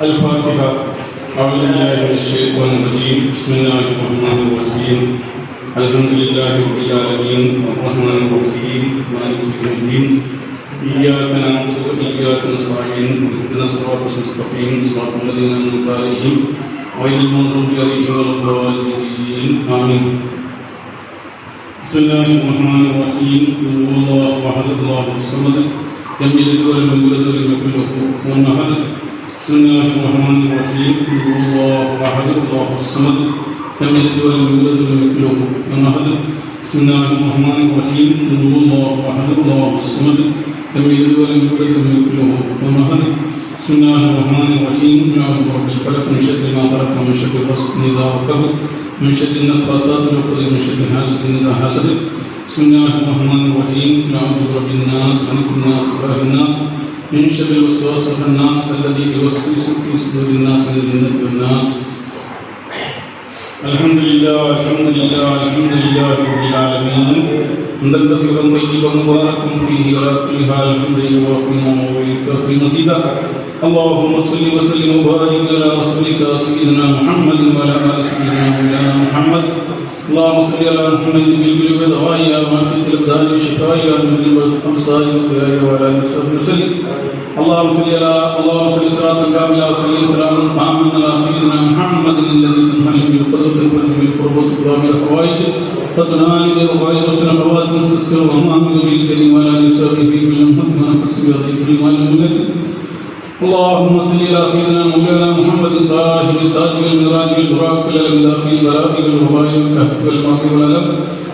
الفاتحة. أعوذ بالله من الشيطان الرجيم. بسم الله الرحمن الرحيم. الحمد لله رب العالمين الرحمن الرحيم مالك يوم الدين. إياك نعبد وإياك نستعين اهدنا الصراط المستقيم صراط الذين أنعمت عليهم غير المغضوب عليهم ولا الضالين. آمين. بسم الله الرحمن الرحيم. قل هو الله أحد الله الصمد لم يلد ولم يولد ولم يكن له كفوا أحد. بسم الله الرحمن الرحيم. قل هو الله أحد الله الصمد لم يلد ولم يولد ولم يكن له كفوا أحد. بسم الله الرحمن الرحيم. قل هو الله أحد الله الصمد لم يلد ولم يولد ولم يكن له كفوا أحد. بسم الله الرحمن الرحيم. أعوذ برب الفلق من شر ما خلق ومن شر غاسق إذا وقب من شر النفاثات في العقد من شر حاسد إذا حسد. بسم الله الرحمن الرحيم. أعوذ برب الناس ملك الناس إله الناس من شر الوسواس الخناس الذي يوسوس في صدور الناس من الجنة والناس. الحمد لله الحمد لله الحمد لله رب العالمين. حمدا كثيرا طيبا مباركا فيه وعلى كل حال الحمد لله وفي مزيدا. اللهم صل وسلم وبارك على رسولك سيدنا محمد وعلى آل سيدنا مولانا محمد. اللهم صل على محمد بالقلوب والغاية وفي الأبدان وشفائها من الأبصار والرؤيا وعلى آله وصحبه وسلم. اللهم صل صلاة كاملة وسلم سلاما تاما على سيدنا محمد الذي تنحل به القدرة وتنحل به القربة وتقابل الحوائج وتنال به الرغائب وسلم الرواد مستسكر وأمام وجه الكريم وعلى آله وصحبه في كل لمحة ونفس بيده كل مال ملك. اللهم صل على سيدنا مولانا محمد صاحب التاج والمراج والبراق والألمداء في البلاء والوباء والكهف والماء والألم.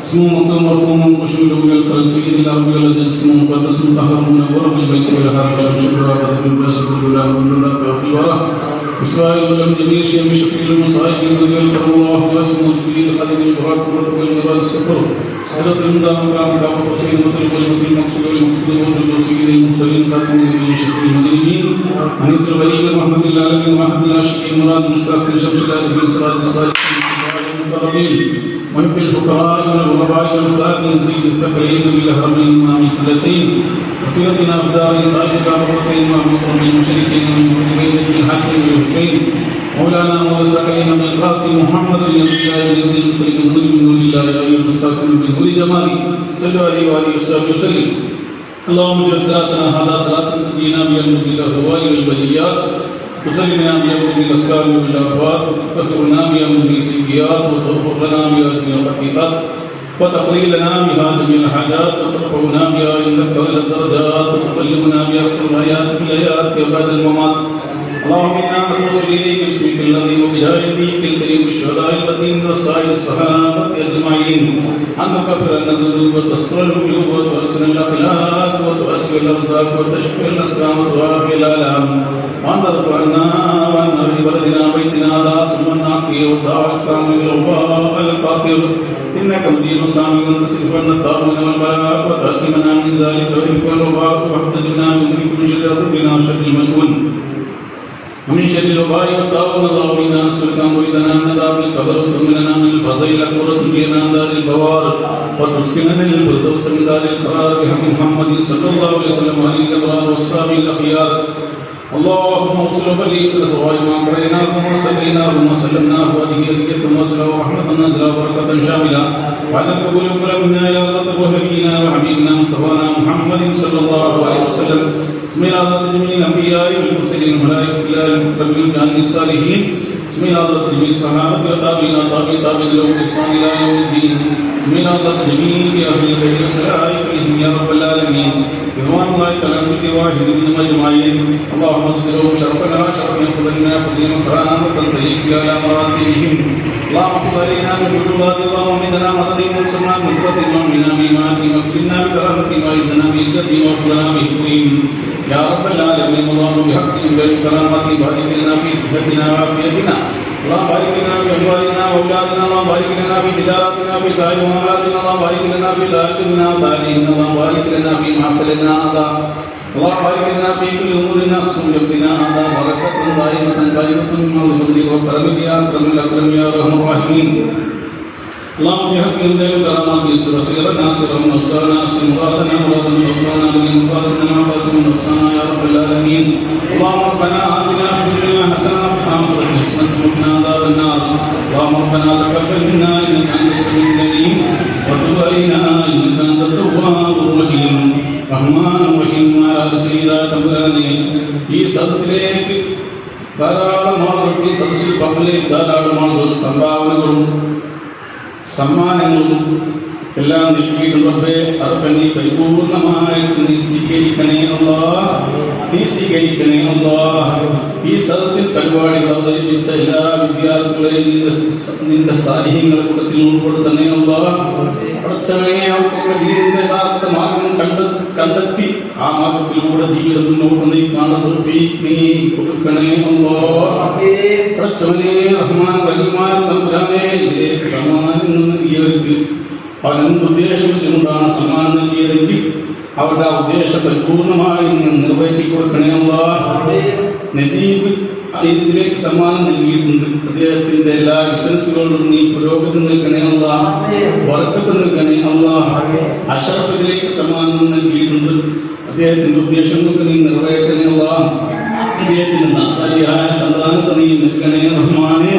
اسمه مقدم مرفوع مشمول بالكرم سيد الأرض والأرض اسمه مقدس مطهر منور بالبيت والحرم شمس الشراب بالجسد بالله والله في الورى إسرائيل ولم جميع شيء شفيع المصائب والكرم الله واسمه جبريل خالد البراق والمراج السفر سيرة المدام كام كام حسين مطلب والمطلب المقصود والمقصود موجود سيد المرسلين خاتم النبيين شفيع المدينين أنيس الغريب رحمة الله العالمين ورحمة الله شفيع المراد مشتاق شمس العالمين صلاة الصالحين المقربين محب الفقراء والغرباء والمساكين سيد الثقلين بالهرمين إمام القبلتين وسيرتنا بدار صاحب ابو حسين وابو من المشركين والمؤمنين بالحسن والحسين مولانا موسى من القاسم محمد بن الله بن المطلب بن نور الله عليه المستقبل بنور جماله صلى الله عليه وسلم. اللهم اجعل صلاتنا هذا صلاة تنجينا بها من الأهواء والبليات تسلمنا بها من الأسكار والآفات وتطهرنا بها من السيئات وتغفر لنا بها جميع الخطيئات وتقضي لنا بها جميع الحاجات وترفعنا بها عندك أعلى الدرجات وتبلغنا بها أقصى الغايات في الحياة وبعد الممات. اللهم إنا نتوسل إليك باسمك الذي وبجاه نبيك الكريم والشهداء البدين والصائر الصحابة أجمعين أن تغفر لنا الذنوب وتستر العيوب وتحسن الأخلاق وتؤسر الأرزاق وتشفي الأسقام وتعافي الآلام وأن ترفع عنا وأن نرد بلدنا بيتنا هذا سلمنا فيه والدعوة الكامل الوباء القاطر إنك مجيب سامي تصرف عنا الطاعون والبلاء وتعصمنا من ذلك والوباء واحتجبنا من كل شر ربنا وشر الملعون ومن شر الوباء والطاعون. اللهم إنا نسألك أن تريدنا من عذاب القبر وتؤمننا من الفزع الأكبر وتنجينا من دار البوار وتسكننا الفردوس من دار القرار بحق محمد صلى الله عليه وسلم وآله الأبرار وأصحابه الأخيار. اللهم وصل بليغ سواء ما قريناه وسليناه وسلمناه هذه هدية وصلة ورحمة نازلة وبركة شاملة وعلى القبول كل منا إلى الله وحبيبنا وحبيبنا مصطفانا محمد صلى الله عليه وسلم. بسم الله جميع الأنبياء والمرسلين والملائكة الله المكرمين عن الصالحين. بسم الله جميع الصحابة والتابعين والتابعين لهم بإحسان إلى يوم الدين. بسم الله جميع أهل البيت والسلام عليهم يا رب العالمين. رضوان الله تعالى كل واحد منهم أجمعين. اللهم اصبرهم شرفنا شرفنا فضلنا فضلنا كرامة تليق على مراتبهم. اللهم اغفر علينا من جلوات اللهم إننا مدد وانصرنا بنصرة ومنا بإيمان وكلنا بكرامة وعزنا بعزة وفضلنا بحكم يا رب العالمين. اللهم بحق بالكرامة بارك لنا في صحتنا وعافيتنا. اللهم بارك لنا في أموالنا وأولادنا. اللهم بارك لنا في تجارتنا في سائر معاملاتنا. اللهم بارك لنا في تعليمنا وتعليمنا. اللهم بارك لنا في معقلنا هذا. اللهم بارك لنا في كل أمورنا أصلح جبنا هذا بركة دائمة قائمة من فضلك وكرمك يا أكرم الأكرم يا أرحم الراحمين. اللهم بحق الدين كرامات يسر سير ناصر ونصرنا ناصر مرادنا مراد نصرنا من مقاصدنا مقاصد نصرنا يا رب العالمين. اللهم ربنا آتنا في الدنيا حسنة وفي الآخرة حسنة وقنا عذاب النار. اللهم ربنا تقبل منا إنك أنت السميع العليم وتب علينا إنك أنت التواب الرحيم. റഹ്മാൻ റഹീമായ സയ്യിദാ തമ്പുരാനേ, ഈ സദസ്സിലേക്ക് ധാരാളം ആളുകൾ, ഈ സദസ്സിൽ പങ്കെടുക്കുന്ന ധാരാളം ആളുകൾ സംഭാവനകളും സമ്മാനങ്ങളും എല്ലാം നൽകിയിട്ടുണ്ട്. റബ്ബേ, അതൊക്കെ നീ പരിപൂർണമായിട്ട് നീ സ്വീകരിക്കണേ അല്ലാഹ്, നീ സ്വീകരിക്കണേ അല്ലാഹ്. ഈ സദസ്സിൽ പരിപാടികൾ അവതരിപ്പിച്ച എല്ലാ വിദ്യാർത്ഥികളെയും നിന്റെ സാന്നിധ്യങ്ങളെ കൂട്ടത്തിൽ ഉൾപ്പെടുത്തണേ അല്ലാഹ്. പടച്ചവനെ, അവർക്കൊക്കെ ദീനിന്റെ യഥാർത്ഥ മാർഗം കണ്ടെത്തി ആ മാർഗത്തിലൂടെ ജീവിതം മുന്നോട്ട് നയിക്കാനുള്ള തൗഫീഖ് നീ കൊടുക്കണേ അല്ലാഹ്. പടച്ചവനെ, റഹ്മാൻ റഹീമായ തമ്പുരാനേ, ഇതിലേക്ക് സമ്മാനം നൽകിയവർക്ക് അവരെന്ത് ഉദ്ദേശം വെച്ചുകൊണ്ടാണ് സമ്മാനം നൽകിയതെങ്കിൽ അവരുടെ ആ ഉദ്ദേശം പരിപൂർണമായി നീ നിറവേറ്റി കൊടുക്കണേ അല്ലാഹ്. നജീബ് ഇതിലേക്ക് സമ്മാനം നൽകിയിട്ടുണ്ട്. അദ്ദേഹത്തിന്റെ എല്ലാ ബിസിനസ്സുകളിലും നീ പുരോഗതി നൽകണേ അല്ലാഹ്, ബർക്കത്ത് നൽകണേ അല്ലാഹ്. അഷറഫ് ഇതിലേക്ക് സമ്മാനം നൽകിയിട്ടുണ്ട്. അദ്ദേഹത്തിന്റെ ഉദ്ദേശങ്ങൾക്ക് നീ നിറവേറ്റണേ അല്ലാഹ്. അദ്ദേഹത്തിന്റെ നസാലിയായ സന്താനത്തെ നീ നൽകണേ റഹ്മാനേ.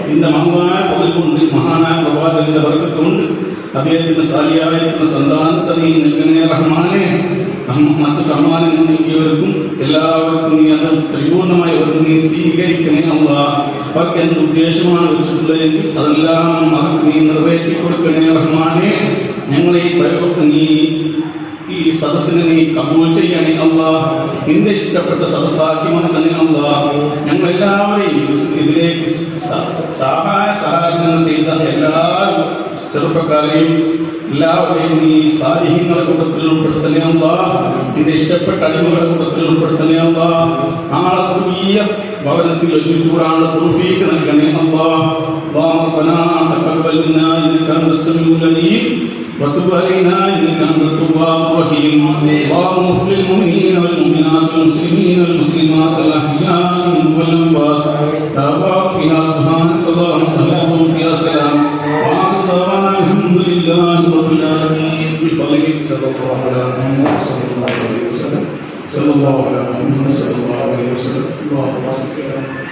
നിന്റെ മഹത്തായ ഫضل കൊണ്ട്, മഹാനായ പ്രവാചകന്റെ ബർക്കത്ത് കൊണ്ട് അദ്ദേഹത്തിന് സാലിയായിരിക്കുന്ന സന്താനത്തെ നീ നൽകണേ റഹ്മാനേ. മറ്റ് സമ്മാനങ്ങൾ നൽകിയവർക്കും എല്ലാവർക്കും നീ അത് പരിപൂർണമായി അവർക്ക് നീ സ്വീകരിക്കണേ അല്ലാഹ്. അവർക്ക് എന്ത് ഉദ്ദേശമാണ് വെച്ചിട്ടുള്ളതെങ്കിൽ അതെല്ലാം അവർക്ക് നീ നിറവേറ്റി കൊടുക്കണേ റഹ്മാനേ. ഞങ്ങളെ ഈ സദസ്സിനെ നീ കബൂൽ ചെയ്യണേ അല്ലാഹ്. നിന്റെ ഇഷ്ടപ്പെട്ട സദസ്സാക്കി മാറ്റണേ അല്ലാഹ്. ഞങ്ങളെല്ലാവരെയും ഇതിലേക്ക് സഹായങ്ങൾ ചെയ്ത എല്ലാ ചെറുപ്പക്കാരെയും എല്ലാവരെയും നീ സാലിഹ്യങ്ങളുടെ കൂട്ടത്തിൽ ഉൾപ്പെടുത്തണേ അല്ലാഹ്. നിന്റെ ഇഷ്ടപ്പെട്ട അടിമകളുടെ കൂട്ടത്തിൽ ഉൾപ്പെടുത്തണേ അല്ലാഹ്. നാളെ സ്വർഗീയ ഭവനത്തിൽ ഒരുമിച്ചുകൂടാനുള്ള തൗഫീഖ് നൽകണേ അല്ലാഹ്. ربنا تقبل منا انك انت السميع العليم وتب علينا انك انت التواب الرحيم. اللهم اغفر للمؤمنين والمؤمنات والمسلمين والمسلمات الاحياء منهم والاموات. دعواهم فيها سبحانك اللهم وبحمدك فيها سلام. واخر دعوانا الحمد لله رب العالمين. بفضلك صلى الله على محمد صلى الله عليه وسلم صلى الله على محمد صلى الله عليه وسلم. اللهم صل على محمد.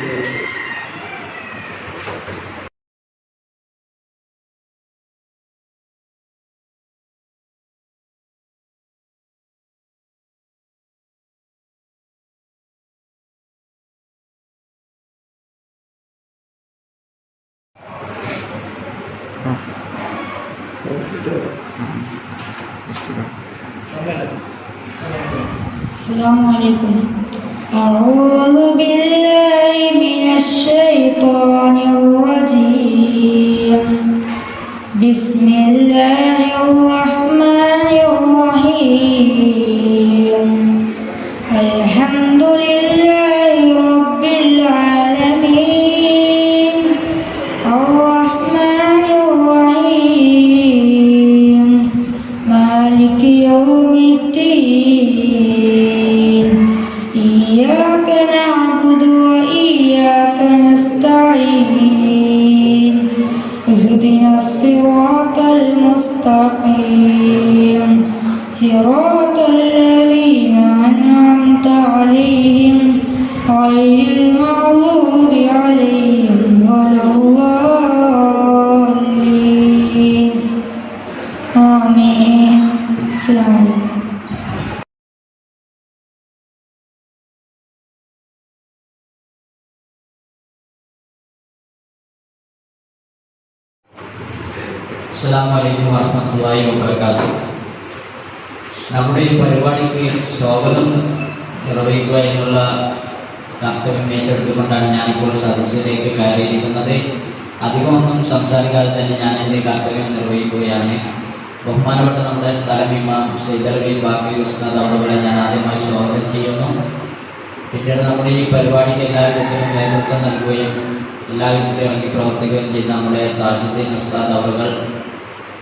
السلام عليكم. أعوذ بالله من الشيطان الرجيم. بسم الله الرحمن الرحيم. الحمد لله رب العالمين. الرحمن الرحيم. مالك يوم الدين. إياك نعبد وإياك نستعين. اهدنا الصراط المستقيم. صراط الذين أنعمت عليهم غير المغضوب عليهم ولا الضالين. آمين. السلام عليكم. അസ്സലാമു അലൈക്കും വറഹ്മത്തുള്ളാഹി വബറകാതുഹു. നമ്മുടെ ഈ പരിപാടിക്ക് സ്വാഗതം നിർവഹിക്കുക എന്നുള്ള കർത്തവ്യം ഏറ്റെടുത്തുകൊണ്ടാണ് ഞാനിപ്പോൾ സദസ്സിലേക്ക് കയറിയിരിക്കുന്നത്. അധികമൊന്നും സംസാരിക്കാതെ തന്നെ ഞാൻ എൻ്റെ കർത്തവ്യം നിർവഹിക്കുകയാണ്. ബഹുമാനപ്പെട്ട നമ്മുടെ സ്ഥലം ഇമാം സൈദലവി ബാക്കി ഉസ്താദ് അവരുടെ ഞാൻ ആദ്യമായി സ്വാഗതം ചെയ്യുന്നു. പിന്നീട് നമ്മുടെ ഈ പരിപാടിക്ക് എല്ലാ വിധത്തിലും നേതൃത്വം നൽകുകയും എല്ലാ വിധത്തിലും ഇറങ്ങി പ്രവർത്തിക്കുകയും ചെയ്ത നമ്മുടെ താജുദ്ദീൻ ഉസ്താദ് അവറുകൾ,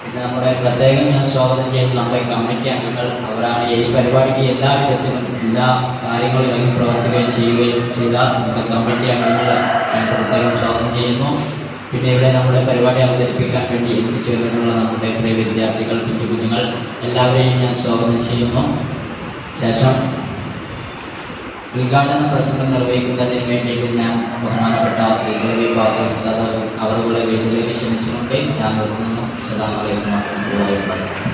പിന്നെ നമ്മുടെ പ്രത്യേകം ഞാൻ സ്വാഗതം ചെയ്യുന്ന നമ്മുടെ കമ്മിറ്റി അംഗങ്ങൾ, അവരാണ് ഈ പരിപാടിക്ക് എല്ലാ വിധത്തിലും എല്ലാ കാര്യങ്ങളും ഇറങ്ങി പ്രവർത്തിക്കുകയും ചെയ്യുകയും ചെയ്ത നമ്മുടെ കമ്മിറ്റി അംഗങ്ങൾ ഞാൻ പ്രത്യേകം സ്വാഗതം ചെയ്യുന്നു. പിന്നെ ഇവിടെ നമ്മുടെ പരിപാടി അവതരിപ്പിക്കാൻ വേണ്ടി എത്തിച്ചേർന്നിട്ടുള്ള നമ്മുടെ പ്രിയ വിദ്യാർത്ഥികൾ, കുഞ്ഞുങ്ങൾ എല്ലാവരെയും ഞാൻ സ്വാഗതം ചെയ്യുന്നു. ശേഷം ഉദ്ഘാടന പ്രസംഗം നിർവഹിക്കുന്നതിന് വേണ്ടിയിട്ട് ഞാൻ ബഹുമാനപ്പെട്ട ശ്രീ ഉസ്താദ് അവരുടെ വീട്ടിലേക്ക് ക്ഷണിച്ചുകൊണ്ട് ഞാൻ നിർത്തുന്നു. അസ്സലാമു അലൈക്കും വറഹ്മത്തുള്ളാഹി വബറകാതുഹു.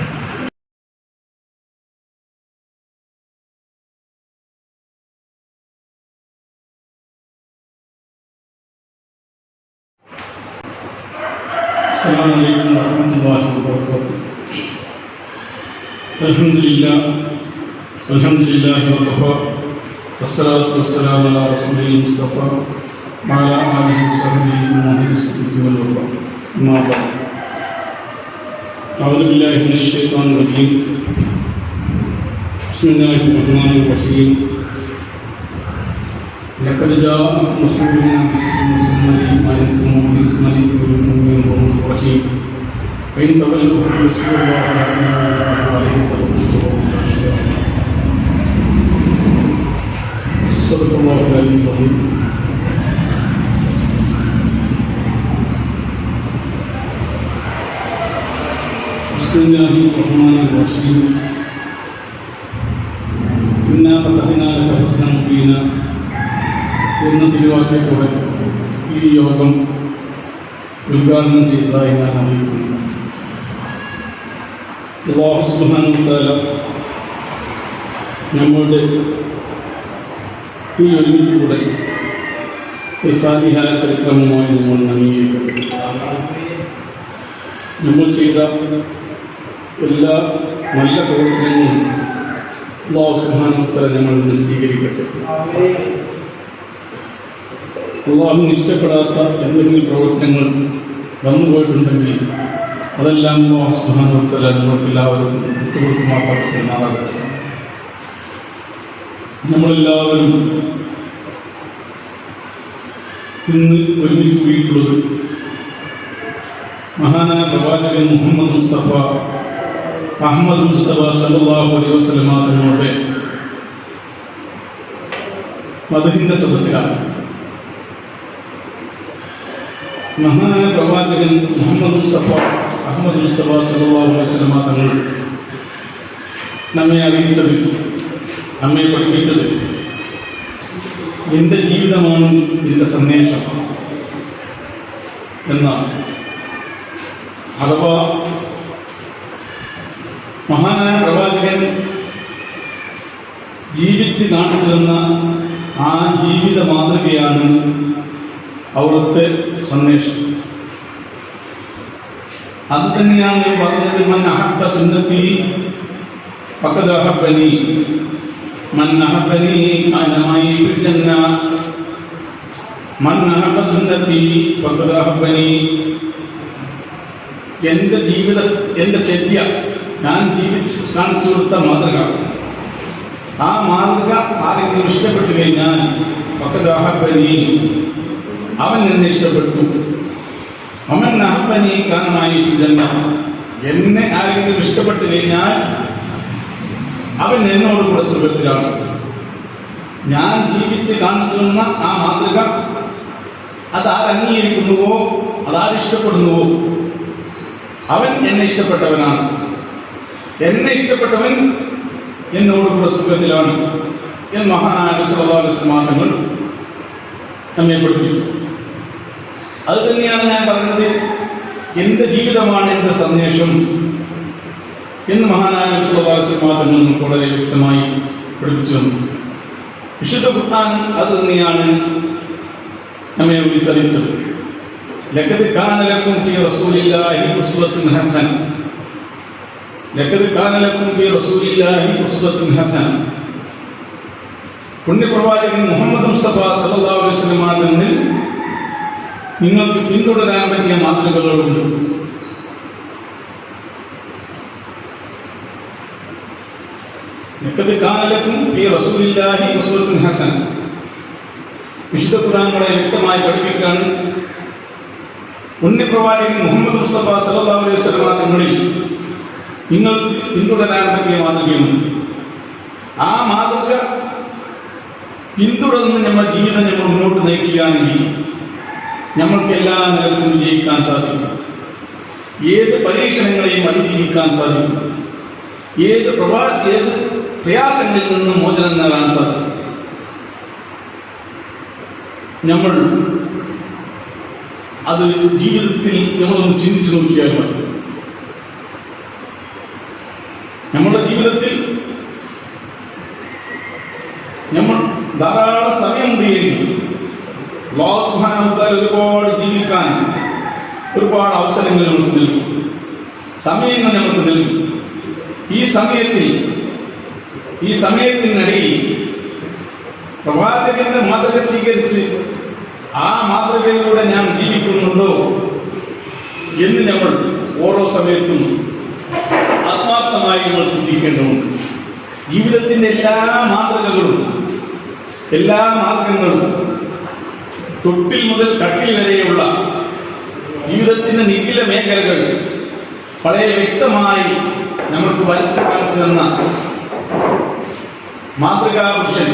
السلام عليكم ورحمة الله وبركاته. الحمد لله وكفى والصلاة والسلام على رسوله المصطفى وعلى آله وصحبه ومن الصدق والوفاء. أما بعد، أعوذ بالله من الشيطان الرجيم. بسم الله الرحمن الرحيم. لقد جاءكم رسول من أنفسكم عزيز ما أنتم عزيز ما أنتم رحيم فإن تولوا فحسبوا الله لا إله إلا هو عليه توكلت وهو رب العالمين. صدق الله العلي العظيم. بسم الله الرحمن الرحيم. إنا فتحنا لك فتحا مبينا എന്ന തിരുവാക്യത്തോടെ ഈ യോഗം ഉദ്ഘാടനം ചെയ്തതായി ഞാൻ അറിയിക്കുന്നു. അല്ലാഹു സുബ്ഹാനഹു വ തആല നമ്മളുടെ ഈ ഒരുമിച്ചുകൂടെ ഒരു സാലിഹായ ചരിത്രവുമായി നമ്മൾ അംഗീകരിക്കട്ടെ. നമ്മൾ ചെയ്ത എല്ലാ നല്ല പ്രവർത്തനങ്ങളും അല്ലാഹു സുബ്ഹാനഹു വ തആല നമ്മൾ സ്വീകരിക്കട്ടെ. അള്ളാഹുവിന് ഇഷ്ടപ്പെടാത്ത എന്തെങ്കിലും പ്രവർത്തനങ്ങൾ വന്നുപോയിട്ടുണ്ടെങ്കിൽ അതെല്ലാം അല്ലാഹു സുബ്ഹാനഹു വ തആല നമുക്കെല്ലാവരും വിട്ടുകൊടുക്കുമാറാകട്ടെ. നമ്മളെല്ലാവരും ഇന്ന് ഒരുമിച്ച് കൂടിയിട്ടുള്ളത് മഹാനായ പ്രവാചകൻ മുഹമ്മദ് മുസ്തഫ അഹമ്മദ് മുസ്തഫ സല്ലല്ലാഹു അലൈഹി വസല്ലമ തങ്ങളുടെ മദ്ഹിന്റെ സദസ്സിലാണ്. മഹാനായ പ്രവാചകൻ മുഹമ്മദ് മുസ്തഫ അഹമ്മദ് മുസ്തഫ സല്ലല്ലാഹു അലൈഹി വസല്ലമ തങ്ങൾ നമ്മെ അറിയിച്ചത്, നമ്മെ പഠിപ്പിച്ചത് എൻ്റെ ജീവിതമാണ് എൻ്റെ സന്ദേശം എന്നാണ്. അഥവാ മഹാനായ പ്രവാചകൻ ജീവിച്ച് കാണിച്ചു തന്ന ആ ജീവിത മാതൃകയാണ് അവിടുത്തെ സന്ദേശം. അത് തന്നെയാണ് പറഞ്ഞത്, മൻ അഹബ്ബ സുന്നത്തി ഫഖദ് അഹബ്ബനി മൻ അഹബ്ബനി കാന മഈ ഫിൽ ജന്ന മൻ അഹബ്ബ സുന്നത്തി ഫഖദ് അഹബ്ബനി. എൻ്റെ ജീവിത, എൻ്റെ ചര്യ, ഞാൻ ജീവിച്ച് കാണിച്ചു കൊടുത്ത മാതൃക, ആ മാതൃക ആരെങ്കിലും ഇഷ്ടപ്പെട്ടു കഴിഞ്ഞാൽ ഫഖദ് അഹബ്ബനി, അവൻ എന്നെ ഇഷ്ടപ്പെട്ടു. അവൻ അഹബ്ബനി കാന മഈ ഫിൽ ജന്ന, എന്നെ ആരെങ്കിലും ഇഷ്ടപ്പെട്ടു കഴിഞ്ഞാൽ അവൻ എന്നോട് കൂടെ സ്വർഗ്ഗത്തിലാണ്. ഞാൻ ജീവിച്ച് കാണിച്ചുന്ന ആ മാതൃക അതാര് അംഗീകരിക്കുന്നുവോ, അതാരിഷ്ടപ്പെടുന്നുവോ അവൻ എന്നെ ഇഷ്ടപ്പെട്ടവനാണ്. എന്നെ ഇഷ്ടപ്പെട്ടവൻ എന്നോട് കൂടെ സ്വർഗ്ഗത്തിലാണ് എന്ന് മഹാനായ നബി സല്ലല്ലാഹു അലൈഹി വസല്ലം തങ്ങൾ നമ്മെ പഠിപ്പിച്ചു. അത് തന്നെയാണ് ഞാൻ പറഞ്ഞത്, എൻ്റെ ജീവിതമാണ് എൻ്റെ സന്ദേശം എന്ന് മഹാനായ നബി സല്ലല്ലാഹു അലൈഹി വസല്ലം തങ്ങൾ നമുക്ക് വളരെ വ്യക്തമായി പഠിപ്പിച്ചു തന്നു. വിശുദ്ധ ഖുർആൻ അത് തന്നെയാണ് നമ്മെ വിളിച്ചറിയിച്ചത്. ലഖദ് കാന ലക്കും ഫീ റസൂലില്ലാഹി ഉസ്വത്തുൻ ഹസന, ലഖദ് കാന ലക്കും ഫീ റസൂലില്ലാഹി ഉസ്വത്തുൻ ഹസന. പുണ്യപ്രവാചകൻ മുഹമ്മദ് മുസ്തഫ സല്ലല്ലാഹു അലൈഹി വസല്ലം തങ്ങളിൽ നിങ്ങൾക്ക് പിന്തുടരാൻ പറ്റിയ മാതൃകകളുണ്ട്. ലഖദ് കാന ലക്കും ഫീ റസൂലില്ലാഹി ഉസ്വത്തുൻ ഹസന. വിശുദ്ധ ഖുർആനിലൂടെ വ്യക്തമായി പഠിപ്പിക്കുകയാണ്, പുണ്യപ്രവാചകൻ മുഹമ്മദ് മുസ്തഫ സല്ലല്ലാഹു അലൈഹി വസല്ലം തങ്ങളിൽ നിങ്ങൾക്ക് പിന്തുടരാൻ പറ്റിയ മാതൃകയുണ്ട്. ആ മാതൃക പിന്തുടർന്ന് നമ്മുടെ ജീവിതം നമ്മൾ മുന്നോട്ട് നയിക്കുകയാണെങ്കിൽ നമ്മൾക്ക് എല്ലാ നിലക്കും വിജയിക്കാൻ സാധിക്കും. ഏത് പരീക്ഷണങ്ങളെയും അതിജീവിക്കാൻ സാധിക്കും. ഏത് പ്രയാസങ്ങളിൽ നിന്നും മോചനം നേടാൻ സാധിക്കും. നമ്മൾ അത് ജീവിതത്തിൽ നമ്മളൊന്ന് ചിന്തിച്ചു നോക്കിയാൽ മതി. നമ്മുടെ ജീവിതത്തിൽ നമ്മൾ ധാരാളം സമയമുണ്ട് എങ്കിൽ അല്ലാഹു സുബ്ഹാനഹു വ തആല ഒരുപാട് ജീവിക്കാൻ ഒരുപാട് അവസരങ്ങൾ നമുക്ക് നൽകും, സമയങ്ങൾ നമുക്ക് നൽകും. ഈ സമയത്തിനിടയിൽ പ്രവാചകന്റെ മാതൃക സ്വീകരിച്ച് ആ മാതൃകയിലൂടെ ഞാൻ ജീവിക്കുന്നുണ്ടോ എന്ന് നമ്മൾ ഓരോ സമയത്തും ആത്മാർത്ഥമായി നമ്മൾ ചിന്തിക്കേണ്ടതുണ്ട്. ജീവിതത്തിന്റെ എല്ലാ മാതൃകകളും എല്ലാ മാർഗങ്ങളും തൊട്ടിൽ മുതൽ കട്ടിൽ വരെയുള്ള ജീവിതത്തിന്റെ നിഖില മേഖലകൾ വളരെ വ്യക്തമായി നമുക്ക് വരച്ച് കാണിച്ചു തന്ന മാതൃകാപുരുഷൻ,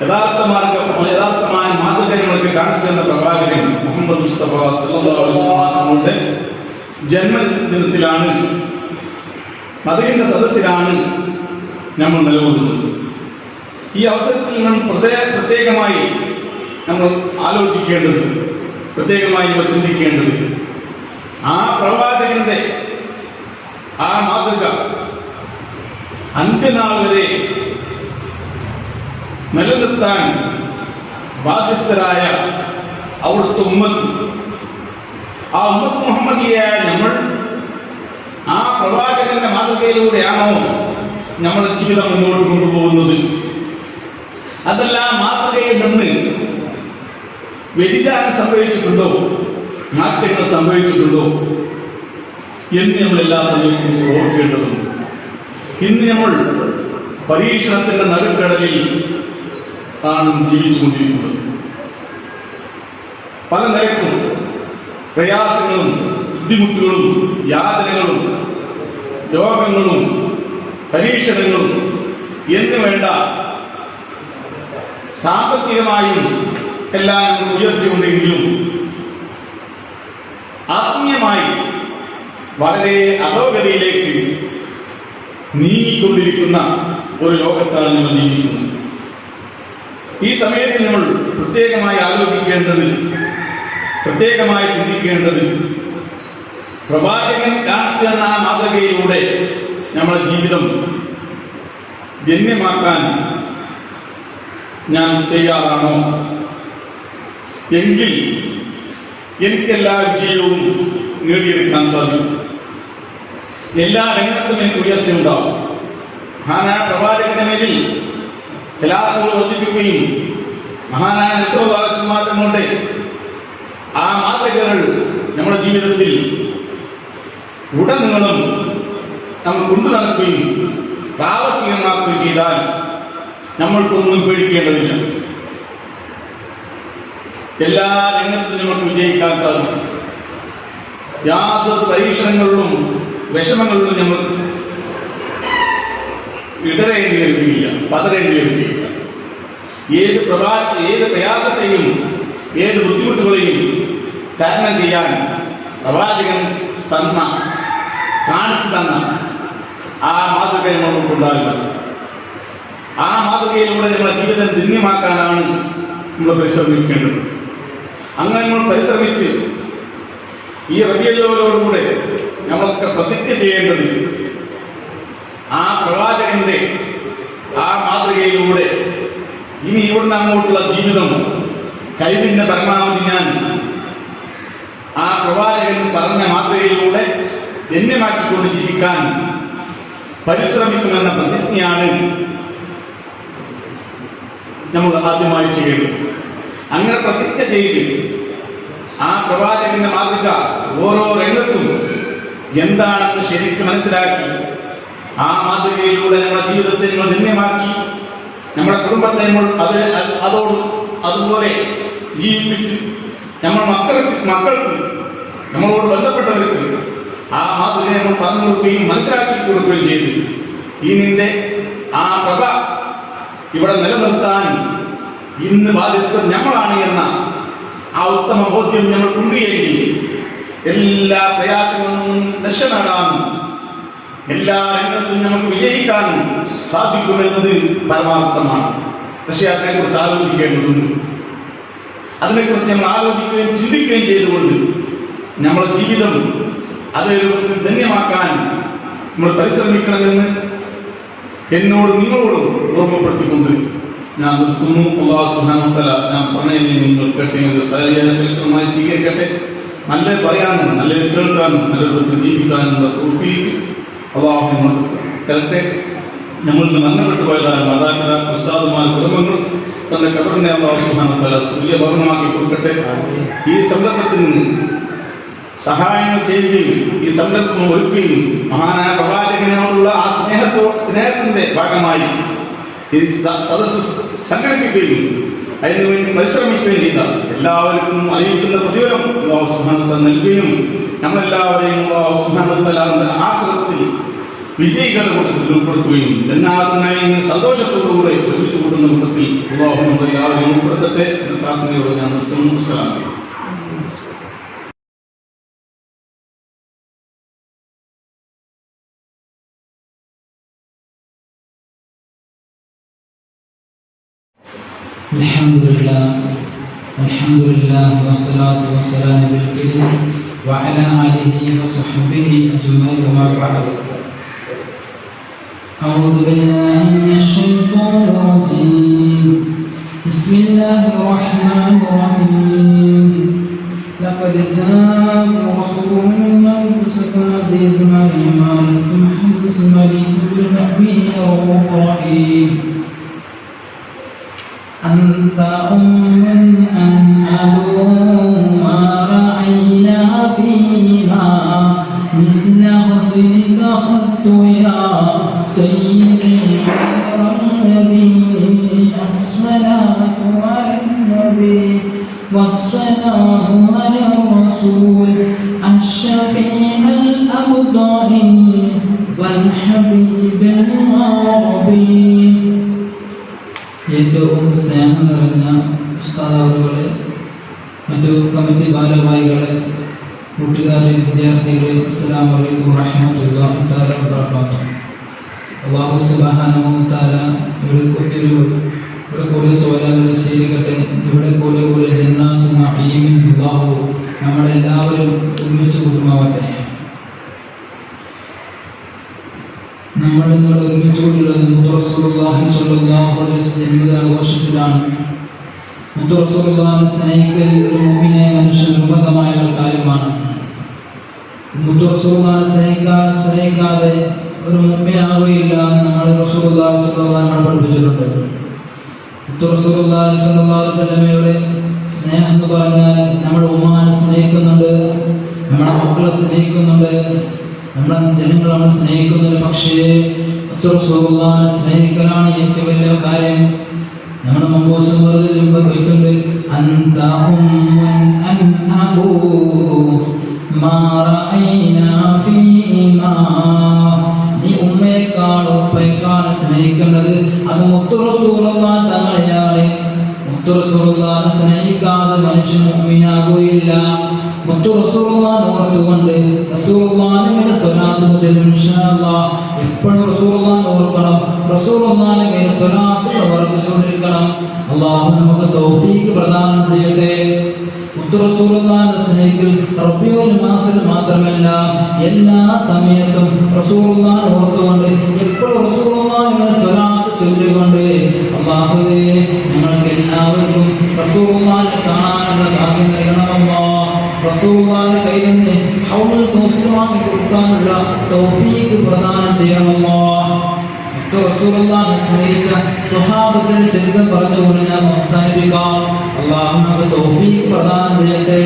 യഥാർത്ഥമായ മാതൃക നമ്മൾക്ക് കാണിച്ചു തന്ന പ്രവാചകൻ മുഹമ്മദ് മുസ്തഫ സല്ലല്ലാഹു അലൈഹി വസല്ലമയുടെ ജന്മദിനത്തിലാണ്, മദീനയുടെ സദസ്സിലാണ് നമ്മൾ നിലകൊള്ളുന്നത്. ഈ അവസരത്തിൽ നമ്മൾ പ്രത്യേകമായി നമ്മൾ ആലോചിക്കേണ്ടത്, പ്രത്യേകമായി നമ്മൾ ചിന്തിക്കേണ്ടത്, ആ പ്രവാചകന്റെ ആ മാതൃക അന്ത്യനാൾ വരെ നിലനിർത്താൻ ബാധ്യസ്ഥരായ അവിടുത്തെ ഉമ്മത്ത്, ആ ഉമ്മത്ത് മുഹമ്മദിയായ നമ്മൾ ആ പ്രവാചകന്റെ മാതൃകയിലൂടെയാണോ നമ്മുടെ ജീവിതം മുന്നോട്ട് കൊണ്ടുപോകുന്നത്? അതല്ല മാതൃകയിൽ നിന്ന് വ്യതിചാരം സംഭവിച്ചിട്ടുണ്ടോ, മാറ്റങ്ങൾ സംഭവിച്ചിട്ടുണ്ടോ എന്ന് നമ്മൾ എല്ലാ സമയത്തും ഓർക്കേണ്ടതുണ്ട്. ഇന്ന് നമ്മൾ പരീക്ഷണത്തിന്റെ നടുക്കടലിൽ ആണ് ജീവിച്ചുകൊണ്ടിരിക്കുന്നത്. പല നിലക്കും പ്രയാസങ്ങളും ബുദ്ധിമുട്ടുകളും യാതനകളും രോഗങ്ങളും പരീക്ഷണങ്ങളും എന്ന് വേണ്ട സാമ്പത്തികമായും എല്ലാം ഉയർച്ചയുണ്ടെങ്കിലും ആത്മീയമായി വളരെ അധോഗതിയിലേക്ക് നീങ്ങിക്കൊണ്ടിരിക്കുന്ന ഒരു ലോകത്താണ് നമ്മൾ ജീവിക്കുന്നത്. ഈ സമയത്ത് നമ്മൾ പ്രത്യേകമായി ആലോചിക്കേണ്ടത്, പ്രത്യേകമായി ചിന്തിക്കേണ്ടത്, പ്രവാചകൻ കാണിച്ചു തന്ന ആ മാതൃകയിലൂടെ നമ്മുടെ ജീവിതം ധന്യമാക്കാൻ ഞാൻ തയ്യാറാണോ? എങ്കിൽ എനിക്കെല്ലാ വിജയവും നേടിയെടുക്കാൻ സാധിക്കും. എല്ലാ രംഗത്തും എനിക്ക് ഉയർച്ച ഉണ്ടാവും. മഹാനായ പ്രവാചകന്റെ മേലിൽ സലാത്തുകൾ വർദ്ധിപ്പിക്കുകയും മഹാനായ തങ്ങളുടെ ആ മാതൃകകൾ നമ്മുടെ ജീവിതത്തിൽ ഉടനീളം നമ്മൾ കൊണ്ടു നടക്കുകയും പ്രാവർത്തികമാക്കുകയും ചെയ്താൽ നമ്മൾക്കൊന്നും പേടിക്കേണ്ടതില്ല. എല്ലാ രംഗത്തും നമുക്ക് വിജയിക്കാൻ സാധിക്കും. യാതൊരു പരീക്ഷണങ്ങളിലും വിഷമങ്ങളിലും നമ്മൾ ഇടരേണ്ടി വരികയില്ല, പതറേണ്ടി വരികയില്ല. ഏത് പ്രയാസത്തെയും ഏത് ബുദ്ധിമുട്ടുകളെയും തരണം ചെയ്യാൻ പ്രവാചകൻ കാണിച്ചു തന്ന ആ മാതൃക നമ്മൾക്കുണ്ടാകുക. ആ മാതൃകയിലൂടെ നമ്മുടെ ജീവിതം ധന്യമാക്കാനാണ് നമ്മൾ പരിശ്രമിക്കേണ്ടത്. അങ്ങനെ നമ്മൾ പരിശ്രമിച്ച് ഈ റബീഉൽ അവ്വലോടുകൂടെ നമ്മൾക്ക് പ്രതിജ്ഞ ചെയ്യേണ്ടത് ആ പ്രവാചകന്റെ ആ മാതൃകയിലൂടെ ഇനി ഇവിടുന്ന് അങ്ങോട്ടുള്ള ജീവിതം കഴിവിന്റെ പരമാവധി ഞാൻ ആ പ്രവാചകൻ പറഞ്ഞ മാതൃകയിലൂടെ ധന്യമാക്കിക്കൊണ്ട് ജീവിക്കാൻ പരിശ്രമിക്കുമെന്ന പ്രതിജ്ഞയാണ് നമ്മൾ ആദ്യമായി ചെയ്യേണ്ടത്. അങ്ങനെ പ്രതിജ്ഞ ചെയ്ത് ആ പ്രവാചകന്റെ മാതൃക ഓരോ രംഗത്തും എന്താണെന്ന് ശരിക്കും മനസ്സിലാക്കി ആ മാതൃകയിലൂടെ നമ്മുടെ ജീവിതത്തെ നമ്മൾ ധന്യമാക്കി നമ്മുടെ കുടുംബത്തെ നമ്മൾ അതുപോലെ ജീവിപ്പിച്ച് നമ്മൾ മക്കൾക്ക് നമ്മളോട് ബന്ധപ്പെട്ടവർക്ക് ആ മാതൃകയെ നമ്മൾ പറഞ്ഞു കൊടുക്കുകയും മനസ്സിലാക്കി കൊടുക്കുകയും ചെയ്തു ദീനിന്റെ ആ പ്രഭ ഇവിടെ നിലനിർത്താൻ ഇന്ന് ബാധ്യസ്ഥ നമ്മളാണ് എന്ന ആ ഉത്തമ ബോധ്യം ഞങ്ങൾക്കുണ്ട് എങ്കിൽ എല്ലാ പ്രയാസങ്ങളും രക്ഷ നേടാനും എല്ലാ രംഗത്തും നമുക്ക് വിജയിക്കാനും സാധിക്കുമെന്നത് പരമാർത്ഥമാണ്. പക്ഷേ അതിനെക്കുറിച്ച് ആലോചിക്കേണ്ടതുണ്ട്. അതിനെക്കുറിച്ച് നമ്മൾ ആലോചിക്കുകയും ചിന്തിക്കുകയും ചെയ്തുകൊണ്ട് നമ്മുടെ ജീവിതം അതൊരു ധന്യമാക്കാൻ നമ്മൾ പരിശ്രമിക്കണമെന്ന് എന്നോട് നിങ്ങളോടും ഓർമ്മപ്പെടുത്തിക്കൊണ്ട് ഞാൻ നിർത്തുന്നു. അല്ലാഹു സുബ്ഹാനഹു വ തആല ഞാൻ പറഞ്ഞതിനെ നിങ്ങൾ കേട്ടെങ്കിൽ സഹജമായി സ്വീകരിക്കട്ടെ. നല്ല പറയാനും നല്ല കേൾക്കാനും നല്ല രൂപത്തിൽ ജീവിക്കാനുള്ള തൗഫീഖ് അല്ലാഹു നമുക്ക് തരട്ടെ. നമ്മൾക്ക് മരണപ്പെട്ടു പോയതായ മാതാപിതാക്കൾ, ഉസ്താദുമാർ, കുടുംബങ്ങൾ തന്റെ ഖബറിനെ അല്ലാഹു സുബ്ഹാനഹു വ തആല സൂര്യഭവനമാക്കി കൊടുക്കട്ടെ. ഈ സംരംഭത്തിന് സഹായങ്ങൾ ചെയ്യുകയും ഈ സംരംഭം ഒരുക്കുകയും മഹാനായ പ്രവാചകനോടുള്ള ആ സ്നേഹത്തിന്റെ ഭാഗമായി ഈ സദസ്സ് സംഘടിപ്പിക്കുകയും അതിനുവേണ്ടി പരിശ്രമിക്കുകയും ചെയ്ത എല്ലാവർക്കും അറിയിക്കുന്ന പ്രതിഫലം അല്ലാഹു സുബ്ഹാനഹു വ തആല നൽകുകയും നമ്മളെല്ലാവരെയും അല്ലാഹു സുബ്ഹാനഹു വ തആല ആഖിറത്തിൽ വിജയികളുടെ കൂട്ടത്തിൽ ഉൾപ്പെടുത്തുകയും ജന്നാത്തുനായി സന്തോഷത്തോടുകൂടെ ഒരുമിച്ച് കൂടുന്ന കൂട്ടത്തിൽ അല്ലാഹു നമ്മളെല്ലാവരെയും ഉൾപ്പെടുത്തട്ടെ എന്ന പ്രാർത്ഥനയോടെ ഞാൻ നിർത്തുന്നു. അസ്സലാമു അലൈക്കും. الحمد لله والصلاة والسلام بالكريم وعلى آله وصحبه أجمعين وما بعد. أعوذ بالله من الشيطان الرجيم. بسم الله الرحمن الرحيم. لقد جاءكم رسول من أنفسكم عزيز عليه ما عنتم حريص عليكم بالمؤمنين رؤوف رحيم. أنت من أنعلوا ما رأينا فيما مثل غسلك خط يا سيدي خير النبي. الصلاة على النبي والسلام على الرسول الشفيع الأبطال والحبيب العربي. ഏറ്റവും സ്നേഹം നിറഞ്ഞ ഉസ്താദുകളെ, മറ്റു കമ്മിറ്റി ഭാരവാഹികളെ, കൂട്ടുകാരെ, വിദ്യാർത്ഥികളെ, അസ്സലാമു അലൈക്കും വറഹ്മത്തുള്ളാഹി തആല വബറകാതുഹു. അല്ലാഹു സുബ്ഹാനഹു വ തആല ഇവിടെ കൂടി സോലാലുകൾ സ്വീകരിക്കട്ടെ. ഇവിടെ കൂടി ജന്നാത്തു നഈമിൻ അല്ലാഹു നമ്മളെല്ലാവരും ഒരുമിച്ച് കൂട്ടുമാവട്ടെ. നമ്മൾ ഇന്നോട് ഒരുമിച്ച് കൂട്ടുള്ളത് റസൂലുള്ളാഹി സ്വല്ലല്ലാഹു അലൈഹി വസല്ലം ആഘോഷത്തിലാണ്. റസൂലുള്ളാഹിനെ സ്നേഹിക്കൽ ഒരു മുഅ്മിനെ മനുഷ്യ നിർബന്ധമായുള്ള കാര്യമാണ്. റസൂലുള്ളാഹിനെ സ്നേഹിക്കാതെ ഒരു മുഅ്മിനാവുകയില്ല എന്ന് നമ്മൾ റസൂലുള്ളാഹി സ്വല്ലല്ലാഹു അലൈഹി വസല്ലം പഠിപ്പിച്ചിട്ടുണ്ട്. റസൂലുള്ളാഹി സ്വല്ലല്ലാഹു അലൈഹി വസല്ലമയുടെ സ്നേഹം എന്ന് പറഞ്ഞാൽ നമ്മുടെ ഉമ്മാനെ സ്നേഹിക്കുന്നുണ്ട്, നമ്മുടെ മക്കളെ സ്നേഹിക്കുന്നുണ്ട്, നമ്മുടെ ജനങ്ങൾ നമ്മൾ സ്നേഹിക്കുന്നുണ്ട്. പക്ഷേ റസൂലുള്ളാഹിനെ സ്നേഹിക്കലാണ് ഏറ്റവും വലിയ കാര്യം. നമ്മുടെ മമ്പൂസം വെറുതെ അന്ത ഉമ്മൻ അൻഅബൂ മാ റഅയ്നാ ഫീമാ. നീ ഉമ്മയെക്കാൾ ഉപ്പയെക്കാൾ സ്നേഹിക്കേണ്ടത് അത് മുത്തു റസൂലുള്ളാഹി തങ്ങളെയാണ്. മുത്തു റസൂലുള്ളാഹിനെ സ്നേഹിക്കാതെ മനുഷ്യൻ മുഅ്മിനാകുകയില്ല. മുത്തു റസൂലുള്ളാഹിനെ ഓർത്തുകൊണ്ട് റസൂലുള്ളാഹിനെ സ്വലാത്ത് ചൊല്ലും. ഇൻഷാ അല്ലാഹ് എപ്പോഴും റസൂലുള്ളാഹിനെ ഓർക്കണം, റസൂലുള്ളാഹിനെ സ്വലാത്ത് വർദ്ധിച്ചുകൊണ്ടിരിക്കണം. അല്ലാഹു നമുക്ക് തൗഫീഖ് പ്രദാനം ചെയ്യട്ടെ. മുത്തു റസൂലുള്ളാഹിനെ സ്നേഹിക്കൽ റബീഉൽ മാസത്തിൽ മാത്രമല്ല, എല്ലാ സമയത്തും റസൂലുള്ളാഹിനെ ഓർത്തുകൊണ്ട് എപ്പോഴും റസൂലുള്ളാഹിനെ സ്വലാത്ത് ചൊല്ലിക്കൊണ്ട് അല്ലാഹുവേ ഞങ്ങൾക്ക് എല്ലാവർക്കും റസൂലുള്ളാഹിനെ കാണാനുള്ള ഭാഗ്യം നൽകണമല്ലോ. റസൂലുള്ളാഹിന്റെ കയ്യിൽ നിന്ന് ഹൗലുൽ കൗസർ വാങ്ങി കൊടുക്കാനുള്ള തൗഫീഖ് പ്രദാനം ചെയ്യണമല്ലോ. റസൂലുള്ളാഹിനെ സ്നേഹിച്ച സ്വഹാബത്തിന്റെ ചരിത്രം പറഞ്ഞുകൊണ്ട് ഞാൻ അവസാനിപ്പിക്കാം. അല്ലാഹു നമുക്ക് തൗഫീഖ് പ്രദാനം ചെയ്യട്ടെ.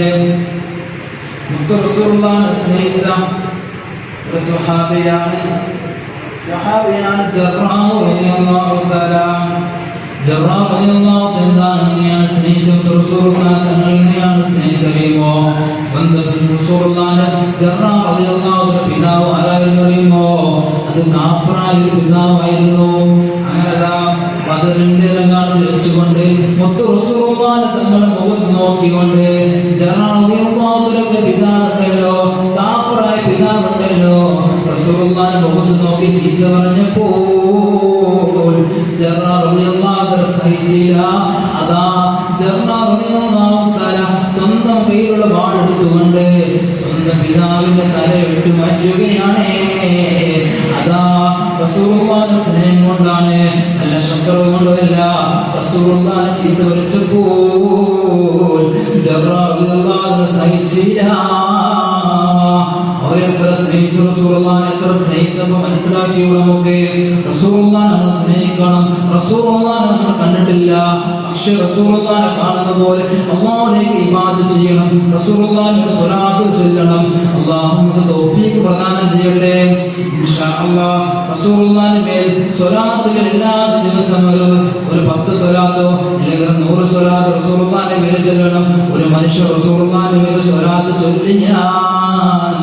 റസൂലുള്ളാഹിനെ സ്നേഹിച്ച ഒരു സ്വഹാബിയാണ് ജറാഹ് റളിയല്ലാഹു തആല. ജറാഹ് റളിയല്ലാഹു തആല എങ്ങനെയാണ് സ്നേഹിച്ചത്? റസൂലുള്ളാഹി തങ്ങൾ എങ്ങനെയാണ് സ്നേഹിച്ചറിയുമോ? ബന്ധത്തിൽ റസൂലുള്ളാഹിന്റെ ജറാഹ് റളിയല്ലാഹുവിന്റെ പിതാവ് ആരായിരുന്നു അറിയുമോ? അത് കാഫിറായ ഒരു പിതാവായിരുന്നു. അങ്ങനെ അതിന്റെ രംഗാണ് വെച്ചുകൊണ്ട് മുത്തു റസൂലുള്ളാഹി തങ്ങളുടെ മുഖത്ത് നോക്കിക്കൊണ്ട് ജറാദിയല്ലാഹുവിന്റെ പിതാവുണ്ടല്ലോ, കാഫറായ പിതാവുണ്ടല്ലോ, റസൂലുള്ളാഹിന്റെ മുഖത്ത് നോക്കി ചീത്ത പറഞ്ഞപ്പോൾ ജറാദിയല്ലാഹു സഹിച്ചില്ല. അതാ ജറാദിയല്ലാഹു തആല സ്വന്തം കയ്യിലുള്ള വാളെടുത്തുകൊണ്ട് സ്വന്തം പിതാവിന്റെ തല വെട്ടി മാറ്റുകയാണ്. അതാ റസൂലുള്ളാഹിന്റെ സ്നേഹം കൊണ്ടാണ്, അല്ല ശത്രു കൊണ്ടല്ല. റസൂലുള്ളാഹിനെ ചീത്ത വിളിച്ചപ്പോൾ ജറാദിയല്ലാഹു സഹിച്ചില്ല. അവരെത്ര സ്നേഹിച്ചു റസൂലുള്ളാഹിനെ, എത്ര സ്നേഹിച്ചപ്പോൾ മനസ്സിലാക്കിയുള്ള നമുക്ക് റസൂലുള്ളാഹിനെ നമ്മൾ സ്നേഹിക്കണം. റസൂലുള്ളാഹിനെ നമ്മൾ കണ്ടിട്ടില്ല, പക്ഷെ റസൂലുള്ളാഹിനെ കാണുന്ന പോലെ അല്ലാഹുവിലേക്ക് ഇബാദത്ത് ചെയ്യണം, റസൂലുള്ളാഹിന്റെ സ്വലാത്ത് ചൊല്ലണം. അല്ലാഹു നമുക്ക് തൗഫീഖ് പ്രദാനം ചെയ്യട്ടെ ഇൻഷാ അല്ലാഹ്. റസൂലുള്ളാഹിന്റെ മേൽ സ്വലാത്തുകൾ എല്ലാ ദിവസവും ഒരു 10 സ്വലാത്തോ അല്ലെങ്കിൽ 100 സ്വലാത്ത് റസൂലുള്ളാഹിന്റെ മേൽ ചൊല്ലണം. ഒരു മനുഷ്യൻ റസൂലുള്ളാഹിന്റെ മേൽ സ്വലാത്ത് ചൊല്ലിയാൽ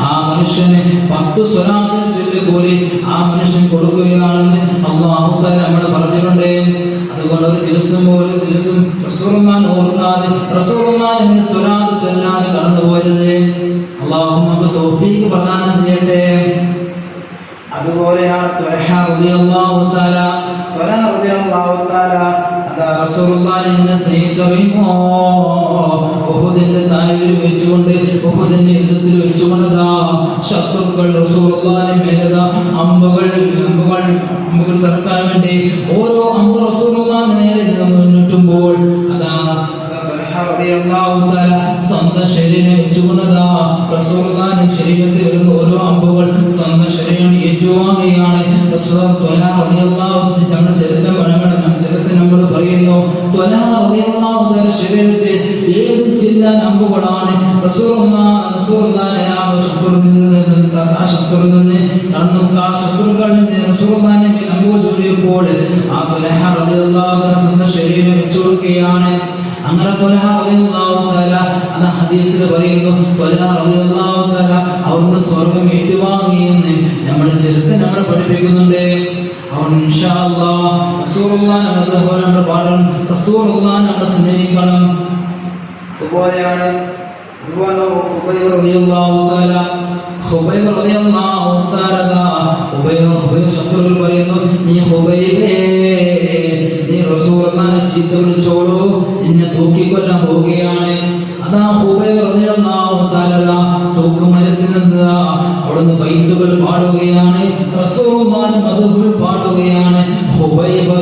ആ മനുഷ്യന് 10 സ്വലാത്ത് ചൊല്ലിക്കൂലി ആ മനുഷ്യൻ കൊടുക്കുകയാണെന്ന് അല്ലാഹു തആല നമ്മളെ പറഞ്ഞിട്ടുണ്ട്. അതുകൊണ്ട് ഒരു ദിവസം റസൂലുള്ളാഹിനെ ഓർക്കാതെ റസൂലുള്ളാഹിന്റെ സ്വലാത്ത് ചൊല്ലാതെ കടന്നു പോകരുത്. അല്ലാഹു നമുക്ക് തൗഫീഖ് പ്രദാനം ചെയ്യട്ടെ. അതുപോലെയാണ് ത്വലഹ റളിയല്ലാഹു തആല അതാ റസൂലുള്ളാഹിനെ സ്നേഹിച്ചറിയുമോ? ഉഹുദിന്റെ താഴ്വരയിൽ വെച്ചുകൊണ്ട്, ഉഹുദിന്റെ യുദ്ധത്തിൽ വെച്ചുകൊണ്ട് ശത്രുക്കൾ റസൂലുള്ളാഹിന്റെ മേലെ അമ്പുകൾ തറക്കാൻ വേണ്ടി ഓരോ അമ്പ് റസൂലുള്ളാഹിന്റെ നേരെ മുന്നിട്ടുമ്പോൾ അതാ സ്വന്തം ശരീരം വെച്ചുകൊണ്ട് റസൂലുള്ളാഹിന്റെ ശരീരത്തിൽ വരുന്ന ഓരോ അമ്പുകൾ സ്വന്തം ശരീരം ഏറ്റുവാങ്ങുകയാണ്. നമ്മുടെ ചരിത്രം നമ്മൾ പറയുന്നു, ശരീരത്തിൽ 7 ചില്ലാൻ അമ്പുകളാണ് ശത്രുക്കളിൽ നിന്ന് റസൂലുള്ളാഹിന്റെ മേൽ അമ്പ് ചൊല്ലിയപ്പോൾ ആ ത്വലഹ റളിയല്ലാഹു അൻഹു സ്വന്തം ശരീരം വെച്ചു കൊടുക്കുകയാണ്. അങ്ങനെ ത്വലഹ റളിയല്ലാഹു തആല അത് ഹദീസിൽ പറയുന്നു, ത്വലഹ റളിയല്ലാഹു തആല അവിടുന്ന് സ്വർഗ്ഗം ഏറ്റുവാങ്ങിയെന്ന് നമ്മുടെ ചരിത്രം നമ്മളെ പഠിപ്പിക്കുന്നുണ്ട്. അവൻ ഇൻഷാ അല്ലാഹ് റസൂലുള്ളാഹിനെ നമ്മൾ പാടണം, റസൂലുള്ളാഹിനെ നമ്മൾ സ്നേഹിക്കണം. അതുപോലെയാണ് ഖുബൈബ് റളിയല്ലാഹു തആല ശത്രുക്കൾ പറയുന്നു, നീ ഖുബൈബേ നീ റസൂലുള്ളാഹിനെ ചീത്ത വിളിച്ചോളൂ, നിന്നെ തൂക്കിക്കൊല്ലാൻ പോവുകയാണ്. അതാ ഖുബൈബ് റളിയല്ലാഹു തആല തൂക്കുമരത്തിൽ നിന്ന് അവിടുന്ന് ബൈത്തുകൾ പാടുകയാണ്, റസൂലുള്ളാഹിന്റെ മദ്ഹുകൾ പാടുകയാണ്. ഖുബൈബ്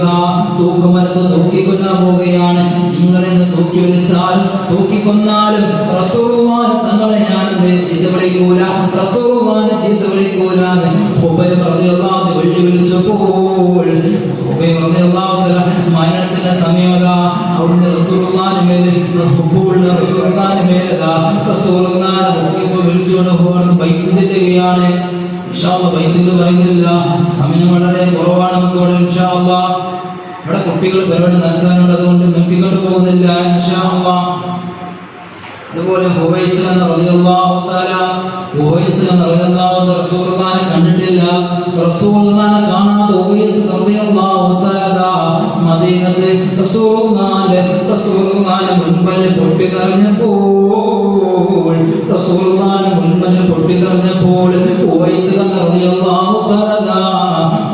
തൂക്കുമരത്ത് തൂക്കിക്കൊല്ലാൻ പോവുകയാണ്. ഇങ്ങനെ തൂക്കി വിളിച്ചാൽ തൂക്കിക്കൊന്നാലും റസൂലുള്ളാഹി തങ്ങളെ ഞാൻ ചീത്ത വിളിക്കൂല, റസൂലുള്ളാഹിനെ ചീത്ത വിളിക്കൂല എന്ന് ഖുബൈബ് റളിയല്ലാഹു വെള്ളി വിളിച്ചപ്പോൾ ഖുബൈബ് റളിയല്ലാഹു തആല മരണത്തിന്റെ സമയത അവിടുന്ന് റസൂലുള്ളാഹിന്റെ മേൽ റസൂലുള്ളാഹിന്റെ മേൽ റസൂലുള്ളാഹിനെ വിളിച്ചുകൊണ്ട് പോകുന്ന ബൈത്ത് ചെല്ലുകയാണ്. ഇൻഷാ അല്ലാഹ് ബൈത്തുകൾ പറയുന്നില്ല, സമയം വളരെ കുറവാണ് നമുക്കിവിടെ. ഇൻഷാ അല്ലാഹ് ഇവിടെ കുട്ടികൾ പരിപാടി നടത്താനുണ്ട്, അതുകൊണ്ട് നിർത്തിക്കൊണ്ട് പോകുന്നില്ല ഇൻഷാ അല്ലാഹ്. അതുപോലെ ഹുവൈസ് റളിയല്ലാഹു തആല റസൂലുള്ളാഹിനെ കണ്ടിട്ടില്ല, റസൂലുള്ളാഹിനെ കാണാതെ ഹുവൈസ് റളിയല്ലാഹു തആല മദീനത്തെ റസൂലുള്ളാഹിന്റെ മുൻപിൽ പൊട്ടിക്കരഞ്ഞപ്പോൾ ഹുവൈസ് റളിയല്ലാഹു തആല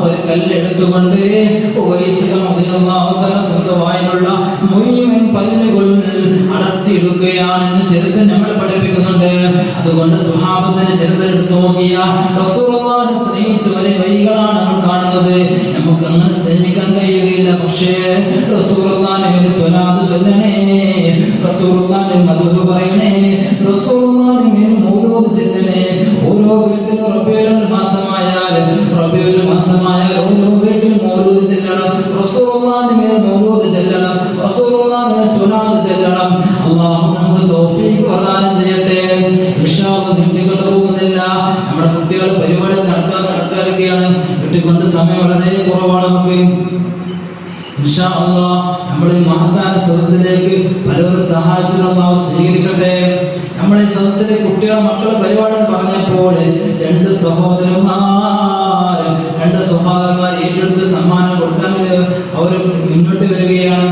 ഒരു കല്ലെടുത്തുകൊണ്ട് ഹുവൈസ് റളിയല്ലാഹു തആല സ്വന്തം വായിലുള്ള മുഴുവൻ പല്ലുകൾ അടർത്തിയെടുക്കുകയാണെന്ന് ചരിത്രം നമ്മൾ പഠിപ്പിക്കുന്നുണ്ട്. അതുകൊണ്ട് സ്വഹാബത്തിന്റെ ചരിത്രം എടുത്തു നോക്കിയ റസൂലുള്ളാഹിനെ സ്നേഹിച്ചവരെ വഴികളാണ് നമ്മൾ കാണുന്നത്. നമുക്ക് അങ്ങനെ സ്നേഹിക്കാൻ കഴിയുകയില്ല, പക്ഷേ റസൂലുള്ളാഹിന്റെ മേൽ സ്വലാത്ത് ചൊല്ലണേ, റസൂലുള്ളാഹിന്റെ മദ്ഹ് പറയണേ, റസൂലുള്ളാഹിന്റെ മേൽ മൗലൂദ് ചൊല്ലണേ. ഓരോ വീട്ടിലും റബീഉൽ മാസമായാൽ ഓരോ വീട്ടിലും മൗലൂദ് ചൊല്ലണം, റസൂലുള്ളാഹിന്റെ മേൽ മൗലൂദ് ചൊല്ലണം, റസൂലുള്ളാഹിന്റെ സ്വലാത്ത് ചൊല്ലണം. അല്ലാഹു നമുക്ക് തൗഫീഖ് പ്രദാനം ചെയ്യട്ടെ. ഇൻഷാ അല്ലാഹ് നീട്ടിക്കൊണ്ട് പോകുന്നില്ല, നമ്മുടെ കുട്ടികൾ പരിപാടി നടക്കാനൊക്കെയാണ്, വിട്ടുകൊണ്ട് സമയം വളരെ കുറവാണ് നമുക്ക്. ഇൻഷാ അല്ലാഹ് നമ്മുടെ ഈ മഹത്തായ സദസ്സിലേക്ക് പലവരും സഹായിച്ചു അല്ലാഹു സ്വീകരിക്കട്ടെ. നമ്മുടെ ഈ സദസ്സിലെ കുട്ടികളെ മക്കളെ പരിപാടി പറഞ്ഞപ്പോൾ 2 സഹോദരന്മാർ ഏറ്റെടുത്ത് സമ്മാനം കൊടുക്കാൻ അവർ മുന്നോട്ട് വരികയാണ്.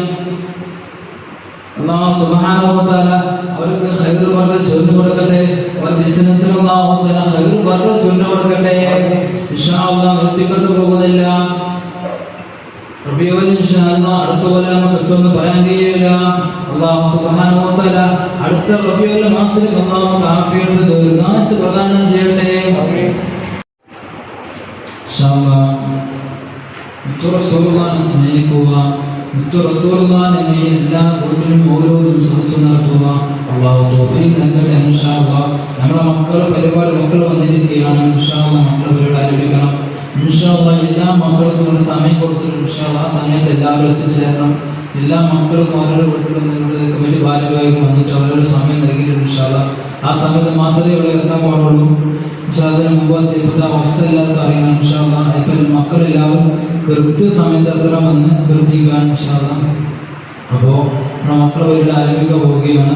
അല്ലാഹു സുബ്ഹാനഹു വ തആല അവർക്ക് ഖൈർ ബർക്കത്ത് ചൊരിഞ്ഞു കൊടുക്കട്ടെ. അവർ ബിസിനസ്സിൽ അല്ലാഹു തആല ഖൈർ ബർക്കത്ത് ചൊരിഞ്ഞു കൊടുക്കട്ടെ. ഇൻഷാ അല്ലാഹ് നിർത്തിക്കൊണ്ട് പോകുന്നില്ല. റബീഉൽ ഇൻഷാ അല്ലാഹ് അടുത്ത കൊല്ലം നമുക്ക് കിട്ടുമെന്ന് പറയാൻ കഴിയില്ല. അല്ലാഹു സുബ്ഹാനഹു വ തആല അടുത്ത റബീഉൽ മാസത്തിൽ അല്ലാഹു നമുക്ക് ആഫിയത്ത് ദീർഘായുസ്സ് പ്രദാനം ചെയ്യട്ടെ. ഇൻഷാ അല്ലാഹ് റസൂലുള്ളാഹിനെ സ്നേഹിക്കുക, റസൂലുള്ളാഹിനെ എല്ലാ വീട്ടിലും ഓരോന്നും സദസ്സ് നടത്തുക. അല്ലാഹു തൗഫീഖ് നൽകട്ടെ. ഇൻഷാ അല്ലാഹ് നമ്മുടെ ഒരുപാട് മക്കൾ വന്നിരിക്കുകയാണ്. ഇൻഷാ അല്ലാഹ് മക്കളെ പരിപാടി ആരംഭിക്കണം. ഇൻഷാ അല്ലാഹ് എല്ലാ മക്കൾക്കും ഒരു സമയം കൊടുത്തിട്ട് ഇൻഷാ അല്ലാഹ് ആ സമയത്ത് എല്ലാവരും എത്തിച്ചേരണം. എല്ലാ മക്കൾക്കും ഓരോ വീട്ടിലും കമ്മിറ്റി ഭാരവാഹികൾ വന്നിട്ട് ഓരോ സമയം നൽകിയിട്ടുണ്ട്. ഇൻഷാ അല്ലാഹ് ആ സമയത്ത് മാത്രമേ ഇവിടെ എത്താൻ പാടുള്ളൂ. ഇൻഷാ അല്ലാഹ് അതിന് മുമ്പ് ഇപ്പോഴത്തെ അവസ്ഥ എല്ലാവർക്കും അറിയണം. ഇൻഷാ അല്ലാഹ് ഇപ്പം മക്കളെല്ലാവരും കൃത്യസമയത്ത് എത്തണമെന്ന് അഭ്യർത്ഥിക്കുകയാണ്. ഇൻഷാ അല്ലാഹ് അപ്പോൾ നമ്മുടെ മക്കളെ പരിപാടി ആരംഭിക്കാൻ പോവുകയാണ്.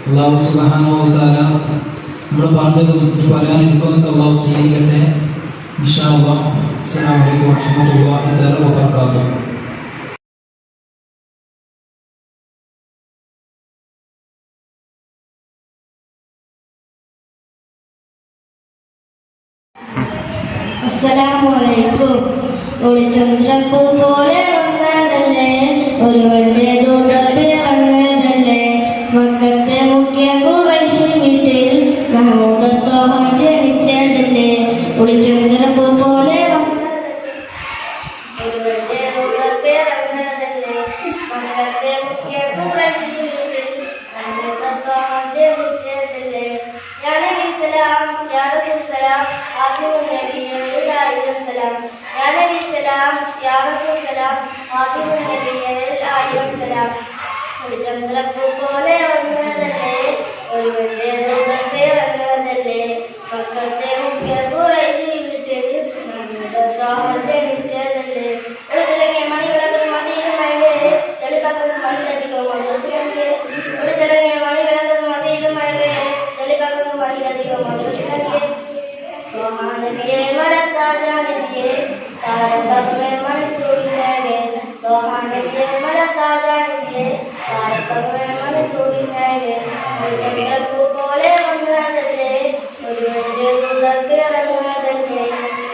അല്ലാഹു സുബ്ഹാനഹു വ തആല നമ്മൾ പറഞ്ഞതും ഇനി പറയാനിരിക്കുന്നതൊക്കെ അല്ലാഹു സ്വീകരിക്കട്ടെ. ഇൻഷാ അല്ലാഹ്. അസ്സലാമു അലൈക്കും വറഹ്മത്തുള്ളാഹി തആല വബറകാതുഹു. അസ്സലാമു അലൈക്കും. ഒളിചന്ദ്രപ്പൂ പോലെ വന്നതല്ലേ, ഒരു വലിയ ദൂതത്തിൽ വന്നതല്ലേ, മക്കത്തെ മുഖ്യ ഖുറൈശി വീട്ടിൽ മഹ്മൂദ് ത്വാഹ ജനിച്ചതല്ലേ. ഒളിചന്ദ്രപ്പൂ പോലെ ഒരു വലിയ ദൂതത്തിൽ വന്നതല്ലേ, മക്കത്തെ മുഖ്യ ഖുറൈശി വീട്ടിൽ മഹ്മൂദ് ത്വാഹ ജനിച്ചതല്ലേ. യാ നബി സലാം, യാ റസൂൽ സലാം, ആഖിറുൻ നബിയ്യ വൽ സലാം. യാ നബി സലാം, യാ റസൂൽ സലാം, ആഖിറുൻ നബിയ്യ വൽ സലാം. ഒരു ചന്ദ്രപ്പൂ പോലെ വന്നതല്ലേ, ഒരു വലിയ ദൂതത്തിൽ വന്നതല്ലേ, മക്കത്തെ മുഖ്യ ഖുറൈശി വീട്ടിൽ മഹ്മൂദ് ത്വാഹ ജനിച്ചതല്ലേ. ഉളുതിളങ്ങിയ മണിവിളക്ക് മദീനയിലെ തെളിപകർന്ന മണിലധികം മധുരത്തിലേ. ഉളുതിളങ്ങിയ മണിവിളക്ക് മദീനയിലെ തെളിപകർന്ന മണിലധികം മധുരത്തിലേ. നബിയെ മലക്കാജാനിയെ സാരക്കമേ മനസ്സൂരിനാകെ. നബിയെ മലക്കാജാനിയെ സാരക്കമേ മനസ്സൂരിനാകെ. ഒരു ചന്ദ്രപ്പൂ പോലെ വന്നതല്ലേ, ഒരു വലിയ ദൂതത്തിൽ ഇറങ്ങുന്നതല്ലേ,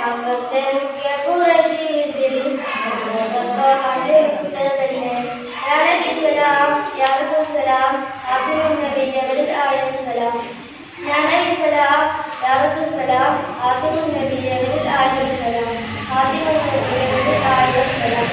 മക്കത്തെ മുഖ്യ ഖുറൈശി വീട്ടിൽ മഹ്മൂദ് ത്വാഹ ജനിച്ചതല്ലേ. യാ നബി സലാം, യാ റസൂൽ സലാം, ആഖിറുൻ നബിയ്യ വൽ സലാം. യാ നബി സലാം, യാ റസൂൽ സലാം, ആഖിറുൻ നബിയ്യ വൽ സലാം. ആഖിറുൻ നബിയ്യ വൽ സലാം.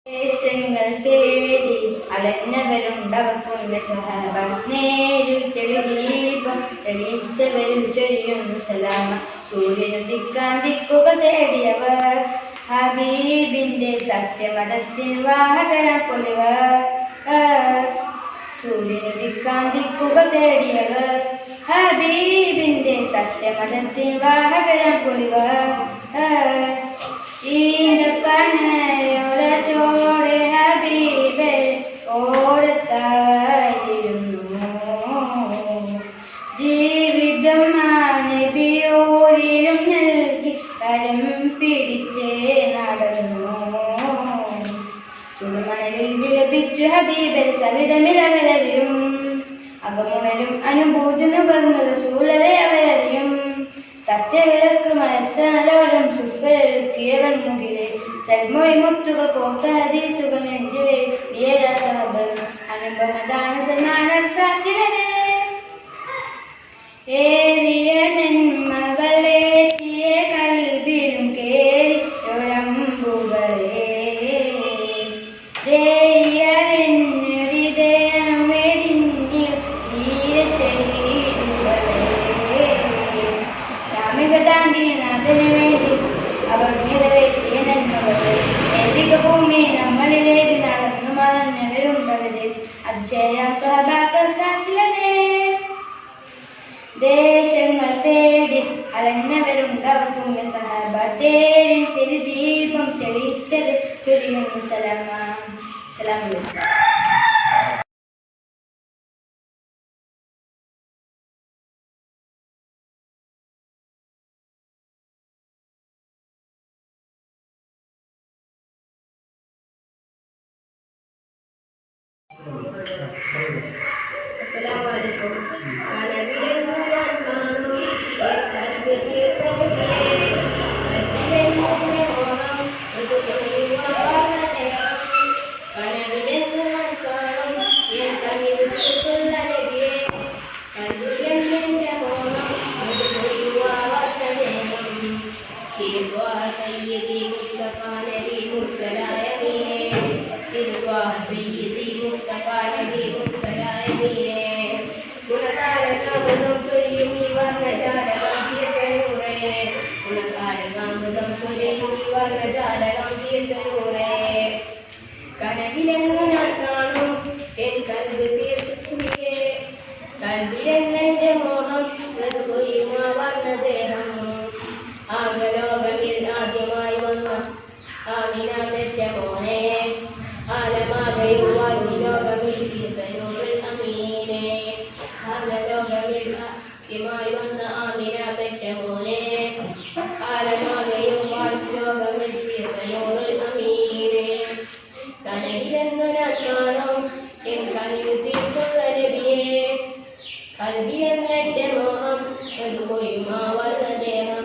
ദേശങ്ങൾ തേടി അലഞ്ഞവരുണ്ടവർക്കുണ്ട് സഹാബം. നേരിൽ തെളിദീപം തെളിയിച്ചവരിൽ ചൊരിയുന്നു സലാമ. സൂര്യനുദിക്കാൻ ദിക്കുക തേടിയവർ, ഹബീബിന്റെ സത്യമതത്തിൽ വാഹകന പൊലിവർ. സൂര്യനുദിക്കാൻ ദിക്കുക തേടിയവർ, ഹബീബിന്റെ സത്യമതത്തിൽ വാഹകന പൊലിവർ. ഈന്തപ്പനയോലച്ചോടെ ഹബീബെ ഓരത്തായിരുന്നു, ജീവിതം നബിയോരിലും നൽകി കരം പിടിച്ചേ നടന്നു. ചുടുമണലിൽ വിലപിച്ചു ഹബീബൻ സവിധമിലവരറിയും, അകമുണരും അനുഭൂതി നുകർന്ന റസൂലരെ അവരറിയും. സത്യവിലക്ക് മണത്തണലോലം സുപ്പരൊരുക്കിയവൻ മുകിലെ, സന്മൊഴി മുത്തുകൾ കോർത്ത ഹദീസുകൾ നെഞ്ചിലെ സഹബർ. അനുപമദാന സന്മാനർ സാത്തിരനെ ഏറിയ നന്മകളേറ്റിയ കൽബിലും കേറി ഒരമ്പുകളെ. ദേയറിഞ്ഞൊരിതേണം വെടിഞ്ഞു ധീരശരീരങ്ങളെ. രാമിക താണ്ടിയ നാഥന് വേണ്ടി അവർ നിറവേറ്റിയ നന്മകളെ. ഏതിക ഭൂമി നമ്മളിലേത് നടന്നു മറഞ്ഞവരുണ്ടവരെ. അതിശയം സ്വഭാക്കൾ സാധ്യതേ. ദേശങ്ങൾ തേടി അലഞ്ഞവരുണ്ടവർക്കുണ്ട് സഹാബ. തേടി തിരുദീപം തെളിയിച്ചത് ചൊരിയുന്നു സലാമ. അസ്സലാമു അലൈക്കും. Assalamualaikum. Karena bila kamu ikhlas berkata bila orang untuk berjuang karena bila kamu yang kami betul lagi karena orang untuk berjuang Tidwa Sayyidi Mustafa Nabi Mursala Yamin Tidwa Sayyidi Mustafa Nabi Mursala Yamin Gunakala Kamadam Surimi Varnajala Gambhir Tanure Gunakala Kamadam Surimi Varnajala Gambhir Tanure Kanavilangan Kanu En Kalbu Tirthuye Kalbilangan Moham Radhuyuma Varnadeham ആകലോകമിൽ ആദ്യമായി വന്ന ആമിന പെറ്റ മോനെ ആലമാകയുവായി ലോകമിൽ തീർത്തനൂറിൽ അമീനെ ആകലോകമിൽ ആദ്യമായി വന്ന ആമിന പെറ്റ മോനെ ആലമാകയുവായി ലോകമിൽ തീർത്തനൂറിൽ അമീനെ കനവിലെന്നു ഞാൻ കാണും എൻ കനിവ് തീർത്തുള്ള നബിയെ കൽവിലെന്നെ മോഹം അതുകൊയ്യുമാവന്ന ദേഹം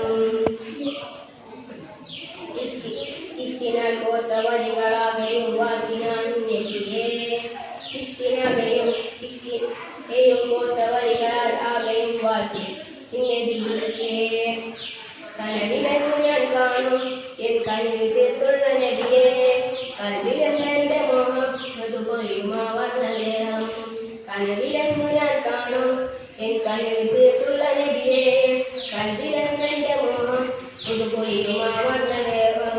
ഇഷ്ടിനാൽ കോർത്ത വരികളാകയും വാക്കിനാനും നബിയെ ഇഷ്ടിനെയും കോർത്ത വരികളാൽ ആകെയും വാക്കി നബിയെ കനവിലെന്നു ഞാൻ കാണും എൻ കനിവ് തീർത്തുള്ള നബിയെ കൽവിലെന്നെ മോഹം അതുകൊയ്യുമാവന്ന ദേഹം കനവിലെന്നു ഞാൻ കാണും എൻ കനിവ് തീർത്തുള്ള നബിയെ കൽവിലെന്നെ മോഹം അതുകൊയ്യുമാവന്ന ദേഹം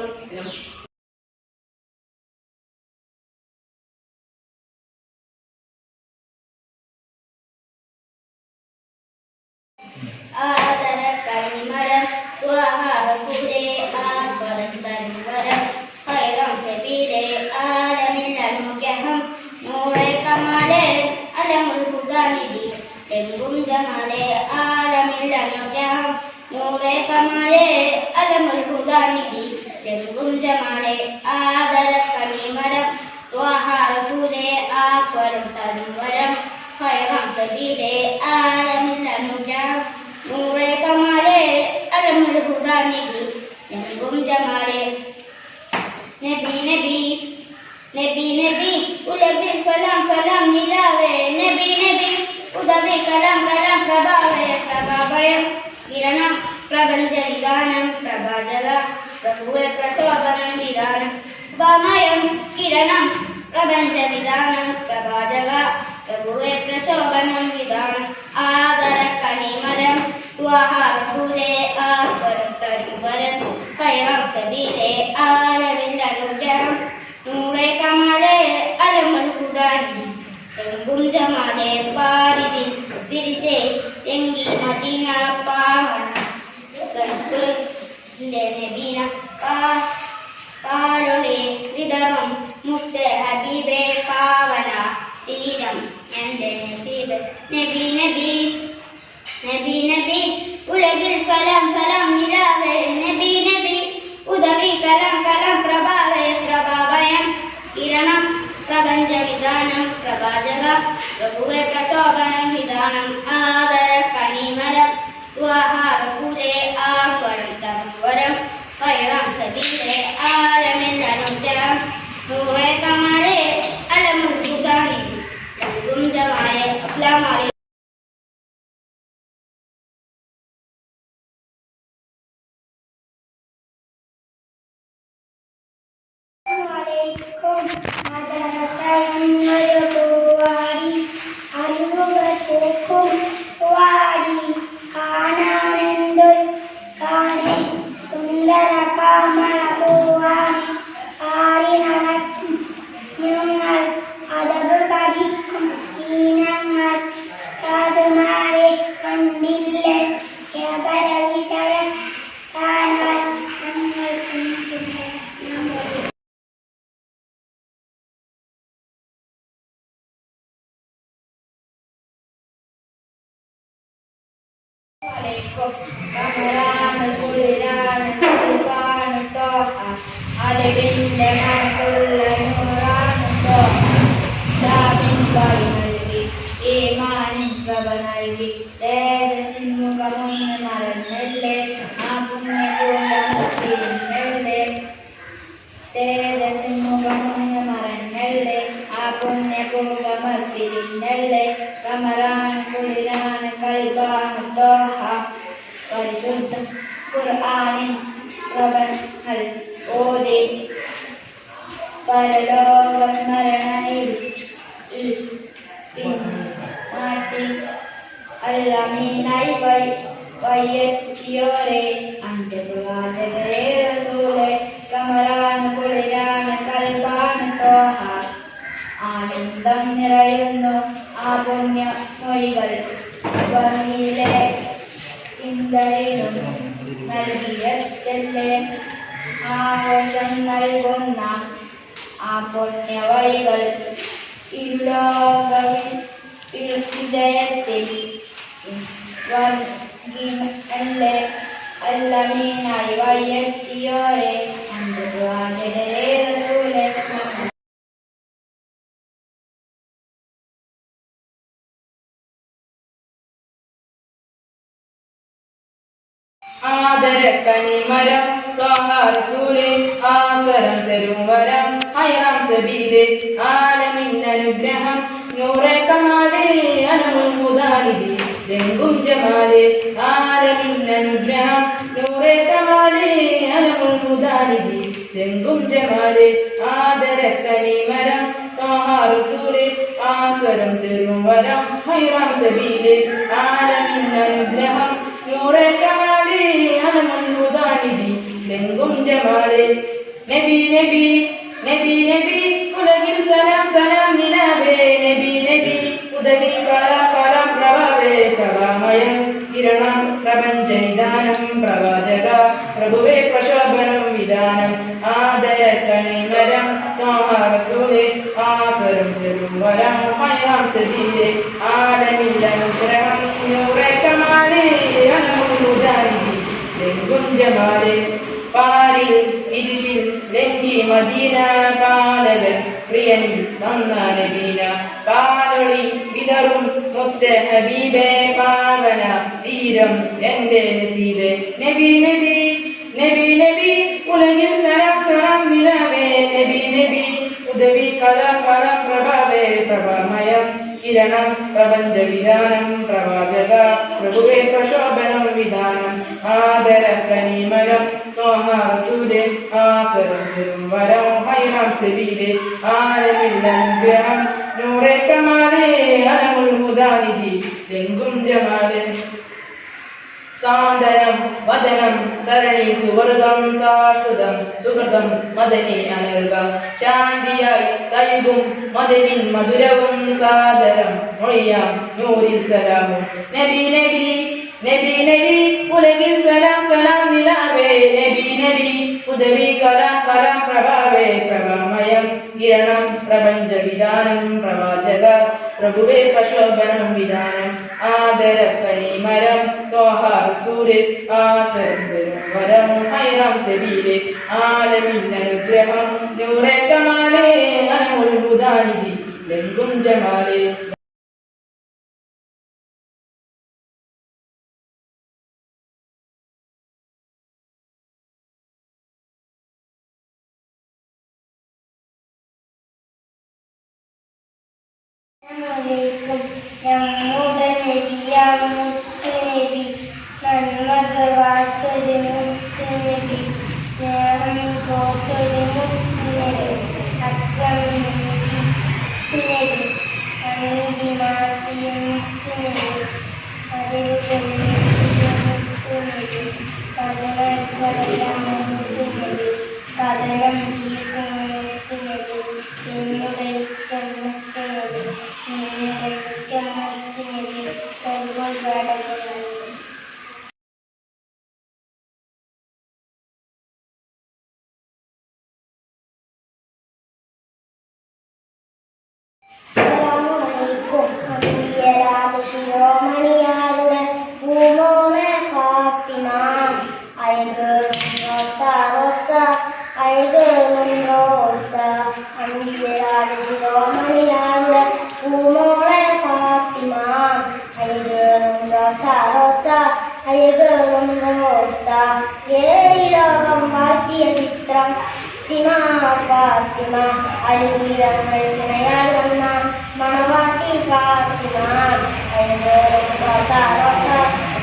ആദര കനിമരം ത്വഹാറസൂലേ ആസ്വരം തൻവരം ഖൈറം സബീലേ ആലമിൽ അൽമുഖഹം നൂറേ കമാലേ അലമുൽ ഹുദാനിദി തെങ്കും ജമാലേ ആലമിൽ അൽമുഖഹം നൂറേ കമാലേ അലമുൽ ഹുദാനിദി തെങ്കും ജമാലേ ആദര കനിമരം ത്വഹാറസൂലേ ആസ്വരം തൻവരം ഖൈറം സബീലേ ആലമിൽ അൽമുഖഹം നൂറേ കമാലേ അലമുൽ ഹുദാനിദി തെങ്കും ജമാലേ നബി നബി നബി നബി ഉലബി ഫലാം ഫലാം നിലാവേ നബി നബി ഉദവി കലാം കലാം പ്രഭാവേ പ്രഭാഭയം കിരണം പ്രപഞ്ച വിധാനം പ്രഭാജക പ്രഭുവെ പ്രശോഭനം വിധാനം വമയം കിരണം പ്രപഞ്ച വിധാനം പ്രഭാജക പ്രഭുവെ പ്രശോഭനം വിധാനം ആദര കണിമരം ത്വഹാറസൂലേ ആസ്വരം തരുവരം ഖൈറം സബീലേ ആലമിൽ അനുഗ്രഹം നൂറേ കമാലേ അലമുൽ ഹുദാനിദി തെങ്കും ജമാലേ പാരിതി പിരിശേ തെങ്കി മദീന പാവന നബീന പാലൊളി വിതറും മുത്ത് ഹബീബേ പാവന തീരം എൻ്റെ നബീബ് നബി നബി നബി നബി ഉലകിൽ സലാം സലാം നിലാവേ നബി നബി ഉദവി കലാം കലാം പ്രഭാവേ പ്രഭാഭയം കിരണം പ്രപഞ്ച വിധാനം പ്രഭാജക പ്രഭുവെ പ്രശോഭനം വിധാനം ആദര കനിമരം ത്വഹാറസൂലേ ആസ്വരം തൻവരം ഖൈറം സബീലേ ആലമിൽ അനുഗ്രഹം നൂറേ കമാലേ അലമുൽ ഹുദാനിദി തെങ്കും ജമാലേ അസ്സലാമു അലൈക്കും. മദരസയെന്നൊരു പൂവാടി അറിവുകൾ പൂക്കും വാടി കാണാനെന്തൊരു കാണേ സുന്ദര കാമള പൂവാടി ആരി നടക്കും ഞങ്ങൾ അതവ് പഠിക്കും ഈനങ്ങൾ സാധുമാരെ കണ്ടില്ലേ വിഷയം കാണാൻ ഞങ്ങൾ കമറാണ് കുളിരാണ് കൽബാണ് തോഹ അലവിന്റെ മനസ്സുള്ള നൂറാണ് തോഹ ഇസ്ലാമിൻ വഴി നൽകി ഈമാനിൻ പ്രഭ നൽകി തേജസ്സിൻ മുഖമൊന്ന് മറന്നല്ലേ ആ പുണ്യപൂർണ്ണ തേജസ്സിൻ മുഖമൊന്ന് മറന്നല്ലേ ആ പുണ്യപൂർണ്ണമർത്തിരിഞ്ഞല്ലേ കമറാണ് കുളിരാണ് കൽബാണ് തോഹ പരിശുദ്ധ ഖുർആനിൻ പ്രബന്ധങ്ങൾ ഓതി പരലോക സ്മരണയിൽ മാറ്റി അല്ലമീനായി വയ്യെത്തിയോരെ അന്ത്യപ്രവാചകരെ റസൂലെ കമറാണ് കുളിരാണ് കൽബാണ് തോഹ ആനന്ദം നിറയുന്നു ആ പുണ്യ മൊഴികൾ ഭംഗിയിലെ ചിന്തയിലും നൽകിയല്ലേ ആവേശം നൽകുന്ന ആ പുണ്യ വഴികൾ ഇരുലോക വിജയത്തിൽ അല്ലേ അല്ലമീനായി വയ്യെത്തിയോരെ അന്ത്യപ്രവാചകരെ റസൂലെ ആദരക്കനിമരം ത്വാഹ റസൂലേ ആസ്വരം തരും വരം ഹൈറാം സബീലേ ആലമിൻ അനുഗ്രഹം നൂറെ കമാലേ അനമുൽ മുദാനിദി ദെങ്കും ജമാലേ ആലമിൻ അനുഗ്രഹം നൂറെ കമാലേ അനമുൽ മുദാനിദി ദെങ്കും ജമാലേ ആദരക്കനിമരം ത്വാഹ റസൂലേ ആസ്വരം തരും വരം ഹൈറാം സബീലേ ആലമിൻ അനുഗ്രഹം നൂറെ കമാലേ അനമുൽ മുദാനിദി ദെങ്കും ജമാലേ നബി നബി നബി നബി ഉലകിൽ സലാം സലാം നിലാവേ നബി നബി ഉദവി കലാം കലാം പ്രഭാവേ പ്രഭാമയം കിരണം പ്രപഞ്ചനിദാനം പ്രവാചക പ്രഭുവേ പ്രശോഭനം വിധാനം ആദരക്കണിമരം ത്വാഹ റസൂലേ ആസ്വരം തരും വരം ഹൈറാം സബീലേ ആലമിൽ അനുഗ്രഹം നൂറെ കമാലേ അനമുൽ മുദാനിദി ദെങ്കും ജമാലേ പാരിൽ ഇരിശിൽ ലങ്കി മദീന പാലകൻ പ്രിയനിൽ തന്ന നബീന പാലൊളി വിതറും മുത്ത ഹബീബേ പാവന തീരം എന്റെ നസീബേ നബി നബി നബി നബി ഉലകിൽ സലാം സലാം നിലാവേ നബി നബി ഉദവി കലാം കലാം പ്രഭാവേ പ്രഭാമയം കിരണം പ്രപഞ്ച വിധാനം പ്രവാചക പ്രഭുവേ പ്രശോഭനം വിധാനം ആദരക്കനിമരം ത്വാഹ റസൂലേ ആസ്വരം തരും വരം ഹൈറാം സബീലേ ആലമിൽ അനുഗ്രഹം നൂറെ കമാലേ അനമുൽ മുദാനിദി ദെങ്കും ജമാലേ സാന്ദനം വദനം തരണി സുവർഗം സാശ്വതം സുഹൃതം മദനി അനർഗം ശാന്തിയായി തഴുകും മദനിൻ മധുരവും സാദരം മൊഴിയാം നൂറിൽ സലാമും നബി നബി നബി നബി ഉലകിൽ സലാം സലാം നിലാവേ നബി നബി ഉദവി കലാം കലാം പ്രഭാവേ പ്രഭാമയം കിരണം പ്രപഞ്ച വിധാനം പ്രവാചക പ്രഭുവേ പ്രശോഭനം വിധാനം ആദരക്കനിമരം ത്വാഹ റസൂലേ ആസ്വരം തരും വരം ഹൈറാം സബീലേ ആലമിൻ അനുഗ്രഹം നൂറെ കമാലേ അനമുൽ മുദാനിദി ദെങ്കും ജമാലേ നമ്മുടെ നബിയാം മുത്തുനബി നന്മകൾ വാർത്തൊരു മുത്തുനബി സ്നേഹം കോർത്തൊരു മുത്തുനബി അക്രം മുത്തുനബി അനീതി മാറ്റിയ മുത്തുനബി അറിവുകൾ മുത്തുനബി കഥകളെല്ലാം മുത്തുനബി കഥകം തീർക്കും മുത്തുനബി എന്ന് ധരിച്ച മുത്തുനബി ശിരോമണിയാരുടെ പൂമോണ അഴകേറും റോസ റോസ അഴകേറും റോസ അന്തിയരാട് ശിരോമണിയാളുടെ പൂമോളെ ഫാത്തിമ അഴകേറും റോസ റോസ അഴകേറും റോസ ഏഴ് ലോകം വാഴ്ത്തിയ ചിത്രം ഫാത്തിമ അലിവിതങ്ങൾ ഇണയാൽ വന്ന മണവാട്ടി ഫാത്തിമ അഴകേറും റോസ റോസ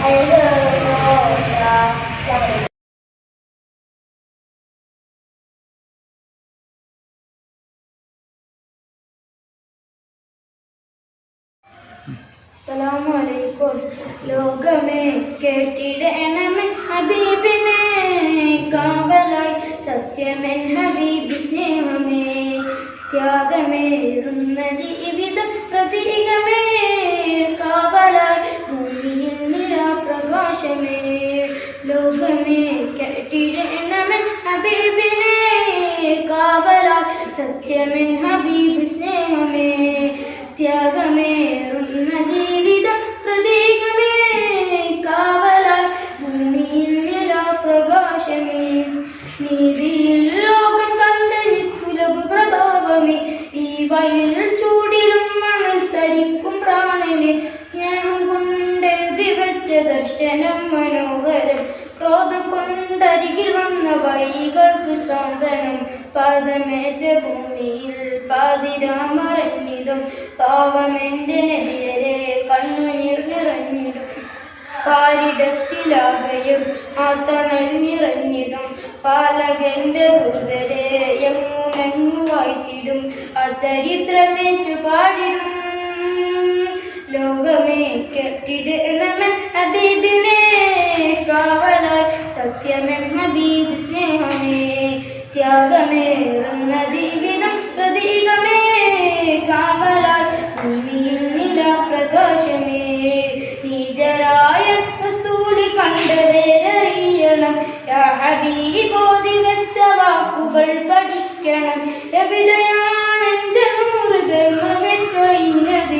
അഴകേറും റോസ. അസ്സലാമു അലൈക്കും. ലോകമേ കേട്ടിടണമേ ഹബീബിനെ കാവലായി സത്യമെൻ ഹബീബി സ്നേഹമേ ത്യാഗമേറുന്ന ജീവിതം പ്രതീകമേ കാവലായി ഭൂമിയിൽ നിലാപ്രകാശമേ. ലോകമേ കേട്ടിടണമേ ഹബീബിനെ കാവലായി സത്യമെൻ ഹബീബി സ്നേഹമേ ത്യാഗമേറുന്ന ജീവിതം പ്രതീകമേ കാവലായി ഭൂമിയിൽ നിലാപ്രകാശമേ. നീതിയിൽ ലോകം കണ്ട നിസ്തുലഭ പ്രഭാവമേ ഈ വയൽ ചൂടിലും മണൽ തരിക്കും പ്രാണനെ സ്നേഹം കൊണ്ടെഴുതി വെച്ച ദർശനം മനോഹരം ക്രോധം കൊണ്ടരികിൽ വന്ന വൈകൾക്ക് സാന്ത്വനം പാദമേറ്റ ഭൂമിയിൽ പാതിരാമറഞ്ഞിടും പാവമെന്റെ നെതിരെ കണ്ണുനീർ നിറഞ്ഞിടും പാരിടത്തിലാകയും ആ തണൽ നിറഞ്ഞിടും പാലകന്റെ ദൂതരെ എങ്ങുമെങ്ങു വായിത്തിടും ആ ചരിത്രമേറ്റു പാടിടും. ലോകമേ കേട്ടിടണമേ ഹബീബിനെ കാവലായി സത്യമെൻ ഹബീബ് സ്നേഹമേ ത്യാഗമേറുന്ന ജീവിതം പ്രതീകമേ കാവലായി ഭൂമിയിൽ നിലാപ്രകാശമേ. നീജരായ റസൂല് കണ്ടവേരറിയണം യാ ഹബീബോധി വെച്ച വാക്കുകൾ പഠിക്കണം. എവിടെയാണെന്റെ നൂറ് ധർമ്മമേ കഴിഞ്ഞത്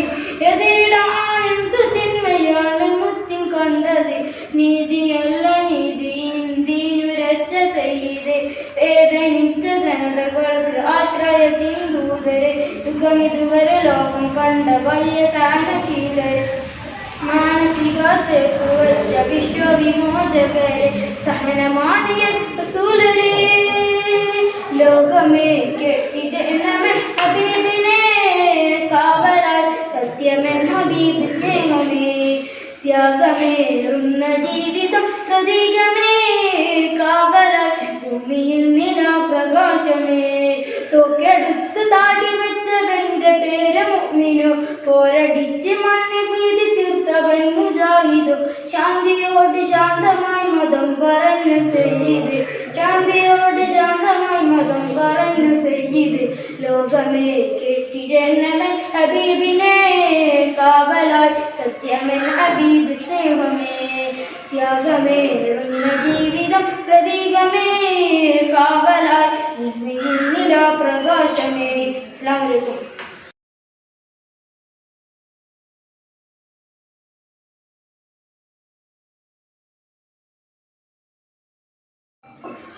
എതിടാണെന്ത് തിന്മയാണ് മുത്തിൻ കണ്ടത്. നീതിയല്ല നീതി ഇന്ത്യനുരച്ച ചെയ്ത് വേദനിച്ച ജനതകൾക്ക് ആശ്രയത്തിൻ ദൂതരെ യുഗമിതുവരെ ലോകം കണ്ട വലിയ സാനശീലരെ മാനസിക ചേർത്തുവച്ച വിശ്വവിമോചകരെ സഹനമാണ് റസൂലരെ. ലോകമേ കേട്ടിടണമേ ഹബീബിനെ കാവലായി സത്യമെൻ ഹബീബ് സ്നേഹമേ ത്യാഗമേറുന്ന ജീവിതം പ്രതീകമേ കാവലായി ഭൂമിയിൽ നിലാപ്രകാശമേ. തോക്കെടുത്ത് താടി വെച്ചവന്റെ പേര് മുഅ്മിനോ പോരടിച്ച് മണ്ണിൽ വീതി തീർത്തവൻ മുജാഹിദോ ശാന്തിയോട് ശാന്തമായി മതം പറഞ്ഞ സയ്യിദ് ശാന്തിയോട് ശാന്തമായി മതം പറഞ്ഞ സയ്യിദ്. ലോകമേ കേട്ടിടണമേ ഹബീബിനെ കാവലായി സത്യമെൻ ഹബീബ് സ്നേഹമേ ത്യാഗമേറുന്ന ജീവിതം പ്രതീകമേ കാവലായി ഭൂമിയിൽ നിലാപ്രകാശമേ.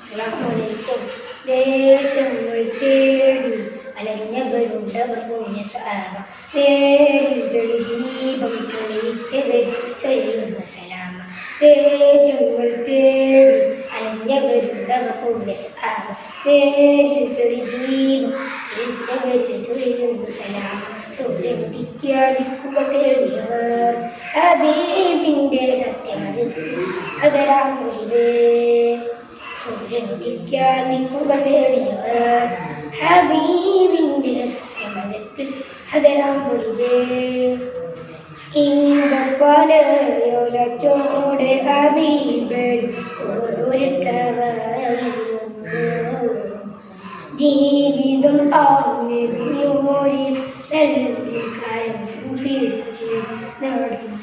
അസ്സലാമു അലൈക്കും. ദേശങ്ങൾ തേടി അലഞ്ഞവരുണ്ടവർ പുണ്യ സഹാബ നേരിൽ തെളി ദീപം തെളിയിച്ചവർ ചൊല്ലുന്ന സലാമ. ദേശങ്ങൾ തേടി അലഞ്ഞവരുണ്ടവർ പുണ്യ സഹാബ നേരിൽ തെളി ദീപം തെളിയിച്ചവർ ചൊല്ലുന്ന സലാമ. സൂര്യൻ ദിക്കുക തേടിയവർ ഹബീബിന്റെ സത്യമത് അതരാമുറിവേ സൂര്യനുദിക്കാൻ നിൽക്കുക തേടിയവർ ഹബീബിന്റെ സത്യമതത്തിൽ ഹദരാം പൊളിവേ. ഈന്തപ്പലയോലച്ചോടെ ഹബീബൻ ഓരോരിട്ടവർ ജീവിതം ആവിയോരി നല്ല കാര്യം പിടിച്ച് നടന്നു.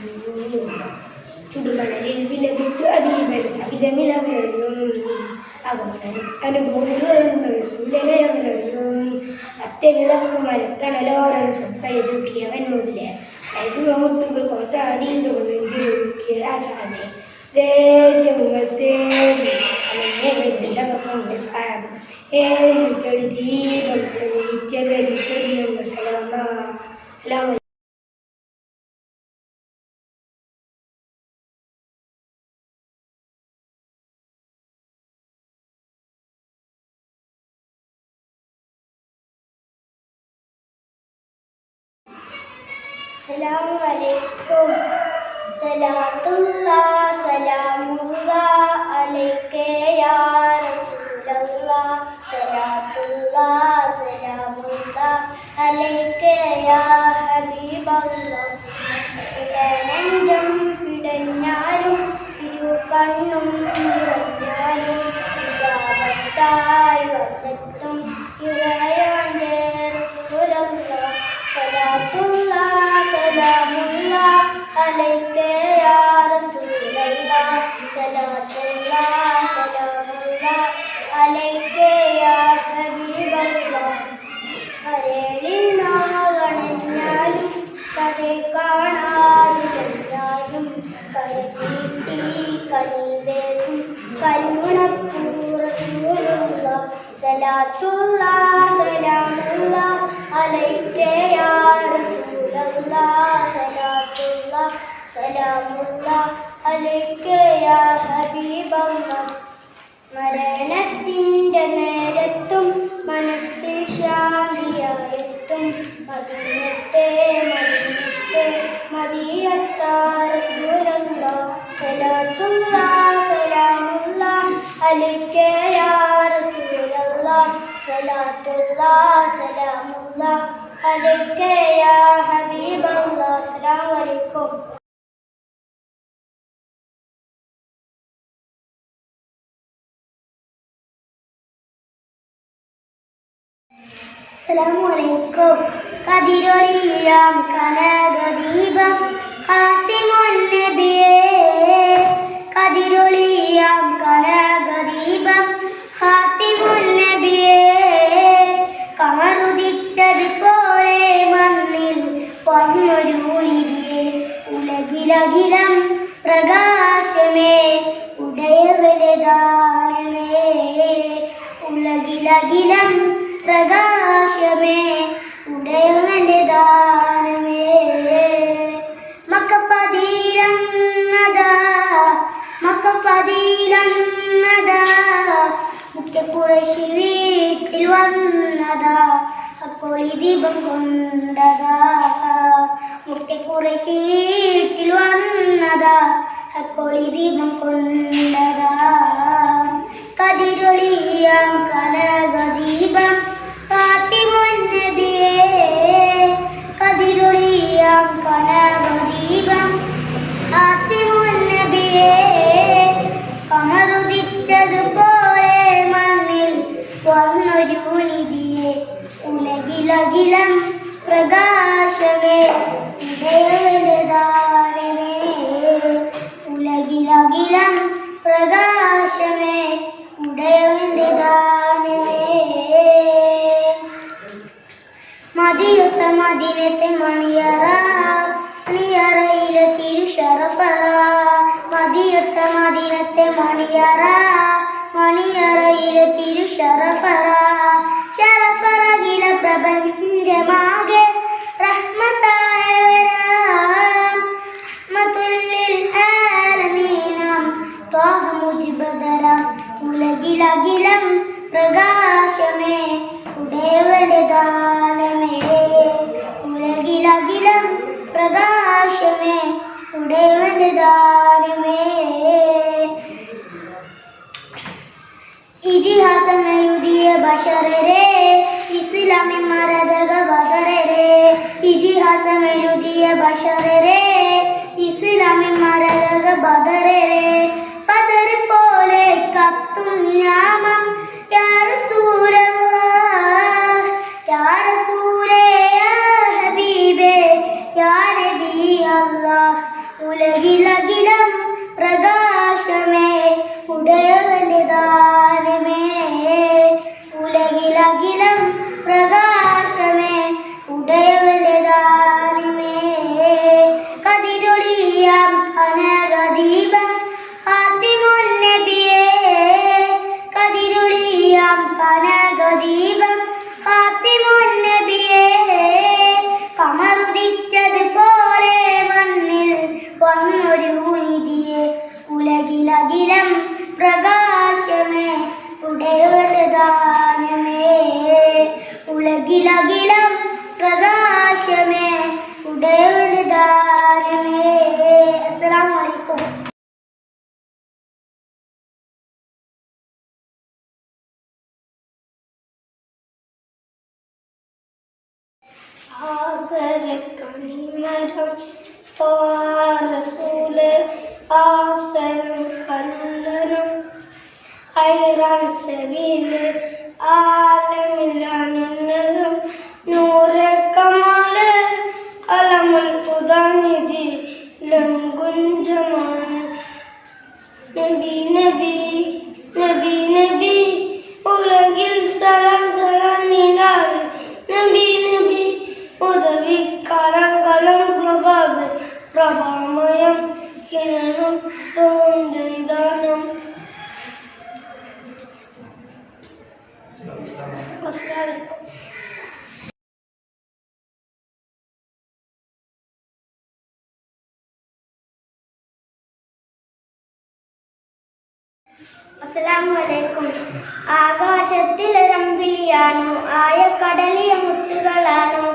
ചുടുമണലിൽ വിലപിച്ചു ഹബീബൻ സവിധമിലവരും അനുഭൂതികളുണ്ട് സൂര്യനവരും സത്യവിളക്ക് മരത്തണലോരം സ്വപ്പയൊരുക്കിയവൻ മുതലേ സൈതുകൾ കോർത്ത അതീതുകൾ നെഞ്ചിലൊരുക്കിയ രാജാവേ ദേശത്തെ ദീപം തെളിയിച്ച വെളിച്ചെറിയുന്ന സലാമ. Assalamu alaikum. Salatullah, salamullah alayka ya Rasulullah. Salatullah, salamullah alayka ya Habiballah. Idananjam pidanyarum irukannum niranyarum ijabattayi vandattum irayande Rasulullah. Salatullah, salamullah alayka ya Rasulullah. Salatullah, salamullah alayka ya Habiballah. കരളിനാകണഞ്ഞാലും കരെ കാണാതിരുന്നാലും കരനീട്ടി കനിവേറും കരുണപ്പൂ റസൂലുള്ള. സലാത്തുള്ള സലാമുള്ള അലൈക യാ റസൂലല്ല. സലാത്തുള്ള സലാമുള്ള അലൈക യാ ഹബീബല്ല. മരണത്തിൻ്റെ നേരത്തും മനസ്സിൽ ശാന്തിയായെത്തും മദീനത്തെ മദീയത്താറസൂലല്ല. സലാത്തുള്ള സലാമുള്ള അലൈക യാ റസൂലല്ല. സലാത്തുള്ള സലാമുള്ള അലൈക യാ ഹബീബല്ല. അസ്സലാമു അലൈക്കും. അസ്സലാമുഅലൈക്കും. കതിരൊളിയാം കനകദീപം ഖാതിമുൻ നബിയേ. കതിരൊളിയാം കനകദീപം ഖാതിമുൻ നബിയേ. കമറുദിച്ചതുപോലെ മണ്ണിൽ വന്നൊരു നിധിയേ. ഉലകിലകിലം പ്രകാശമേ ഉടയവന്റെ ദാനമേ. ഉലകിലകിലം പ്രകാശമേ ഉടയവന്റെ ദാനമേ. മക്കപ്പതിയിലന്നതാ മുഖ്യ ഖുറൈശി വീട്ടിൽ വന്നതാ അക്കോളി ദീപം കൊണ്ടതാ. മുഖ്യ ഖുറൈശി വീട്ടിൽ വന്നതാ അക്കോളി ദീപം കൊണ്ടതാ. കതിരൊളിയാം കനകദീപം ഖാതിമുൻ നബിയേ. കതിരൊളിയാം കനകദീപം ഖാതിമുൻ നബിയേ. കമറുദിച്ചതുപോലെ മണ്ണിൽ വന്നൊരു നിധിയേ. ഉലകിലകിലം പ്രകാശമേ ഉടയവന്റെ ദാനമേ. ഉലകിലകിലം പ്രകാശമേ ഉടയവന്റെ ദാനമേ. മദിയൊത്ത മദീനത്തെ മണിയറ മണിയറയിലെ തിരുശറഫറ. മദിയൊത്ത മദീനത്തെ മണിയറ മണിയറയിലെ തിരുശറഫറ. ശറഫറകില പ്രപഞ്ചമാകെ റഹ്മത്തായവരാ. റഹ്മത്തുല്ലിൽ ആലമീനാം ത്വാഹ മുജ്ബദറ. ഉലകിലകിലം പ്രകാശമേ ഉടയവന്റെ ദാനമേ. ഉലകിലകിലം പ്രകാശമേ ഉടയവന്റെ ദാനമേ. ഇതിഹാസം എഴുതിയ ബശറരെ ഇസ്ലാമിൻ മരതക ബദറരെ. ഇതിഹാസം എഴുതിയ ബശറരെ ഇസ്ലാമിൻ മരതക ബദറരെ. ബദർ പോലെ കത്തും നാമം യാ റസൂലല്ലാഹ്. യാ റസൂലേ യാ ഹബീബേ യാ നബി അല്ലാഹ്. ഉലകിലകിലം പ്രകാശമേ ഉടയവന്റെ ദാനമേ. ഉലകിലകിലം പ്രകാശമേ ഉടയവന്റെ ദാനമേ. കതിരൊളിയാം കനകദീപം പ്രകാശമേ ഉടയവന്റെ ദാനമേ ഉലകിലകിലം പ്രകാശമേ ഉടയവന്റെ ദാനമേ. അസ്സലാമു അലൈക്കും. ആദരക്കണിമരം റസൂല് ആസനം കണ്ണനും ഐറാൻ സബീല് ആലമില്ലാനും നൂറ് കമാല് അലമുൽ പുതാനിധി ലങ്കുഞ്ചമാണ് നബി നബി നബി നബി ഉലകിൽ സലാം സലാം നിലാവ് നബി നബി ഉദവി കലം പ്രഭാമയം കിരണം നിദാനം. നമസ്കാരം. അസ്സലാമു അലൈക്കും. ആകാശത്തിലൊരമ്പിളിയാണോ ആയക്കടലിയ മുത്തുകളാണോ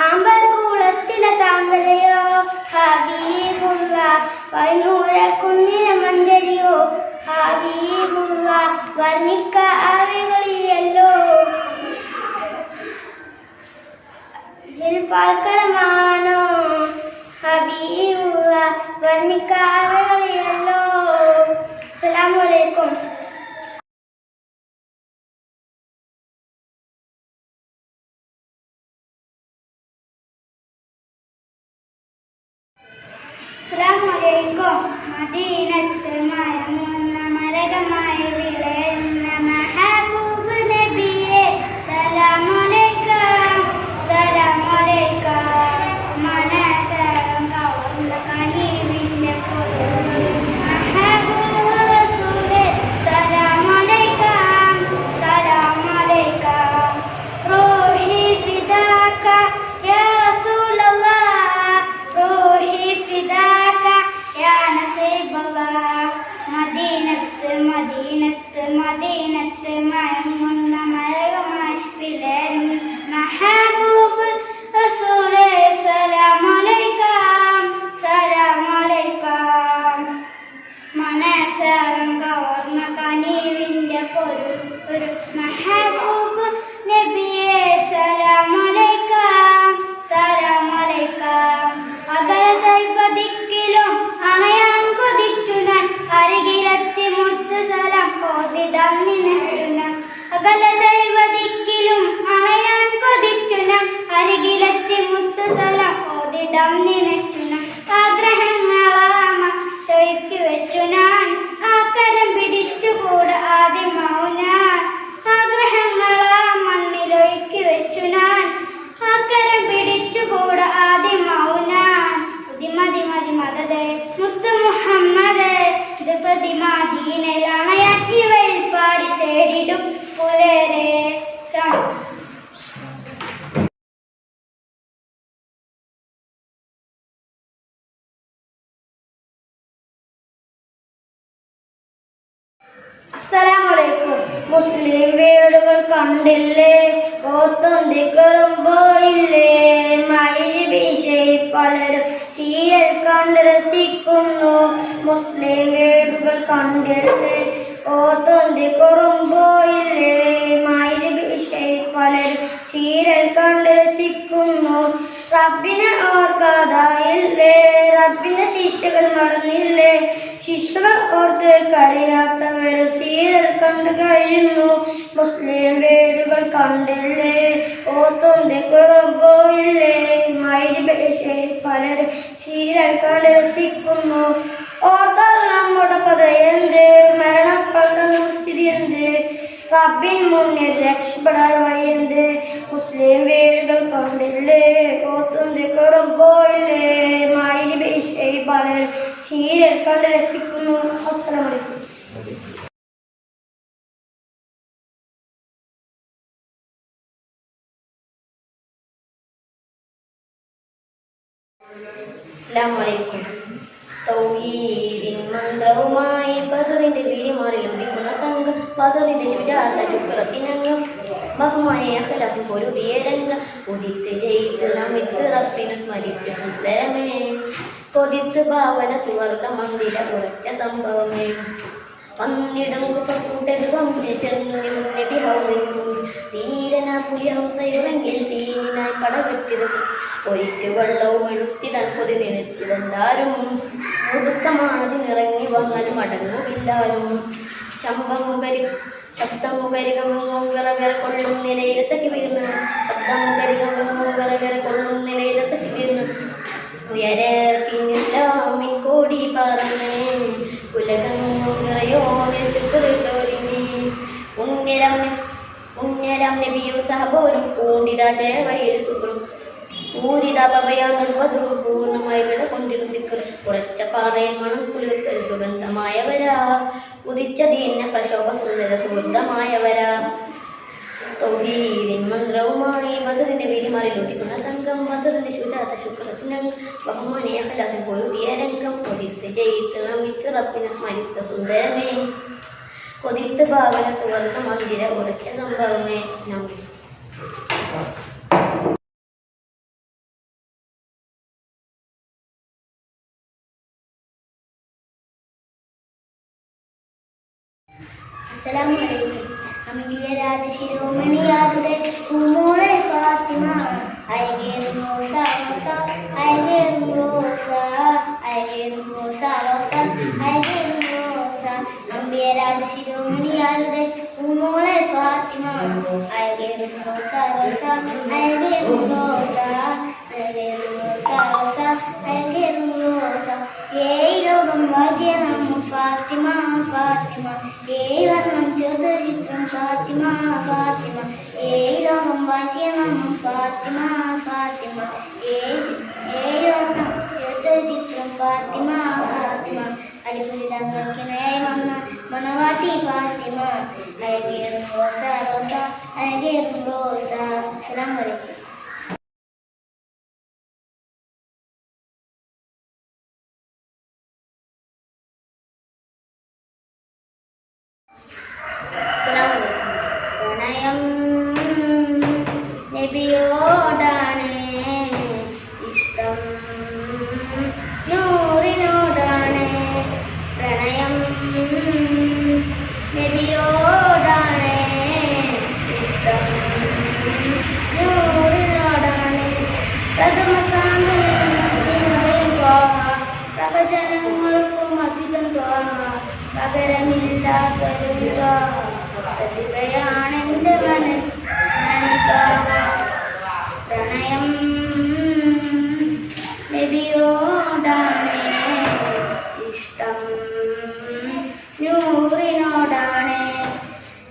ആമ്പൽ കൂളത്തിലെ താമ്പലയോ ഹബീബുള്ള വൈനൂര കുന്നിന മഞ്ചരിയോ ഹബീബുള്ള വർണ്ണിക്ക ആവകളിയല്ലോ പാൽക്കടമാണോ ഹബീബുള്ള വർണ്ണിക്ക ആവകളിയല്ലോ. അസ്സലാമു അലൈക്കും. അസ്സലാമു അലൈക്കും. മദീനത്ത് മരമുന്ന മരകമായി വിളയുന്ന മഹബൂബ് നബിയെ സലാമു അലൈക്കും സലാമു അലൈക്കും. മനസ്സകം കവർന്ന കനിവിന്റെ മഹബൂബ് റസൂലേ സലാമു അലൈക്കും സലാമു അലൈക്കും. റൂഹി ഫിദാക യാ റസൂലല്ലാഹ് റൂഹി ഫിദാക യാ നസീബല്ലാഹ്. മദീനത്ത് മദീനത്ത് മദീനത്ത് മയങ്ങുന്ന മരകമായി വിളരുന്ന മഹബൂബ് റസൂലേ സലാമു അലൈക്കും സലാമു അലൈക്കും. മനസ്സകം കവർന്ന കനിവിന്റെ ഒരു മഹബൂബ് നബിയെ സലാമു അലൈക്കും സലാമു അലൈക്കും. അകലതൈപതിക്കിലും അണയാൻ കൊതിച്ചു ഞാൻ അരികിലെത്തി മുത്ത് സലാം ഓതിടാൻ നിനച്ചു ഞാൻ. അകലതൈപതിക്കിലും അണയാൻ കൊതിച്ചു ഞാൻ അരികിലെത്തി മുത്ത് സലാം ഓതിടാൻ നിനച്ചു ഞാൻ. ആഗ്രഹങ്ങളാമ ചോയ്ക്കു വെച്ചു ഞാൻ ആക്കരം പിടിച്ചുകൂടെ ആദ്യമാവും ഞാൻ. ആഗ്രഹങ്ങളാ മണ്ണിലൊഴുക്കി വെച്ചു ഞാൻ ആക്കരം പിടിച്ചുകൂടെ ആദ്യമാവും ഞാൻ. മതി മതി മദദേ മുത്ത് മുഹമ്മദ് ദ്രുപതി മദീനയിലാണ് ഇവയിൽ പാടി തേടിടും പുലരെ. അസ്സലാമു അലൈക്കും. മുസ്ലിം വീടുകൾ കണ്ടില്ലേ ഓത്തൊന്തിക്കളും പോയില്ലേ മയിൽ വീശയിൽ പലരും സീരിയൽ കണ്ട് രസിക്കുന്നു. മുസ്ലിം വീടുകൾ കണ്ടില്ലേ ഓത്തൊന്തിക്കുറും പോയില്ലേ മയിൽ വീശയിൽ പലരും സീരിയൽ കണ്ട് രസിക്കുന്നു. റബ്ബിനെ ഓർക്കാതായില്ലേ റബ്ബിന്റെ ശിക്ഷകൾ മറന്നില്ലേ ശിക്ഷകൾ ഓർത്ത് കരയാത്തവരും സീരിയൽ കണ്ടു കഴിയുന്നു. മുസ്ലിം വീടുകൾ കണ്ടില്ലേ ഓത്തൊന്തിക്കുറും പോയില്ലേ മയിൽ വീശയിൽ പലരും സീരിയൽ കണ്ട് രസിക്കുന്നു. ഓർത്താൽ നമ്മുടെ കഥ എന്ത് മരണപ്പെടുന്ന സ്ഥിതി എന്ത് റബ്ബിൻ മുന്നിൽ രക്ഷപ്പെടാൻ വഴിയെന്ത്. മുസ്ലിം വീടുകൾ കണ്ടില്ലേ ഓത്തൊന്തിക്കുറും പോയില്ലേ മയിൽ വീശയിൽ പലരും സീരിയൽ കണ്ട് രസിക്കുന്നു. അസ്സലാമു അലൈക്കും. അസ്സലാമു അലൈക്കും. തൗഹീദിൻ മന്ത്രവുമായി ബദറിന്റെ വീരിമാറിൽ ബദറിന്റെ ശുജാഅത ശുക്രത്തിനംഗം ബഹുമാനെ അഖ്ലാഖ് പൊരുതിയ രംഗം ഉദിത്ത് ജയിത്ത് നമിത്ത് റബ്ബിനെ സ്മരിച്ച് സുന്ദരമേ കൊതിത്ത് ഭാവന സുവർഗ മന്ദിര ഉറച്ച സംഭവമേ പന്നിടങ്കുകൂട്ടരുകമ്പിൽ ചെന്നു നബി ഹൗവയ്ക്കും തീരന പുലി ഹംസയുറങ്കിൽ തീനിനായി പടവെട്ടിടും ഒരിക്കു വെള്ളവും എഴുത്തിടാൻ കൊതി നിലച്ചിടന്താരും ഒടുക്കമാണതിനിറങ്ങി വന്നാൽ മടങ്ങുമില്ലാരും ശബ്ദമുഖരികമെങ്ങും വിറകര കൊള്ളും നിലയിലത്തേക്ക് വീർന്നു ശബ്ദമുഖരികമെങ്ങും വിറകര കൊള്ളും നിലയിലത്തേക്ക് വീർന്നു ഉയരത്തിനില്ലാമിൻ കോടി പറന്ന് ഉലകങ്ങും നിറയോനെ ചുക്കറിച്ചോരിഞ്ഞ് ഉന്നരം നബിയും സഹബോരും പൂണ്ടിത ജയവയിൽ സുഖം പൂരിത പ്രഭയാന്തം വധുവും പൂർണ്ണമായി വിടകൊണ്ടിരുന്നിക്കർ ഉറച്ച പാതയിൽ മണം കുളിർത്തൊരു സുഗന്ധമായവരാ ഉദിച്ച ദീന പ്രശോഭ സുന്ദര സുഹൃത്തമായവരാ തൗഹീദിൻ മന്ത്രവുമായി ബദറിന്റെ വിരിമാറിലൊത്തിക്കുന്ന സംഘം ബദറിന്റെ ശുജാഅത ശുക്രത്തിനംഗം ബഹുമാനെ അഖ്ലാഖ് പൊരുതിയ രംഗം കൊതിത്ത് ജയിത്ത് നമിത്ത് റബ്ബിനെ സ്മരിത്ത സുന്ദരമേ കൊതിത്ത് ഭാവന സുവർഗ മന്ദിര ഉറച്ച സംഭവമേ. അസ്സലാമു അംബിയ രാജശിരോമണിയാരുടെ പൂമോളെ ഫാത്തിമ അഴകേറും റോസ റോസ അഴകേറും റോസ അഴകേറും റോസ റോസ അഴകേറും റോസ അംബിയ രാജശിരോമണിയാരുടെ പൂമോളെ ഫാത്തിമ അഴകേറും റോസ റോസ അഴകേറും റോസ അഴകേറും റോസ റോസ അഴകേറും റോസ ഏഴ് ലോകം വാഴ്ത്തിയ നാമം ഫാത്തിമ ഫാത്തിമ ഏഴ് വർണ്ണം ചെറുത ചിത്രം ഫാത്തിമ ഫാത്തിമ ഏഴ് ലോകം വാഴ്ത്തിയ നാമം ഫാത്തിമ ഫാത്തിമ ഏഴ് വർണ്ണം ചെറുത ചിത്രം ഫാത്തിമ ഫാത്തിമ അലിപുരിതായി വന്ന മണവാട്ടി ഫാത്തിമ അഴകേറും റോസ റോസ അഴകേറും റോസ. അസ്സലാമു അലൈക്കും. പ്രണയം നബിയോടാണ് ഇഷ്ടം നൂറിനോടാണ് പ്രണയം നബിയോടാണ് ഇഷ്ടം നൂറിനോടാണ് പ്രഥമ പ്രവചനങ്ങൾക്കും അധികം പകരമില്ലാത്തൊരു പ്രതിഭയാണെന്റെ പ്രണയം നബിയോടാണ് ഇഷ്ടം നൂറിനോടാണ്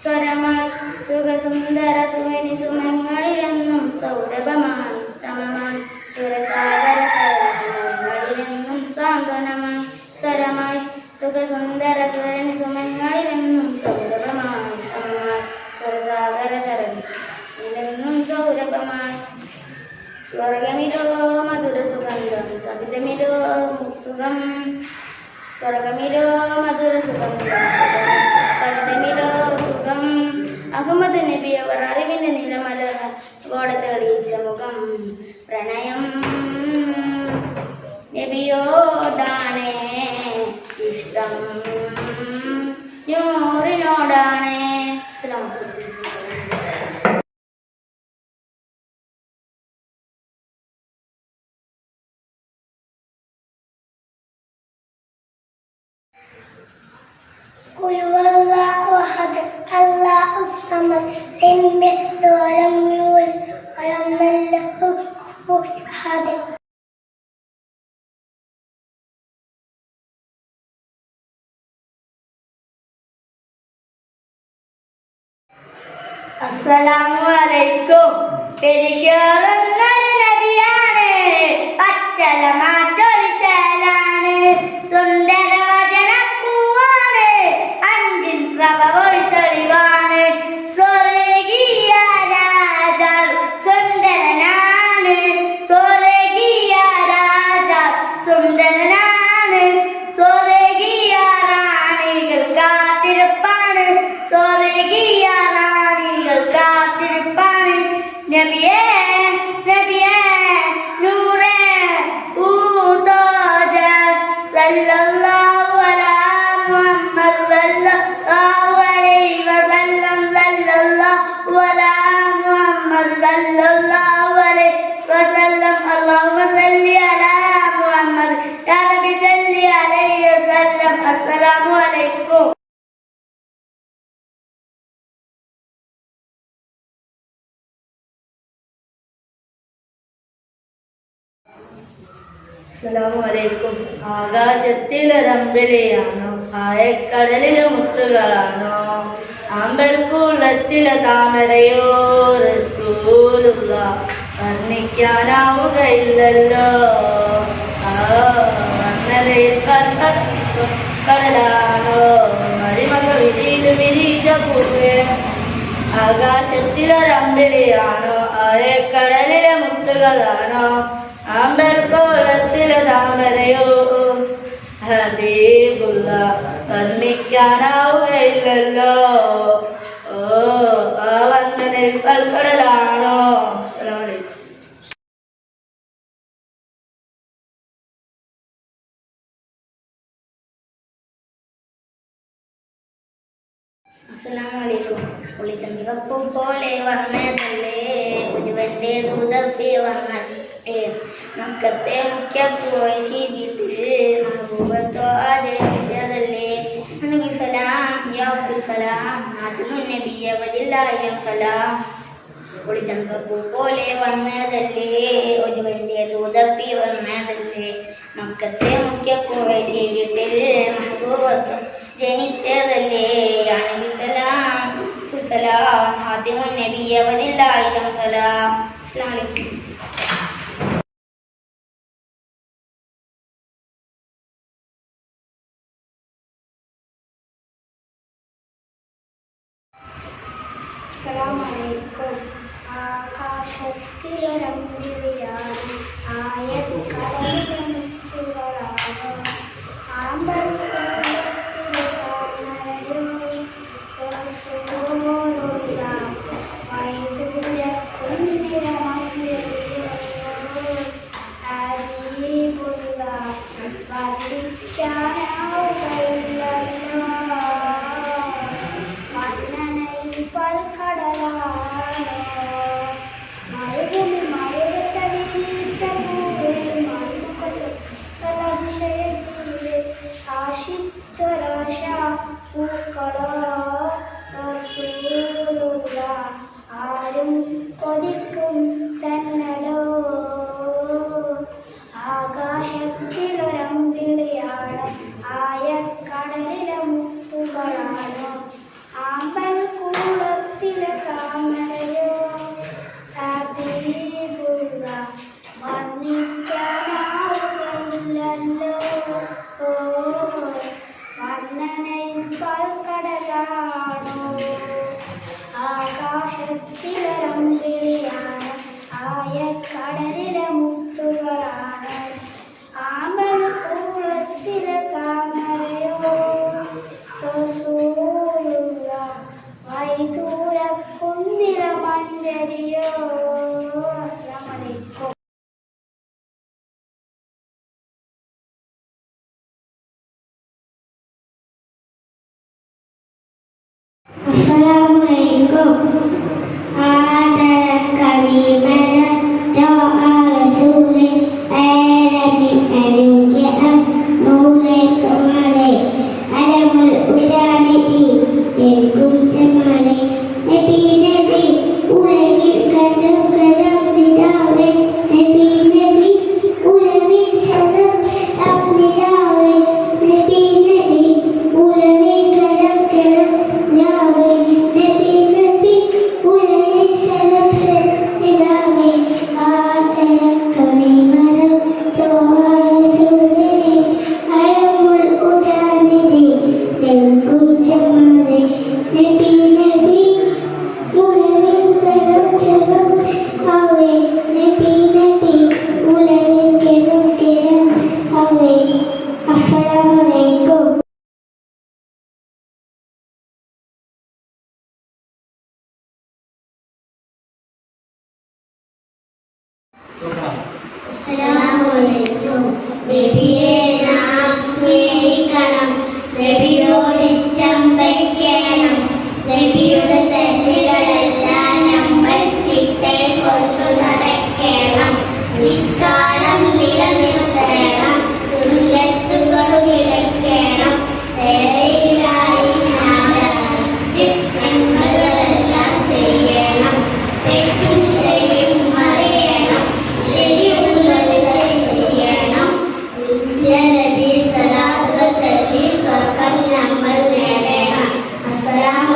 സ്വരമായി സുഖസുന്ദര സുമനി സുമങ്ങളിലെന്നും സൗരഭമായി സമമായി സുരസാഗര തരങ്ങളിലെന്നും സാന്ത്വനമായി സ്വരമായി സുഖസുന്ദര സ്വരണി സുമങ്ങളിലെന്നും സൗരഭമായി സമമായി സ്വരസാഗര തരങ്ങളിലെന്നും സൗരഭമായി സ്വർഗമിലോ മധുര സുഗന്ധം സവിതമിലോ സുഖം സ്വർഗമിലോ മധുര സുഗന്ധം സവിതമിലോ സുഖം അഹമ്മദ് നബി അവർ അറിവിന്റെ നിലമല ഓടെ തെളിയിച്ച മുഖം പ്രണയം നബിയോടാണ് ഇഷ്ടം നൂറിനോടാണ്. قل هو الله أحد الله الصمد لم يلد ولم يولد ولم يكن له كفوا أحد. അസ്സലാമുഅലൈക്കും. പെരിശോറുന്ന നബിയാണ്, പച്ചലമാറ്റൊരു ചേലാണ്, സുന്ദരവചനപ്പൂവാണ്, അഞ്ചിൻ പ്രഭ ഒരു തെളിവാണ്. സ്വർഗീയ രാജാവ് സുന്ദരനാണ്, സ്വർഗീയ രാജാവ് സുന്ദരനാണ്, സ്വർഗീയ റാണികൾ കാത്തിരിപ്പാണ്. നബിയേ നബിയേ നൂറേ ഊതോജ സല്ലല്ലാഹു അലാ മുഹമ്മദ് സല്ലല്ലാഹു അലൈഹി വസല്ലം സല്ലല്ലാഹു അലാ മുഹമ്മദ് സല്ലല്ലാഹു അലൈഹി വസല്ലം അല്ലാഹുമ്മ സല്ലി അലാ മുഹമ്മദ് യാ നബി സല്ലി അലൈഹി വസല്ലം. അസ്സലാമു അലൈക്കും. അസ്സലാമലൈക്കും. ആകാശത്തിലൊരമ്പിളിയാണോ ആയക്കടലിലെ മുത്തുകളാണോ അമ്പൽക്കുളത്തിലെ താമരയോ റസൂലുള്ള വർണ്ണിക്കാനാവുകയില്ലല്ലോ. വർണ്ണതയിൽ കടലാണോ മരിമക വിരിയിൽ വിരിച്ച പൂവേ. ആകാശത്തിലൊരമ്പിളിയാണോ ആയക്കടലിലെ മുത്തുകളാണോ അമ്പൽക്കോളത്തിലെ താമരയോ ഹബീബുള്ള വർണ്ണിക്കാനാവുകയില്ലല്ലോ. ഓ ആ വർണ്ണനിൽ കൽക്കടലാണോ. അസ്സലാമലൈക്കും. ഒളിച്ചന്ദ്രപ്പൂ പോലെ വന്നതല്ലേ ഒരുവന്റെ ദൂതപ്പി വന്നേ മക്കത്തെ മുഖ്യപ്പോയി ശിബിട്ട് മഹബൂബത്തോ ആചരിച്ചതല്ലേ നബി സലാം യാഫുൽ സലാം ആദ്യമു നബിയ വദില്ലായിരം സലാം. ഒളിച്ചന്ദ്രപ്പൂ പോലെ വന്നതല്ലേ ഒരുവന്റെ ദൂതപ്പി വന്നതല്ലേ മക്കത്തെ മുഖ്യപ്പോയി ശിബിട്ടിൽ മഹബൂബത്തോ ജനിച്ചതല്ലേ നബി സലാം സലാം ആദ്യമു നബിയ വദില്ലായിരം സലാം. അസ്സലാമു അലൈക്കും. അസ്സലാമലൈക്കും. ആകാശത്തിലൊരമ്പിളിയാണ് ആയക്കടലിലെ മുത്തുകളാണോ ആമ്പൽക്കുളത്തിലെ താമരയോ റസൂലുള്ള വൈദൂര്യക്കുന്നിലെ മഞ്ചരിയോ ഹബീബുള്ള വർണ്ണിക്കാനാവുകയില്ലല്ലോ. വർണ്ണനയിൽ പൽക്കടലാണോ മരുഭൂമി മഴച്ചടിച്ച പൂവേ മരുമുഖത്തലഭിഷേചിലെ ആശിച്ചൊരാശ പൂക്കളോ റസൂലുള്ള ആരും കൊതിക്കും തന്നലോ. ആകാശത്തിലൊരമ്പിളിയാണ് ആയക്കടലിലെ മുത്തുകളാണോ ആമ്പൽക്കുളത്തിലെ താമരയോ ഹബീബുള്ള വർണ്ണിക്കാനാവുകയില്ലല്ലോ. വർണ്ണനയിൽ പൽക്കടലാണോ ആകാശത്തിലൊരമ്പിളിയാണ് ആയക്കടലിലെ മുത്തുകളാണ് ആമ്പൽക്കുളത്തിലെ താമരയോ റസൂലുള്ള വൈദൂര്യക്കുന്നിലെ മഞ്ചരിയോ. അസ്സലാമു അലൈക്കും. അസ്സലാമലൈക്കും. ആദരക്കരീമന ജാഅ റസൂലി ആലമി അനുജഅ നൂറെ കമാലെ അലമുൽ ഉദാനിതി എങ്കും ജമാലെ നബി നബി ഉലകിൽ കലം കലം നിലാവേ നബി നബി ഉലവിൽ സലം നിലാവേ നബി നബി ഉലവിൽ കലം കലം നിലാവേ നബി നബി അസ്സലാമലൈക്കും. നബിയെ നാം സ്നേഹിക്കണം, നബിയോട് ഇഷ്ടം വയ്ക്കണം, നബിയുടെ ശൈലികളെല്ലാം നമ്മൾ ചിട്ടയിൽ കൊണ്ടു നടക്കണം, നിസ്കാരം നിലനിർത്തണം, സുന്നത്തുകളും ഇടയ്ക്കണം, നന്മകളെല്ലാം ചെയ്യണം, തെറ്റും ശരിയും അറിയണം, ശരിയുള്ളത് ചെയ്യണം, നബി സലാത്ത് ചൊല്ലി സ്വർഗം നമ്മൾ നേടണം. അസ്സലാമു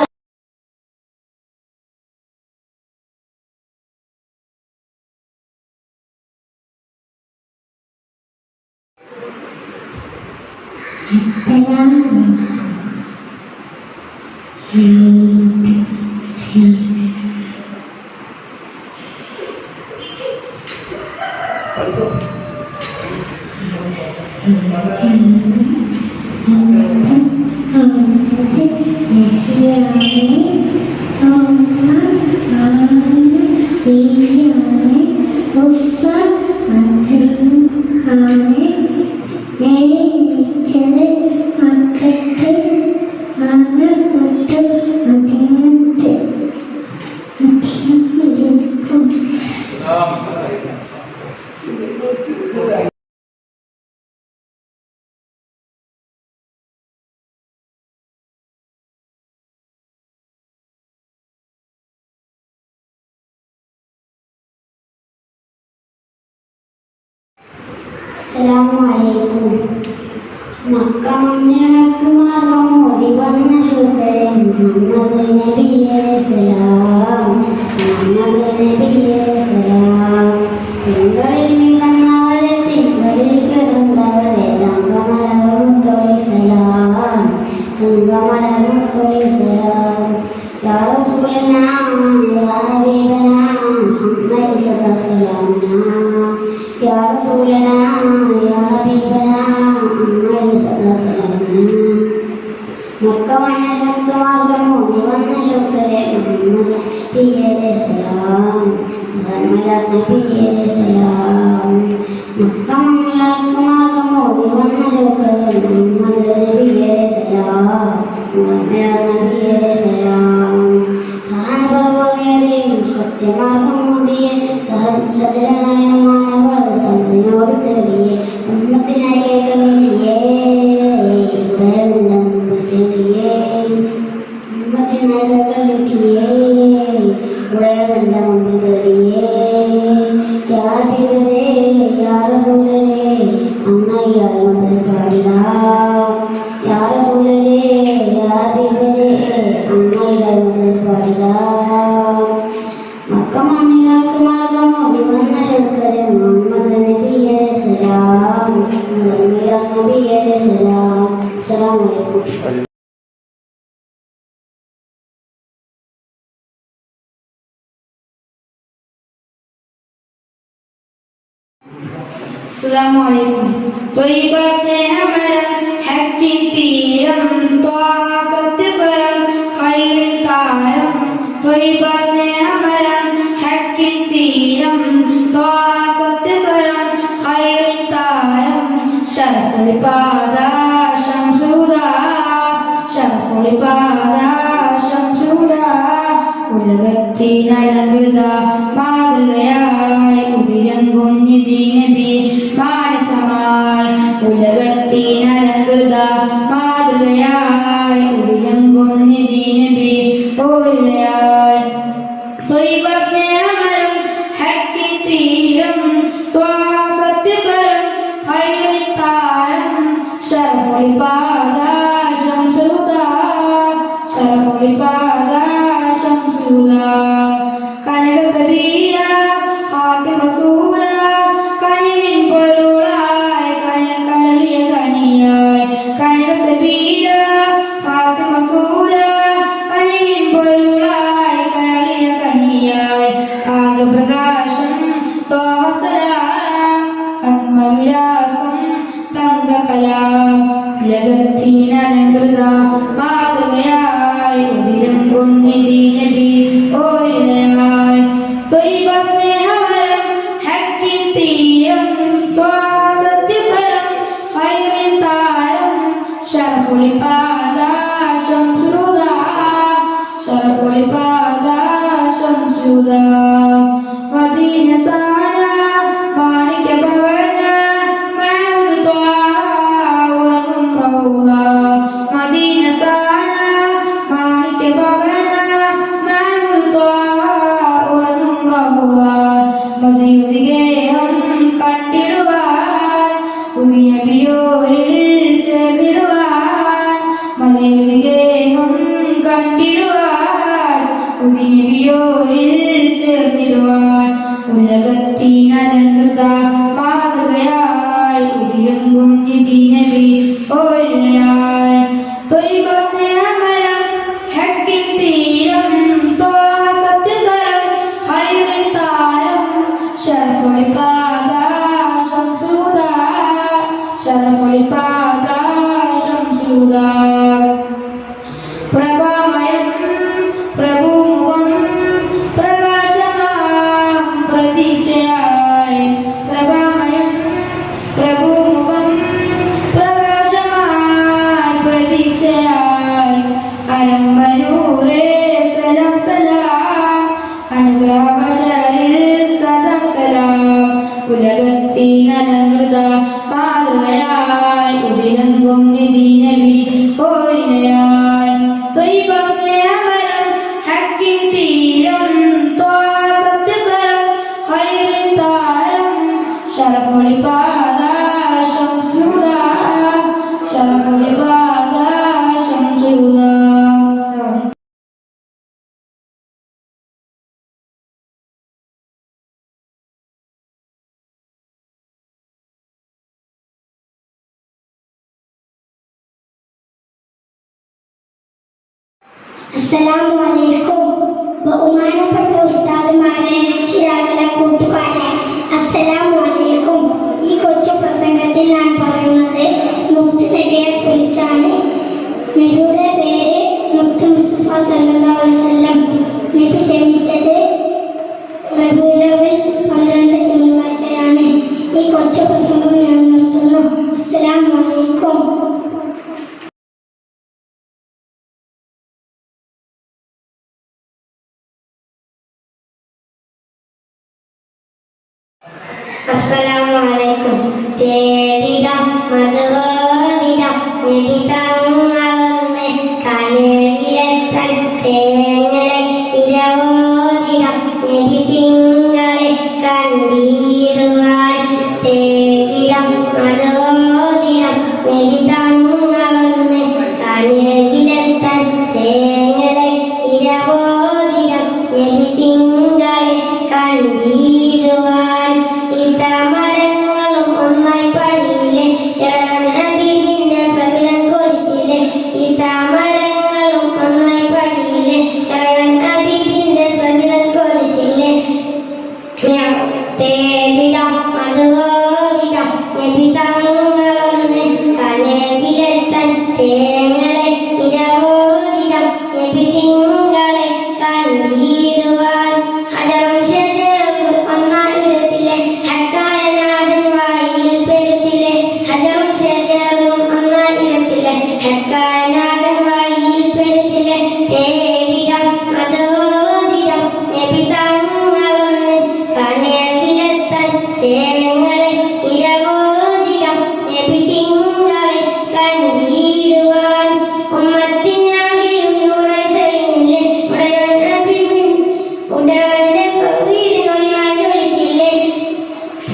അലൈക്കും. മക്ക മണ്ണിലേക്ക് മാർഗം ഓടി വന്ന ശുദ്ധൻ മുഹമ്മദ് നബിയെ സലാം, മുഹമ്മദ് നബിയെ സലാം. തിങ്കളിൽ നിന്നവരെ തിങ്കളിൽ പിറന്നവരെ തങ്കമലമുത്തൊളി സലാം, തങ്കമലമുത്തൊളി സലാം. യാ റസൂലനാ യാ ഹബീബനാ മുഹമ്മദ് സല്ലല്ലാഹു യാ റസൂലനാ യാ ഹബീബനാ മുഹമ്മദ് സല്ലല്ലാഹു. മക്ക മണ്ണിലേക്ക് മാർഗം ഓടി വന്ന ശുദ്ധരെ മുഹമ്മദ് നബിയെ സലാം, മുഹമ്മദ് നബിയെ സലാം. മക്ക മണ്ണിലേക്ക് മാർഗം ഓടി വന്ന ശുദ്ധരെ മുഹമ്മദ് നബിയെ സലാം, മുഹമ്മദ് നബിയെ സലാം. സഹനപർവ്വമേറിയും സത്യമാർഗം മുതിയ സജലനായ മാനവർ സന്തിനോട് തേടിയെ ഉമ്മത്തിനായി കേട്ട വീട്ടിയേ ഉമ്മത്തിനായി കേട്ട വീട്ടിയേ ഉടയ ബന്ധമുണ്ട് തേടിയേ. യാ ഹബീബരേ യാ റസൂലരേ അന്നയ്യാൽ മദർ പാടിട. യാ റസൂലരേ യാ ഹബീബരേ അന്നയ്യാൽ മദർ പാടിട. മക്ക മണ്ണിലേക്ക് മാർഗം ഓടി വന്ന ശുദ്ധരെ മുഹമ്മദ് നബിയെ സലാം, മുഹമ്മദ് നബിയെ സലാം. അസ്സലാമു അലൈക്കും. അസ്സലാമു അലൈക്കും. ത്വയ്യിബ സ്നേഹമരം ഹക്കിൻ തീരം ത്വാഹ സത്യസ്വരം ഖൈറിൻ താരം. ത്വയ്യിബ സ്നേഹമരം ഹക്കിൻ തീരം ത്വാഹ സത്യസ്വരം ഖൈറിൻ താരം. ശരഫുൽ പാദ ശംസുദാ, ശരഫുൽ പാദ ശംസുദാ. ഉലകത്തിനലങ്കൃത മാതൃകയായി ഉദിരങ്കും നിധി നബി മാനസമായി. ഉലകത്തിനലങ്കൃത മാതൃകയായി ഉദിരങ്കും നിധി നബി ഓരിലയായി. ത്വയ്യിബ സ്നേഹമരം ഹക്കിൻ തീരം ത്വാഹ സത്യസ്വരം ഖൈറിൻ താരം. ശരഫുൽ പാദ ശംസുദാ, ശരഫുൽ പാദ ശംസുദാ. കനക സബീല ഹാക്കിം റസൂല കനിവിൻ പൊരുളായി കരളിയ കനിയായി. കനക സബീല ഹാക്കിം റസൂല കനിവിൻ പൊരുളായി കരളിയ കനിയായി. ആകപ്രകാശം ത്വാഹ സലാം, ആത്മവിലാസം തങ്കകലാം. ഉലകത്തിനലങ്കൃത മാതൃകയായി ഉദിരങ്കും നിധി നബി ഓരിലയായി. ത്വയ്യിബ സ്നേഹമരം ഹക്കിൻ ശരപൊളിപാത ശംസുദ മദീന സാന മാണിക്യ ഭവന മഹദ് ഉറങ്ങും റൗദ മദീന സാന മാണിക്യ ഭവന മഹദ് ഉറങ്ങും റൗദ മദീനഗേഹം കണ്ടിടുവാൻ ഉദിനബിയോരിൽ ചേർന്നിടുവാൻ മദീനഗേഹം കണ്ടിടുവാൻ ഉദിനബിയോരിൽ ചേർന്നിടുവാൻ ഉലകത്തിനലങ്കൃത മാതൃകയായി ഉദിരങ്കും നിധിനബി ഓരയായി ത്വയ്ബ സ്നേഹമരം ഹക്കിൻ തീരം ത്വാ സത്യസരം ഖൈറിൻ താരം ശരപൊളിപാത ശംസുദ ശരപൊളിപാത ശംസുദ പ്രഭാമയം പ്രഭുമുഖം പ്രകാശമാം പ്രതീക്ഷയായി പ്രഭാമയം പ്രഭുമുഖം പ്രകാശമാം പ്രതീക്ഷയായി അരമ്പനൂരേ സലാം സലാം അനുഗ്രഹവശരിൽ സദാ സലാം ഉലകത്തിനലങ്കൃത മാതൃകയായി ഉദിരങ്കും നിധിനബി ഓരിലയായി ത്വയ്ബ സ്നേഹമരം ഹക്കിൻ തീരം ത്വാ സത്യസരം ഖൈറിൻ താരം ശരപൊളിപാത ശംസുദ ശരപൊളിപാത ശംസുദ. അസ്സലാമു അലൈക്കും. ബഹുമാനപ്പെട്ട ഉസ്താദുമാരെ, രക്ഷിതാക്കളെ, കൂട്ടുകാരെ, അസ്സലാമു അലൈക്കും. ഈ കൊച്ചു പ്രസംഗത്തിൽ ഞാൻ പറയുന്നത് മുത്ത് നബിയെ കുറിച്ചാണ്. നബിയുടെ പേര് മുത്ത് മുസ്തഫ സല്ലല്ലാഹു അലൈഹി വസല്ലം. നബി ജനിച്ചത് റബീഉൽ അവ്വൽ 12 തിങ്കളാഴ്ചയാണ്. ഈ കൊച്ചു പ്രസംഗം ഞാൻ നിർത്തുന്നു. അസ്സലാമു അലൈക്കും. അസ്സലാമു അലൈക്കും. തേടിടം മധുവോദിടം നബിതങ്ങളെ കനവിലെത്തൽ തേങ്ങളെ ഇരവോദിടം നബി തിങ്കളെ കണ്ടിടുവാൻ തേടിടം മധുവോദിടം നബിതങ്ങളെ കനവിലെത്തൽ തേങ്ങളെ ഇരവോദിടം നബി തിങ്കളെ കണ്ടിടുവാൻ ഇതാമരങ്ങളും ഒന്നായി പടിയിലെ ഹബീബിന്റെ സബിലൻ കൊരിച്ചിലെ ഇതാമരങ്ങളും ഒന്നായി പടിയിലെ ഹബീബിന്റെ സബിലൻ കൊരിച്ചിലെ തേടിടം മധുവോദിടം നബി തങ്ങളെ കനവിലെത്തൻ തേങ്ങളെ ഇരവോദിടം നബി തിങ്കളെ കണ്ടിടുവാൻ ഹജറും ശജറും ഒന്നായിരത്തിലെ ഹക്കായ നാടൻ വായിൽ പെരുത്തിലെ ഹജറും ശജറും ഒന്നായിരത്തിലെ ഹക്കായ നാടൻ വായിൽ പെരുത്തിലെ തേടിടം മധുവോദിടം നബി തങ്ങളെ കനവിലെത്തൻ തേങ്ങളെ ഇരവോദിടം നബി തിങ്കളെ കണ്ടിടുവാൻ ഉമ്മത്തിനാകെയും നൂറായി തെളിഞ്ഞില്ലേ ഉടയവൻ ഹബീബിൻ ഉടവന്റെ വീടിനൊളിവായി വിളിച്ചില്ലേ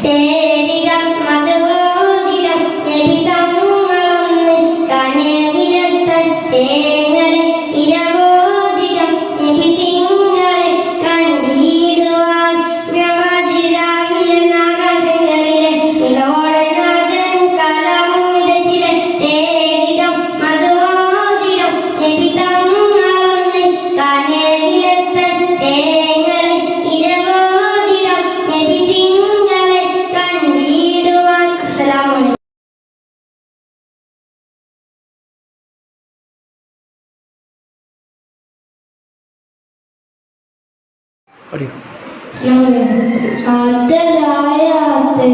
തേടിടം മധുവോദിടം നബി തങ്ങളെ കനവിലെത്തൻ തേങ്ങളെ ഇരവോദിടം നബി തിങ്കളെ കണ്ടിടുവാൻ വ്യാജിരാവിലെ ആകാശങ്ങളിലെ മികവോടെ നാഥൻ കലാമും വിതച്ചിലെ തേടിടം മധുവോദിടം നബി തങ്ങളെ കനവിലെത്തൻ തേങ്ങളെ ഇരവോദിടം നബി തിങ്കളെ കണ്ടിടുവാൻ. അസ്സലാമു അലൈക്കും. ആദ്യരായാത്തെ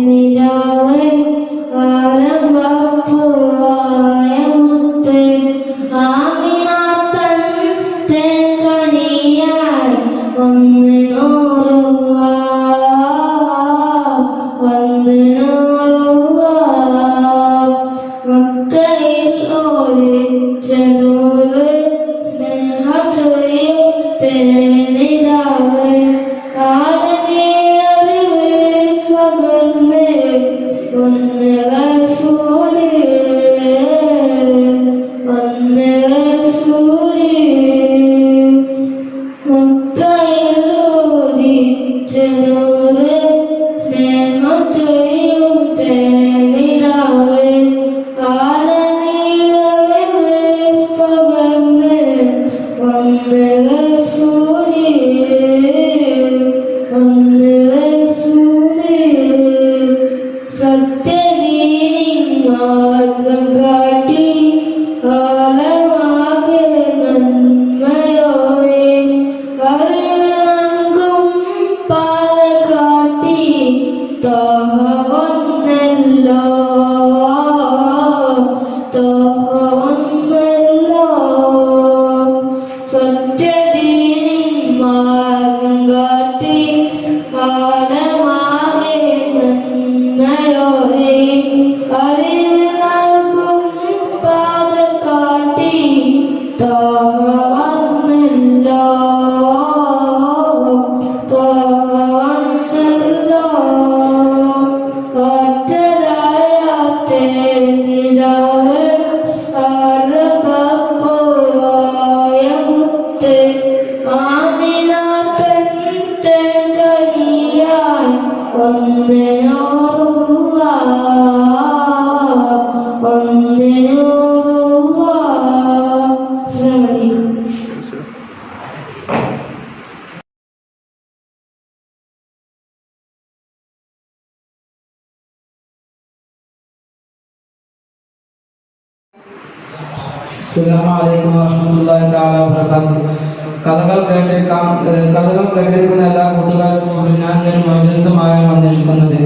നിലാവ് ആലംബപ്പൂവായ മുത്ത് ആമിനാത്തൻ നിലാവ് ആലമേ അറിവ് പകർന്ന് വന്ന് റസൂല് വന്ന് റസൂല് മക്കയിലോദിച്ച നൂറ് സ്നേഹം ചെയ്യും തേനിലാവ് ആലമേ അറിവ് പകർന്ന് വന്ന് റസൂല് വന്ന് റസൂല് സത്യദീനിൻ മാർഗ്ഗം കാട്ടി കാലമാകെ നന്മയോടെ അറിവും പാത കാട്ടി ത്വാഹ വന്നല്ലോ ത്വാഹ വന്നല്ലോ സത്യദീനിൻ മാർഗ്ഗം കാട്ടി കാലമാകെ നന്മയോടെ അറിവ് നൽകും പാത കാട്ടി ത്വാഹ വന്നല്ലോ ത്വാഹ വന്നല്ലോ കാറ്റലായ തേനിലാവ് അറബപ്പോയ മുത്ത് ആമിനാത്തൻ തെങ്കനിയായി വന്നനോറുള്ള വന്നനോറുള്ള ശ്രമണി അസ്സലാമു അലൈക്കും വറഹ്മത്തുള്ളാഹി തആല വബറകാതുഹു. കഥകൾ കേട്ടിരിക്കുന്ന എല്ലാ കൂട്ടുകാർക്കും മുമ്പിൽ ഞാൻ ഒരു മോചിതമായാണ് വന്നിരിക്കുന്നത്.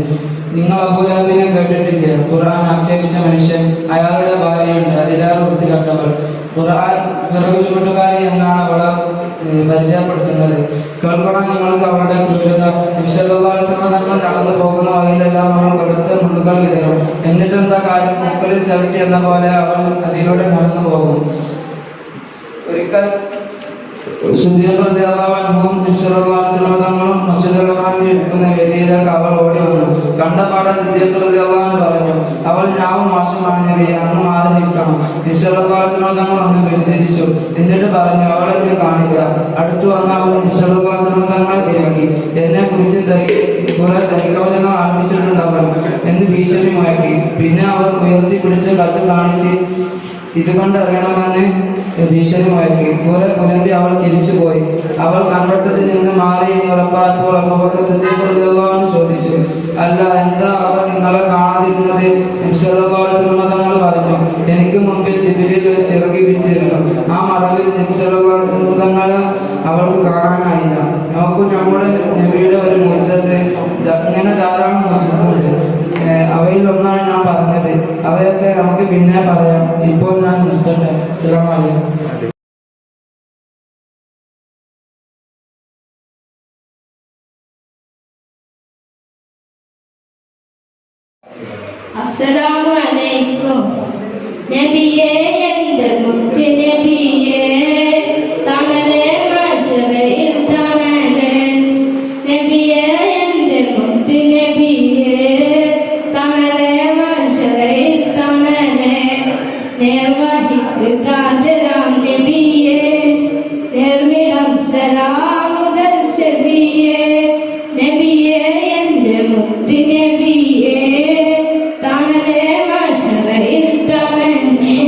നിങ്ങൾ അബൂലഹബിനെ കേട്ടിട്ടില്ലേ? ഖുർആൻ ആക്ഷേപിച്ച മനുഷ്യൻ, അയാളുടെ ഭാര്യയുണ്ട് അതിലേറെ വൃത്തികെട്ടവൾ. ഖുർആൻ വിറക് ചുമട്ടുകാരി എന്നാണ് അവളെ പരിചയപ്പെടുത്തുന്നത്. കേൾക്കണം നിങ്ങൾക്ക് അവരുടെ ക്രൂരത. തങ്ങൾ നടന്നു പോകുന്ന വഴിയിലെല്ലാം അവൾ കടുത്ത മുള്ളുകൾ വിതരും. എന്നിട്ടെന്താ കാര്യം? മുക്കളിൽ ചവിട്ടി എന്ന പോലെ അവൾ അതിലൂടെ നടന്നു പോകും. ഒരിക്കൽ തങ്ങളും മസ്ജിദുൽ ഹറാമിൽ ഇരിക്കുന്ന വേദിയിലേക്ക് അവൾ ഓടി വന്നു. കണ്ടപാടെ സിദ്ദീഖ് റളിയല്ലാഹു പറഞ്ഞു, അവൾ ഞാവും മോശമാണ് നബിയെ, അങ്ങ് മാറി നിൽക്കണം. തങ്ങൾ ഒന്ന് വ്യതിരിച്ചു. എന്നിട്ട് പറഞ്ഞു, അവളെ നീ കാണില്ല. അടുത്തു വന്ന അവൾ തങ്ങളെ തിരക്കി. എന്നെ കുറിച്ച് കുറെ തരിക്കവചങ്ങൾ ആരംഭിച്ചിട്ടുണ്ടാവും എന്ന് ഭീഷണി മുഴക്കി. പിന്നെ അവർ ഉയർത്തിപ്പിടിച്ച് കത്ത് കാണിച്ച് ഇതുകൊണ്ട് അറിയണമെന്ന് ഭീഷണി മുഴക്കി. കുറെ പുലമ്പി അവൾ തിരിച്ചുപോയി. അവൾ കണ്ടോട്ടത്തിൽ നിന്ന് മാറി എന്ന് ഉറപ്പായപ്പോൾ അബൂബക്കർ സിദ്ദീഖ് റളിയല്ലാഹു അൻഹു ചോദിച്ചു, അല്ല, എന്താ അവർ നിങ്ങളെ കാണാതിരുന്നത്? നബി സല്ലല്ലാഹു അലൈഹി വസല്ലം തങ്ങൾ പറഞ്ഞു, എനിക്ക് മുമ്പിൽ ജിബ്രീൽ ഒരു ചിറക് വിരിച്ചിരുന്നു. ആ മറവിൽ നബി സല്ലല്ലാഹു അലൈഹി വസല്ലം തങ്ങളെ അവൾക്ക് കാണാനായില്ല. നോക്കൂ, നമ്മുടെ നബിയുടെ ഒരു മുഅ്ജിസത്ത്. ഇങ്ങനെ ധാരാളം മുഅ്ജിസത്തുണ്ട്. അവയിൽ ഒന്നാണ് ഞാൻ പറഞ്ഞത്. അവയൊക്കെ നമുക്ക് പിന്നെ പറയാം. ഇപ്പോൾ ഞാൻ നിർത്തട്ടെ. അസ്സലാമു അലൈക്കും. അസ്സലാമു അലൈക്കും. നബിയേ, എന്റെ മുത്ത് നബിയേ, തണലേ മശറയിൽ തണലേ. നബിയേ, എന്റെ മുത്ത് നബിയേ, തണലേ മശറയിൽ തണലേ. നേർവഴിക്ക് കാതരാം നബിയേ, നേർമിടം സലാമുദൽ ശബിയേ. നബിയേ, എന്റെ മുത്ത് നബിയേ, തണലേ മശറയിൽ തണലേ.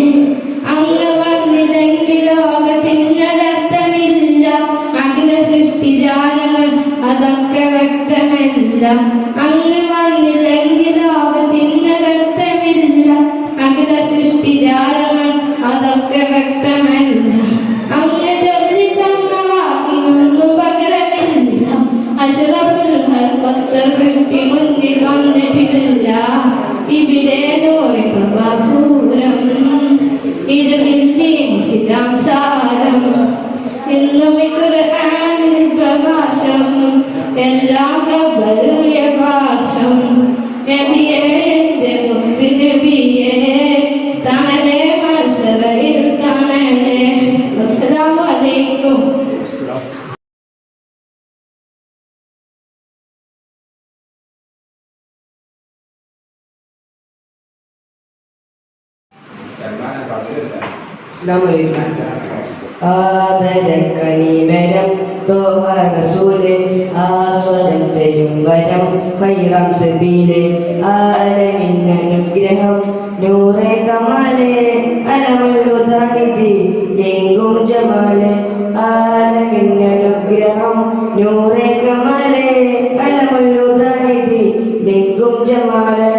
അങ്ങ് വന്നില്ലെങ്കിൽ ലോകത്തിനൊരർത്ഥമില്ല. അഖില സൃഷ്ടിജാലങ്ങൾ അതൊക്കെ വ്യക്തമല്ല. അങ്ങ് വന്നില്ലെങ്കിൽ ലോകത്തിനൊരർത്ഥമില്ല. അഖില സൃഷ്ടിജാലങ്ങൾ അതൊക്കെ വ്യക്തമല്ല. അങ്ങ് ചൊല്ലി തന്ന വാക്കിനൊന്നും പകരമില്ല. അഷ്റഫുൽ ഖൽഖ് സൃഷ്ടി മുന്നിൽ വന്നിട്ടില്ല. ഇവിടെ നൂറ് പ്രഭാപൂരം, ഇരുളിൽ സിതാംസാരം. എന്നും ഖുർആനിൽ പ്രകാശം, എല്ലാം പ്രബല്യ ഭാഷം. നബിയേ, എന്റെ മുത്ത് നബിയേ, തണലേ മശറയിൽ തണലേ. അസ്സലാമു അലൈക്കും. ആദരക്കനിവരം തോഹ റസൂല് ആസ്വരം തരും വരം ഖൈറാം സബീല് ആലമിൻ അനുഗ്രഹം നൂറെ കമാലെ അനവലുദാനിധി എങ്കും ജമാലെ ആലമിൻ അനുഗ്രഹം നൂറെ കമാലെ അനവലുദാനിധി എങ്കും ജമാലെ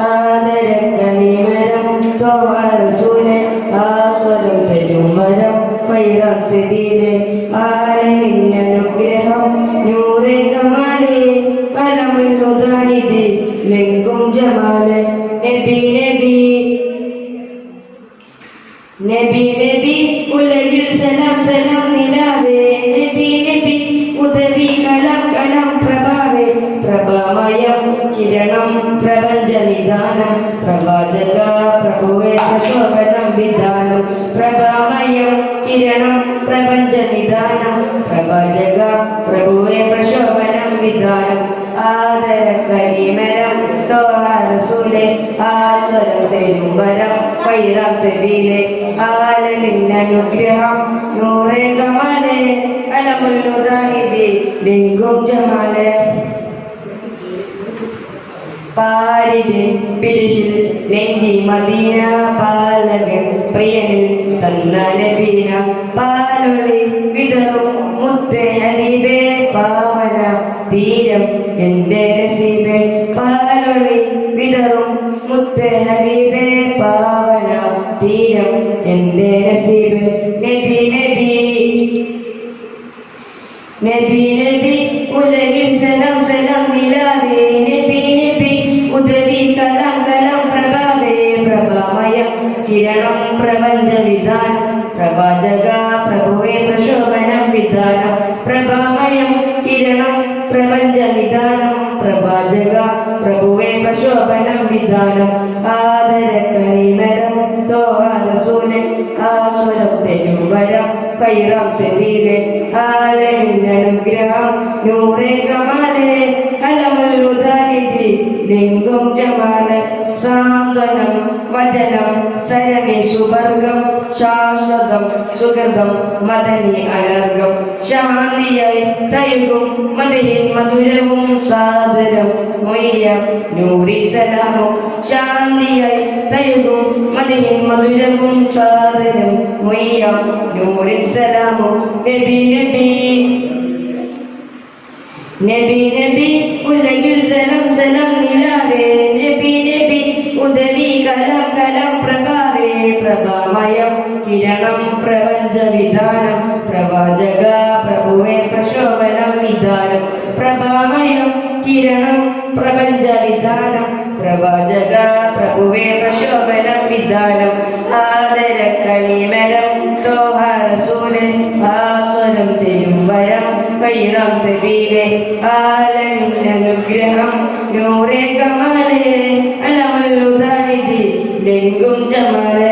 ആദരക്കനിവരം തോഹ റസൂല് ആസ്വരം തരും വരം ഖൈറാം സബീല് ആലമിൻ അനുഗ്രഹം നൂറെ കമാലെ അനവലുദാനിധി എങ്കും ജമാലെ നബി നബി നബി നബി ഉലകിൽ സലാം സലാം നിലാവേ നബി നബി ഉദവി കലാം കലാം പ്രഭാവേ പ്രഭാമയം കിരണം പ്രപഞ്ച നിദാനം പ്രവാചക പ്രഭുവേ പ്രശോഭനം വിധാനം പ്രഭാമയം കിരണം പ്രപഞ്ച നിദാനം പ്രവാചക പ്രഭുവേ പ്രശോഭനം വിധാനം ആദരക്കനിമരം തോഹ റസൂലെ ആസ്വരം തരും വരം ഖൈറാം സബീലെ ആലമിൻ അനുഗ്രഹം നൂറെ കമാലെ അലമുല്ലുദാനിധി ലിംഗും ജമാലെ പാരിതിൻ പിരിശിൽ നെഞ്ചി മദീന പാലകൻ പ്രിയനിൽ തന്ന നബീന പാലൊളി വിതറും മുത്തേ ഹബീബേ പാവന തീരം എന്റെ നസീബേ പാലൊളി വിതറും മുത്തേ ഹബീബേ പാവന തീരം എന്റെ നസീബേ നബി നബി നബി നബി ഉലകിൽ സലാം സലാം നിലാവേ നബി നബി ഉദവി കലാം കലാം പ്രഭാവേ പ്രഭാമയം കിരണം പ്രപഞ്ച വിധാനം പ്രവാചക പ്രഭുവേ പ്രശോഭനം വിധാനം പ്രഭാമയം കിരണം പ്രപഞ്ച നിദാനം പ്രവാചക പ്രഭുവേ പ്രശോഭനം വിധാനം ആദരക്കനിമരം തോഹ റസൂലെ ആസ്വരം തരും വരം ഖൈറാം സബീലെ ആലമിൻ അനുഗ്രഹം നൂറെ കമാലെ അലമുല്ലുദാനിധി ലിംഗം ജമാലെ സാന്ത്വനം വചനം സരണി സുവർഗം ശാശ്വതം സുഗന്ധം മദനി അനർഗം ശാന്തിയായി തൈകും മദഹിൻ മധുരവും സാദരം മൊയ്യം നൂറി സലാമും ശാന്തിയായി തൈകും മദഹിൻ മധുരവും സാദരം മൊയ്യം നൂറി സലാമും നബി നബി നബി നബി ഉലകിൽ സലാം സലാം നിലാവേ നബി നബി ഉദവി കലാം കലാം പ്രഭാവേ പ്രഭാമയം കിരണം പ്രപഞ്ച വിധാനം പ്രവാചക പ്രഭുവേ പ്രശോഭനം വിധാനം പ്രഭാമയം കിരണം പ്രപഞ്ച വിധാനം പ്രവാചക പ്രഭുവേ പ്രശോഭനം വിധാനം ആദരക്കനിമരം തോഹ റസൂലെ ആസ്വരം തരും വരം ഖൈറാം സബീലെ ആലമിൻ അനുഗ്രഹം നൂറെ കമാലെ അലമുല്ലുദാനിധി ലിംഗും ജമാലെ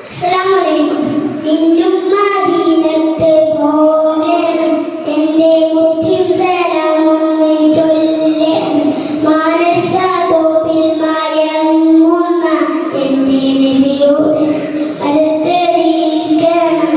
അസ്സലാമു അലൈക്കും. നിന്നും മദീനത്ത് പോകണം എന്റെ മുത്തിൻ സലാമൊന്ന് ചൊല്ലണം മാനസതോപ്പിൽ മയങ്ങുന്ന എന്റെ നബിയോട് അടുത്തിരിക്കണം.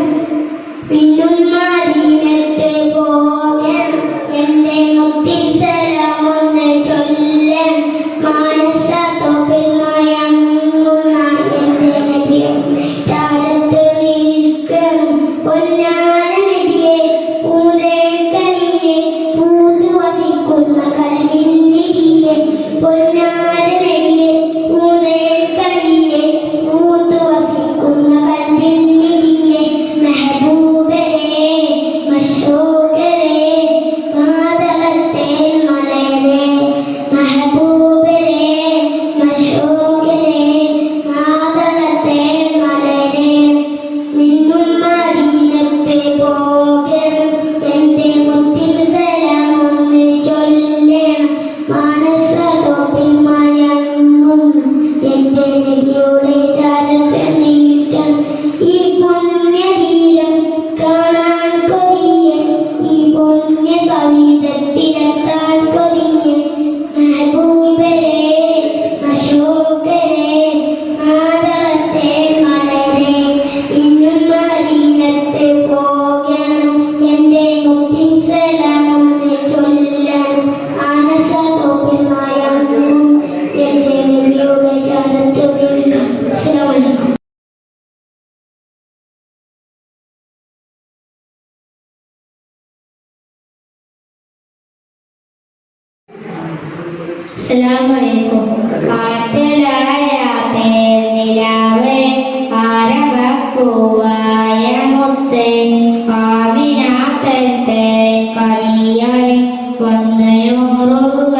നിന്നും മദീനത്ത് പോകണം എന്റെ മുത്തിൻ സലാമൊന്ന് ചൊല്ലണം മാനസതോപ്പിൽ മയങ്ങുന്ന എന്റെ നബിയോട് ചാരത്ത് നിൽക്കണം പൊന്നാന നബിയെ പൂന്തേക്കനിയെ പൂതു വസിക്കുന്ന കൽവിൻ നിധിയെ പൊന്നാന നബിയെ പൂന്തേക്കനിയെ പൂതു വസിക്കുന്ന കൽവിൻ നിധിയെ മെഹബൂബരെ മശൂകരെ മാതളത്തെ മലരെ മെഹബൂബരെ മശൂകരെ മാതളത്തെ മലരെ മിന്നും മദീനത്ത് അസ്സലാമലൈക്കും. ആറ്റലായാത്തേ നിലാവേ ആരവപ്പൂവായ മുത്തേ ആവിനാത്തത്തെ കനിയായി വന്നയൂറുക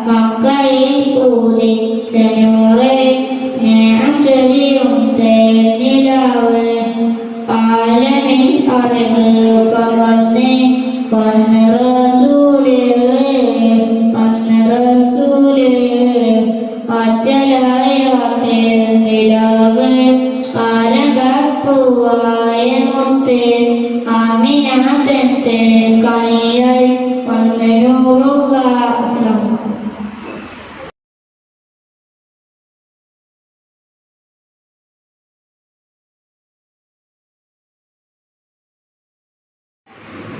മക്കയിൽ പൂതിച്ച നൂറേ സ്നേഹം ചൊരിയും തേനിലാവ് ആലമിൻ അറിവ് പകർന്നേ വന്ന റസൂല് അറ്റലായ നിലാവ് ആരംഭപ്പൂവായ മുത്തേ ആമിനാത്തത്തെ കനിയായി വന്നയൂറുക.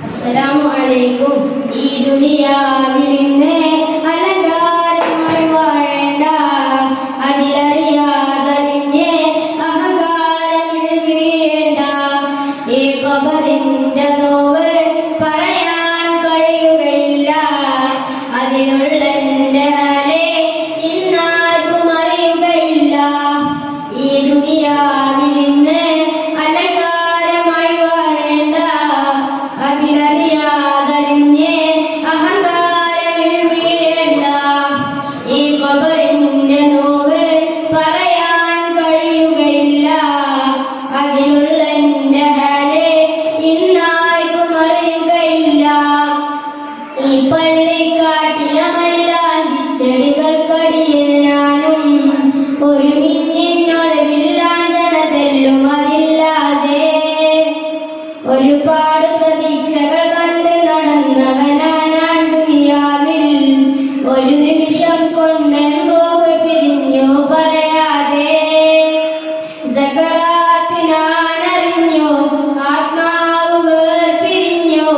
അസ്സലാമു അലൈക്കും. ഈ ദുനിയാവിൽ നിന്ന് അലങ്കാരങ്ങൾ വാഴേണ്ട, അതിലറിയാതലിഞ്ഞ് അഹങ്കാരമിൽ വീഴേണ്ട. ഈ ഖബറിന്റെ നോവ് പറയാൻ കഴിയുകയില്ല, അതിനുള്ള എന്റെ ഹാല് ഇന്നാർക്കും അറിയുകയില്ല. ഈ ദുനിയാവിൽ നിന്ന് അലങ്കാരമായി വാഴേണ്ട, അതിലറിയാതലിഞ്ഞ് അഹങ്കാരമിൽ വീഴേണ്ട. ഈ ഖബറിന്റെ നോവ് പറയാൻ കഴിയുകയില്ല, അതിലുള്ള എന്റെ ഹാല് ഇന്നാർക്കും അറിയുകയില്ല. ഈ പള്ളിക്കാട്ടിലെ മൈലാഞ്ചിച്ചെടികൾക്കടിയിൽ ഞാനും ഒരു മിന്നിനൊളിവില്ലാഞ്ചന അതില്ലാതെ ഒരുപാട് പ്രതീക്ഷകൾ കണ്ട് നടന്നവനാൻ ദുനിയാവിൽ. ഒരു നിമിഷം കൊണ്ട് റൂഹ് പിരിഞ്ഞു പറയാതെ. സകറാത്തിനാനറിഞ്ഞു ആത്മാവ് വേർപിരിഞ്ഞു,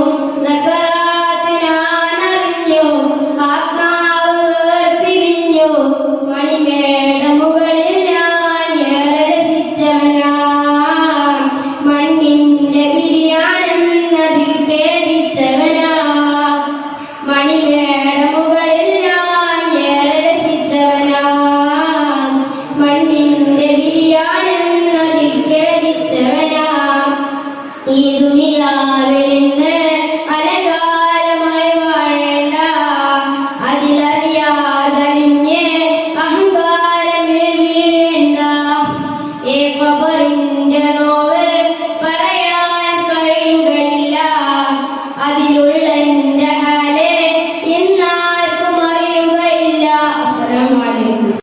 സകറാത്തിനാനറിഞ്ഞു ആത്മാവ് വേർപിരിഞ്ഞു. മണിമേട മുകളിൽ ഞാൻ ഏറെ രസിച്ചവനാ, മണ്ണിന്റെ ബിരിയാണെന്നതിൽ ഖേദിച്ചവനാ. മണിമേട മുകളിൽ ഞാൻ ഏറെ രസിച്ചവനാ, മണ്ണിന്റെ ബിരിയാണെന്നതിൽ ഖേദിച്ചവനാ. ഈ ദുനിയാവിൽ നിന്ന് അലങ്കാരമായി വാഴേണ്ട, അതിലറിയാതലിഞ്ഞ് അഹങ്കാരമിൽ വീഴേണ്ട. ഈ ഖബറിന്റെ നോവ് പറയാൻ കഴിയുകയില്ല, അതിലുള്ള എന്റെ ഹാല് ഇന്നാർക്കും അറിയുകയില്ല. അസ്സലാമു അലൈക്കും.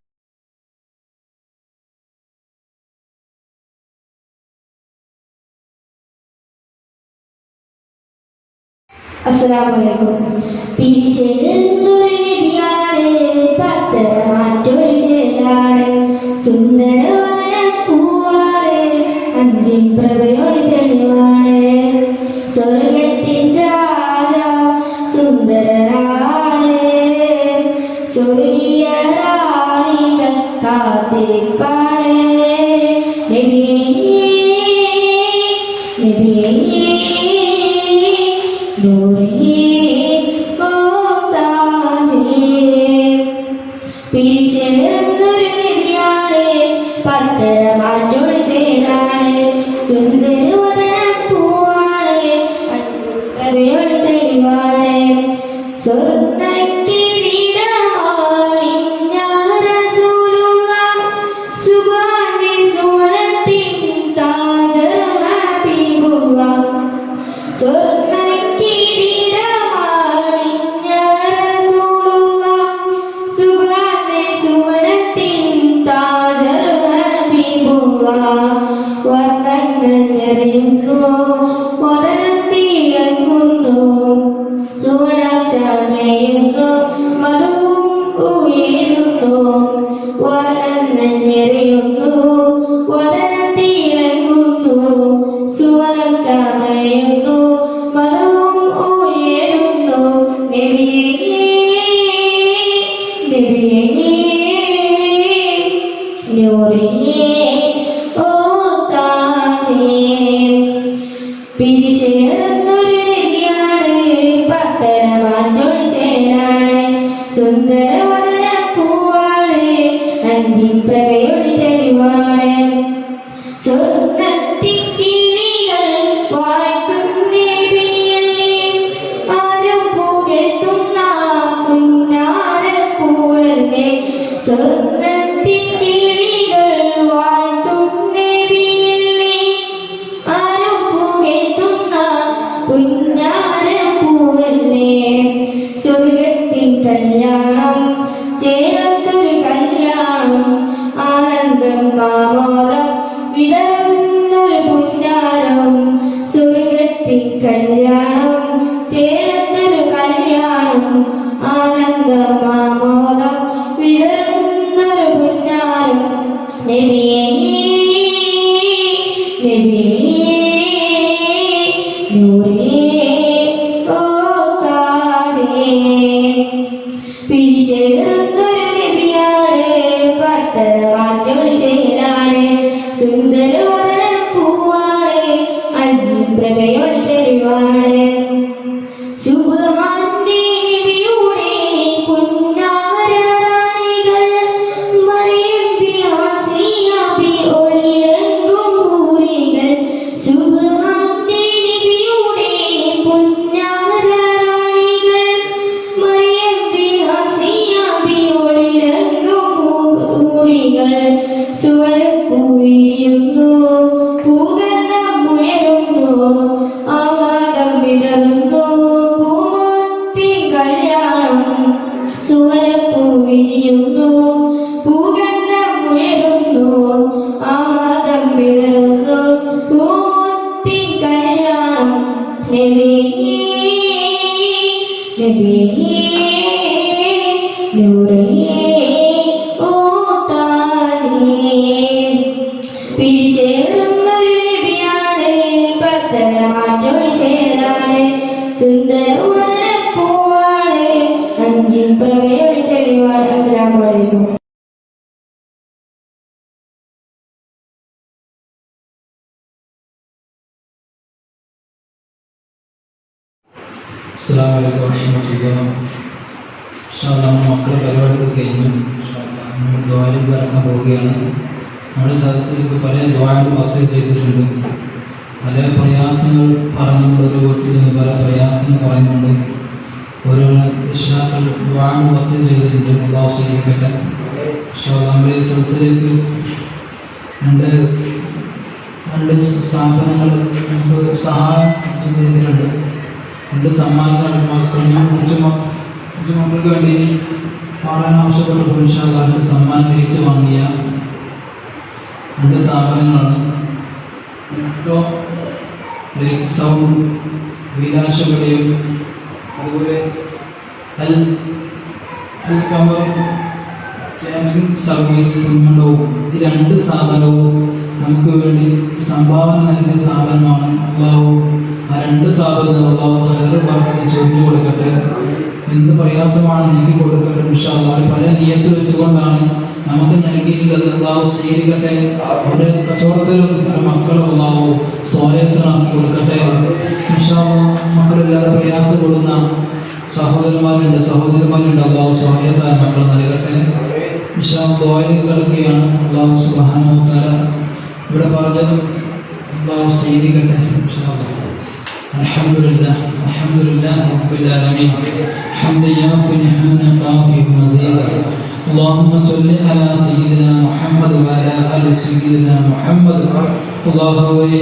അസ്സലാമലൈക്കും. പിരിച്ചെടുത്തൊരു നബിയാണ്, പത്തര മാറ്റൊരു ചേലാണ്, സുന്ദരവദന പൂവാണ്, അഞ്ചിൻ പ്രഭയോട് തെളിവാണ്. സ്വർഗത്തിൻ രാജ സുന്ദരനാണ്, സ്വർഗീയ റാണികൾ കാത്തിരിപ്പാണ്. നബിയേ നബിയേ പിരിച്ചെടുത്തൊരു നബിയാണ്, പത്തര മാറ്റൊരു ചേലാണ്, സുന്ദരവദന പൂവാണ്, പ്രഭയോട് തെളിവാണ്. സ്വർണ്ണക്കിരീടമാണിഞ്ഞ റസൂലുള്ളാഹ്, സുബ്ഹാനെ സുവനത്തിൻ താജർ ഹബീബുള്ളാഹ്. സ്വർണ്ണക്കിരീടമാണിഞ്ഞ റസൂലുള്ളാഹ്, സുബ്ഹാനെ സുവനത്തിൻ താജർ ഹബീബുള്ളാഹ്. വർണ്ണങ്ങൾ നിറയുന്നു, വദനം തിളങ്ങുന്നു, സുവനം ചമയുന്നു, മധുവും ഉയരുന്നു. വർണ്ണങ്ങൾ നിറയുന്നു, വദനം തിളങ്ങുന്നു, സുവനം ചമയുന്നു, മധുവും ഉയരുന്നു. നബിയേ നബിയേ നൂറിയേ ഓ താജേ. സ്വർണ്ണത്തിൻ കിളികൾ വാഴ്ത്തും നബിയല്ലേ ആരും പുകഴ്ത്തുന്ന പുന്നാരപ്പൂവല്ലേ സ്വർണ്ണത്തിൻ കിളികൾ വാഴ്ത്തും നബിയല്ലേ ആരും പുകഴ്ത്തുന്ന പുന്നാരപ്പൂവല്ലേ സ്വർഗത്തിൻ കല്യാണം ചേർത്തൊരു കല്യാണം ആനന്ദം മാമോദം വിടർന്നൊരു പുന്നാരം സ്വർഗത്തിൻ കല്യാണം ചേർത്തൊരു കല്യാണം ആനന്ദം മാമോദം വിടർന്നൊരു പുന്നാരം നബിയേ നബിയേ നൂറേ ഓ താജേ പിരിശേറുന്നൊരു നബിയാണ് പത്തരമാറ്റൊളി ചേലാണ് സുന്ദരവന പൂവാണ് അഞ്ചിൻ പ്രഭയൊളി തെളിവാണ് സുബ്ഹാന്റെ നബിയുടെ പുന്നാരറാണികൾ മറിയം ബി ആസിയ ബി ഒളിയങ്കും ഹൂറികൾ സുബ്ഹാന്റെ നബിയുടെ പുന്നാരറാണികൾ മറിയം ബി ആസിയ ബി ഒളിയങ്കും ഹൂറികൾ സുവരപ്പൂവിരിയുന്നു പൂഗന്ധമുയരുന്നു ആവാദം വിടർന്നു പൂമൊത്തിൻ കല്യാണം സുവരപ്പൂവിരിയുന്നു പൂഗന്ധമുയരുന്നു ആവാദം വിടർന്നു പൂമൊത്തിൻ കല്യാണം നബിയേ നബിയേ നൂറേ ഓ താജേ പിരിശേറുന്നൊരു നബിയാണ് പത്തരമാറ്റൊളി ചേലാണ് സുന്ദരവന പൂവാണ് അഞ്ചിൻ പ്രഭയൊളി തെളിവാണ്. അസ്സലാമു അലൈക്കും. അസ്സലാമു അലൈക്കും വറഹ്മത്തുള്ളാഹി. നമ്മൾ മക്കളുടെ പരിപാടിയൊക്കെ കഴിഞ്ഞു. നമ്മൾ ദ്വാരയിൽ കടക്കാൻ പോവുകയാണ്. നമ്മുടെ സദസ്സിൽ പല ദ്വാരകൾ വസൂൽ ചെയ്തിട്ടുണ്ട്. പല പ്രയാസങ്ങൾ പറഞ്ഞുകൊണ്ട് ഒരു വീട്ടിൽ നിന്ന് പല പ്രയാസങ്ങൾ പറയുന്നുണ്ട്. ഓരോ രക്ഷിതാക്കൾ ദ്വാരകൾ വസൂൽ ചെയ്തിട്ടുണ്ട്. അല്ലാഹു സ്വീകരിക്കട്ടെ. നമ്മുടെ ഈ സദസ്സിലേക്ക് രണ്ട് സ്ഥാപനങ്ങൾ നമുക്ക് സഹായം ചെയ്തിട്ടുണ്ട്. രണ്ട് സമ്മാനങ്ങൾ മക്കൾക്ക് വേണ്ടി പാടാൻ ആവശ്യപ്പെട്ടപ്പോൾ രണ്ട് സമ്മാനം ഏറ്റുവാങ്ങിയ രണ്ട് സ്ഥാപനങ്ങളാണ്. ലൈറ്റ് സൗണ്ട് വിലാശകടയും അതുപോലെ പവർ ക്യാമ്പിംഗ് സർവീസ് കുഞ്ഞുണ്ടവും ഈ രണ്ട് സ്ഥാപനവും നമുക്ക് വേണ്ടി സംഭാവന നൽകിയ സ്ഥാപനമാണ്. അല്ലാഹു ആ രണ്ട് സ്ഥാപനങ്ങൾ അല്ലാഹു ഖൈർ ബർക്കത്ത് ചൊരിഞ്ഞു കൊടുക്കട്ടെ. എന്ത് പ്രയാസമാണ് നീക്കി കൊടുക്കട്ടെ. ഇൻഷാ അല്ലാഹ് പല നിയത്ത് വെച്ചുകൊണ്ടാണ് നമുക്ക് നൽകിയിട്ടുള്ളത്. അല്ലാഹു സ്വീകരിക്കട്ടെ. അവരുടെ കച്ചവടത്തിലും മക്കളും അല്ലാഹു സ്വായത്തമാക്കി കൊടുക്കട്ടെ. ഇൻഷാ അല്ലാഹ് മക്കളില്ലാതെ പ്രയാസപ്പെടുന്ന സഹോദരന്മാരുണ്ട് അല്ലാഹു സ്വായത്തായ മക്കൾ നൽകട്ടെ. ഇൻഷാ അല്ലാഹ് ദുആയിൽ കിടക്കുകയാണ്. അല്ലാഹു സുബ്ഹാനഹു വ തആല ഇവിടെ പറഞ്ഞതും അല്ലാഹു സ്വീകരിക്കട്ടെ. ഇൻഷാ അല്ലാഹ്. الحمد لله رب العالمين حمدا يوفي نعمنا كافي مزيدا اللهم صل على سيدنا محمد وعلى ال سيدنا محمد അല്ലാഹുവേ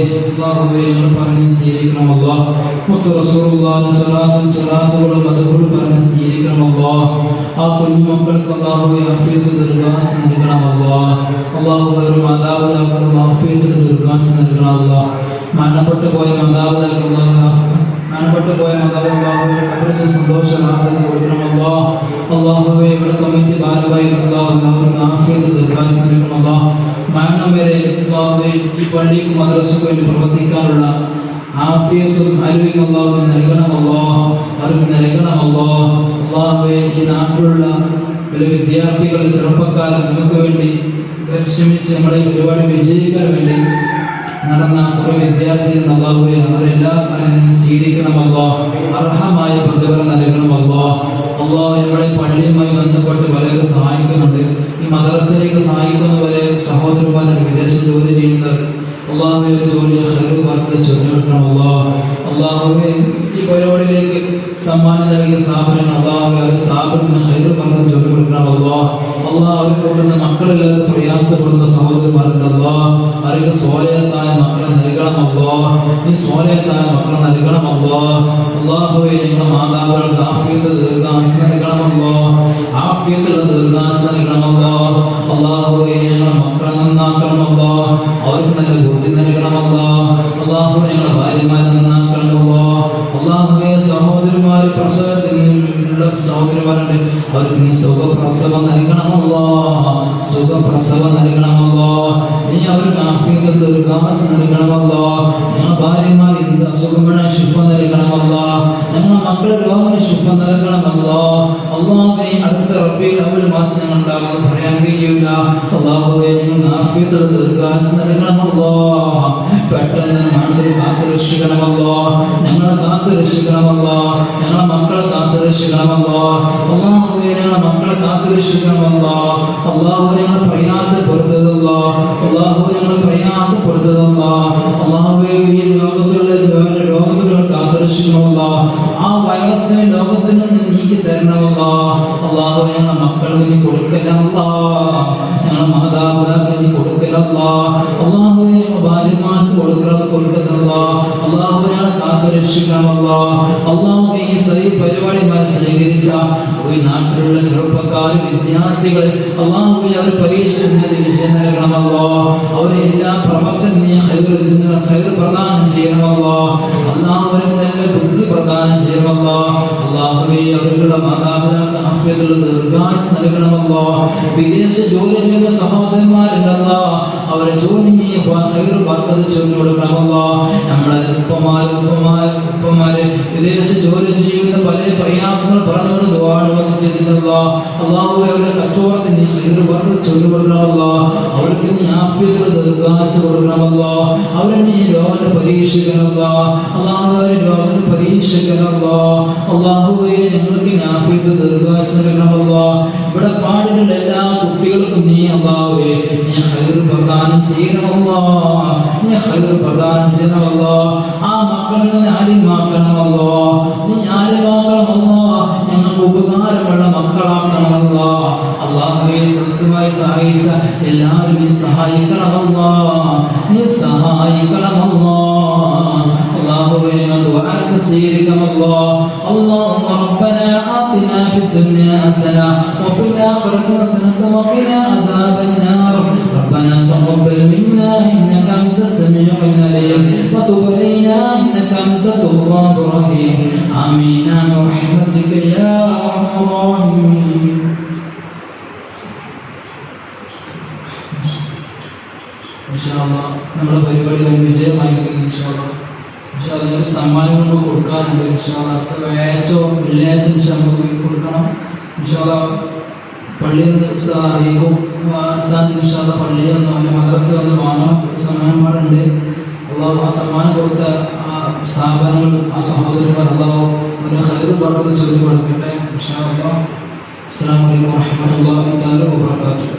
ഞങ്ങൾ പറഞ്ഞ് സ്വീകരിക്കണം. അല്ലാഹ് മുത്ത് റസൂലുള്ളാഹി സ്വലാത്തുകളും മദ്ഹുകളും പറഞ്ഞ് സ്വീകരിക്കണം. അല്ലാഹ് ആ കുഞ്ഞുമക്കൾക്ക് അല്ലാഹുവേ ആഫിയത്ത് ദീർഘായുസ്സ് നൽകണം. അല്ലാഹുവേ ഒരു മാതാപിതാക്കളുടെ ആഫിയത്ത് ദീർഘായുസ്സ് നൽകണം. അല്ലാഹ് മരണപ്പെട്ടു പോയ മാതാപിതാക്കൾ അവരുടെ സന്തോഷമാക്കി കൊടുക്കണം. അല്ലാഹുവേ ഇവിടെ കമ്മിറ്റി ഭാരവാഹികൾ അവർക്ക് ആഫിയത്ത് ദീർഘായുസ്സ് നൽകണം. അല്ലാഹ് മരണം വരെ അല്ലാഹുവേ ഈ പള്ളിക്ക് മദ്രസയ്ക്ക് വേണ്ടി പ്രവർത്തിക്കാനുള്ള ആഫിയത്തും ആരോഗ്യം അല്ലാഹു നൽകണം. അവർക്ക് നൽകണം. അല്ലാഹുവേ ഈ നാട്ടിലുള്ള പല വിദ്യാർത്ഥികൾ ചെറുപ്പക്കാർ നമുക്ക് വേണ്ടി പരിശ്രമിച്ച് നമ്മളെ പരിപാടി വിജയിക്കാൻ വേണ്ടി നടന്ന കുറെ വിദ്യാർത്ഥികൾ അല്ലാഹുവേ അവരെല്ലാ കാര്യങ്ങളും സ്വീകരിക്കണം. അർഹമായ പ്രതിഫലം നൽകണം. നമ്മളെ പള്ളിയുമായി ബന്ധപ്പെട്ട് പലരും സഹായിക്കുന്നുണ്ട്. ഈ മദ്രസയിലേക്ക് സഹായിക്കുന്ന പല സഹോദരന്മാരുണ്ട്, വിദേശ ജോലി ചെയ്യുന്നവർ അള്ളാഹുവെ ജോലിയെ ഖൈർ ബർക്കത്ത് ചൊരിഞ്ഞു കൊടുക്കണം അള്ളാഹുവെ ഈ പരിപാടിയിലേക്ക് സമ്മാനം നൽകിയ സ്ഥാപനങ്ങൾ അള്ളാഹുവെ അവർ സ്ഥാപനത്തിന് ഖൈർ ബർക്കത്ത് ചൊരിഞ്ഞു കൊടുക്കണം അള്ളാഹ് അവർ കൂടുന്ന മക്കളെല്ലാം പ്രയാസപ്പെടുന്ന സഹോദരന്മാരുണ്ട് അവർക്ക് സ്വാലയത്തായ മക്കളെ നൽകണം ഈ സ്വാലയത്തായ മക്കളെ നൽകണം അള്ളാഹുവെ ഞങ്ങളുടെ മാതാപിതാക്കൾക്ക് ആഫിയത്ത് ദീർഘായുസ്സ് നൽകണം ആഫിയത്തുള്ള ദീർഘായുസ്സ് നൽകണം അള്ളാഹുവെ ഞങ്ങളുടെ മക്കളെ നന്നാക്കണം അവർക്ക് നല്ല ബുദ്ധി നൽകണം അള്ളാഹുവെ ഞങ്ങളുടെ ഭാര്യമാരെ നന്നാക്കണം അള്ളാഹുവെ സഹോദരിമാർ പ്രസവത്തിനുള്ള സഹോദരിമാരുണ്ട് അവർക്ക് നീ സുഖപ്രസവം നൽകണം സുഖപ്രസവം നൽകണം നീ അവർക്ക് ആഫിയത്ത് ദീർഘായുസ്സ് നൽകണം ഞങ്ങളുടെ ഭാര്യമാർ എന്ത് അസുഖമാണ് ശുഭ നൽകണം ഞങ്ങളുടെ മക്കളുടെ രോഗത്തിന് ശുഭ നൽകണം അള്ളാഹുവെ അടുത്ത റബ്ബിയിൽ അവൽ മാസം ഞങ്ങൾ ഉണ്ടാകുമെന്ന് പറയാൻ കഴിയില്ല അള്ളാഹുവെ ഞങ്ങൾ ആഫിയത്തുള്ള ദീർഘായുസ്സ് നൽകണം പെട്ടെന്ന് മണ്ണിൽ കാത്തു രക്ഷിക്കണം ഞങ്ങളെ കാത്തു രക്ഷിക്കണം ഞങ്ങളെ മക്കളെ കാത്തു രക്ഷിക്കണം അള്ളാഹുവെ ഞങ്ങളെ മക്കളെ കാത്തു രക്ഷിക്കണം അള്ളാഹു ഞങ്ങളെ പ്രയാസപ്പെടുത്തതല്ല അള്ളാഹു ഞങ്ങളെ പ്രയാസപ്പെടുത്തതല്ല അള്ളാഹുവെ ഈ രോഗത്തിലുള്ള കാത്തു രക്ഷിക്കണമല്ല ആ വൈറസിനെ ലോകത്തിൽ നിന്ന് നീക്കി തരണമല്ല അള്ളാഹു ഞങ്ങളുടെ മക്കളെ നീ കൊടുക്കലല്ല ഞങ്ങളുടെ മാതാപിതാക്കളെ നീ കൊടുക്കലല്ല അള്ളാഹു ഞങ്ങളുടെ ഭാര്യമാർക്ക് കൊടുക്കത്തല്ല അള്ളാഹു ഞങ്ങളെ കാത്തു രക്ഷിക്കണമല്ല അള്ളാഹു ഈ ചെറിയ പരിപാടിമാരെ സ്വീകരിച്ച ഈ നാട്ടിലുള്ള ചെറുപ്പക്കാർ വിദ്യാർത്ഥികൾ അള്ളാഹു അവർ പരീക്ഷ വിജയം നൽകണമല്ലോ അവരെ എല്ലാ പ്രവർത്തനം നീ ഖൈർ പ്രദാനം ചെയ്യണമല്ലോ അള്ളാഹു അവർക്ക് നല്ല ബുദ്ധി പ്രദാനം ചെയ്യണമല്ലോ അള്ളാഹുവെ അവരുടെ മാതാപിതാക്കൾ ആഫിയത്തുള്ള ദീർഘായുസ്സ് നൽകണമല്ലോ വിദേശ ജോലി ചെയ്യുന്ന സഹോദരന്മാരുണ്ടല്ലോ അവരെ ജോലി നീ ഖൈർ ബർക്കത്ത് ചൊരിഞ്ഞു കൊടുക്കണമല്ലോ നമ്മളെ ഉപ്പമാര് വിദേശ ജോലി ചെയ്യുന്ന പല പ്രയാസങ്ങൾ പറഞ്ഞുകൊണ്ട് ദുആ അള്ളാഹുവെ അവരുടെ കച്ചവടത്തിന് നീ ഖൈർ ബർക്കത്ത് ചൊരിഞ്ഞു കൊടുക്കണമല്ലോ അവർക്ക് നീ ആഫിയത്തുള്ള ദീർഘായുസ്സ് കൊടുക്കണമല്ലോ അവരെ നീ രോഗത്തെ പരീക്ഷിക്കണമല്ലോ അള്ളാഹുവെ രോഗത്തെ പരീക്ഷിക്കണമല്ലോ അള്ളാഹുവെ ഞങ്ങൾക്ക് ആഫിയത്ത് ദീർഘായുസ്സ് നൽകണമല്ലോ ഇവിടെ പാടിലുള്ള എല്ലാ കുട്ടികൾക്കും നീ അള്ളാഹുവെ നീ ഖൈർ പ്രദാനം ചെയ്യണമല്ലോ നീ ഖൈർ പ്രദാനം ചെയ്യണമല്ലോ ആ മക്കളിൽ നിന്ന് ആലിമാക്കണമല്ലോ നീ ആലിമാക്കണമല്ലോ ഞങ്ങൾക്ക് ഉപകാരമുള്ള മക്കളാക്കണമല്ലോ അള്ളാഹുവെ സത്യമായി സഹായിച്ച എല്ലാവരും നീ സഹായിക്കണമല്ലോ നീ സഹായിക്കണമല്ലോ അള്ളാഹുവെ ഞങ്ങൾ ദുആ സ്വീകരിക്കണമല്ലോ اللهم ربنا آتنا في الدنيا حسنة وفي الآخرة حسنة وقنا عذاب النار ربنا تقبل منا إنك أنت السميع العليم وتب علينا إنك أنت التواب الرحيم آمين برحمتك يا أرحم الراحمين إن شاء الله നമ്മുടെ പരിപാടി വിജയമായിരിക്കും ഇൻഷാ അല്ലാഹ് ഒരു സമ്മാനം കൊണ്ട് കൊടുക്കാറുണ്ട് അടുത്ത വ്യാഴാഴ്ച വെള്ളിയാഴ്ച നമുക്ക് കൊടുക്കണം പള്ളിയിൽ നിന്ന് അറിയിക്കും പള്ളിയിൽ നിന്ന് അവൻ്റെ മദ്രസ വന്ന് വാങ്ങണം സമ്മാനന്മാരുണ്ട് അള്ളാഹു ആ സമ്മാനം കൊടുത്ത ആ സ്ഥാപനങ്ങൾ ആ സഹോദരന്മാർ അള്ളാഹു ഒരു ഖൈർ ബർക്കത്ത് ചൊല്ലി കൊടുക്കട്ടെ ഇൻഷാ അല്ലാഹ്. അസ്സലാമു അലൈക്കും വറഹ്മത്തുള്ളാഹി തആല വബറകാതുഹു.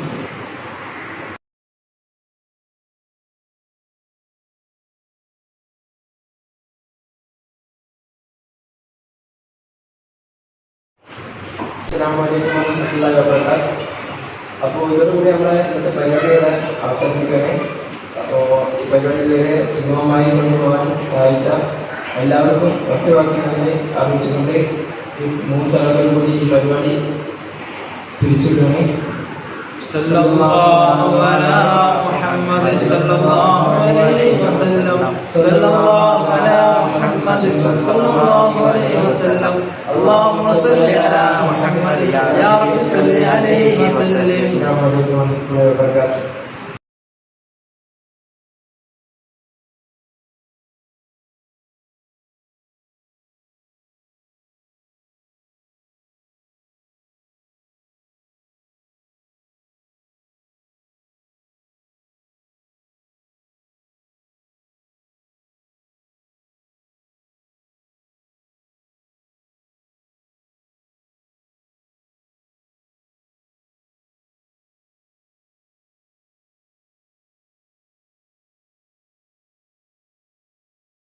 അസ്സലാമു അലൈക്കും വറഹ്മത്തുള്ളാഹി വബറകാതുഹു. അപ്പോൾ ഇതോടുകൂടി നമ്മുടെ ഇന്നത്തെ പരിപാടിയുടെ അവസാനിപ്പിക്കുകയാണ്. അപ്പോൾ ഈ പരിപാടിയിലേറെ സുഗമമായി കൊണ്ടുപോകാൻ സഹായിച്ച എല്ലാവർക്കും ഒറ്റ വാക്കിൽ തന്നെ അറിയിച്ചുകൊണ്ട് ഈ 3 സ്ഥലങ്ങളിൽ കൂടി ഈ പരിപാടി പിരിച്ചുവിടുകയാണ്. സല്ലല്ലാഹു അലാ മുഹമ്മദ് സല്ലല്ലാഹു അലൈഹി വസല്ലം സല്ലല്ലാഹു അലാ മുഹമ്മദ് സല്ലല്ലാഹു അലൈഹി വസല്ലം അല്ലാഹുമ്മ സല്ലി അലാ മുഹമ്മദ് യാ റബ്ബി സല്ലി അലൈഹി വസല്ലം. അസ്സലാമു അലൈക്കും വറഹ്മത്തുള്ളാഹി വബറകാതുഹു.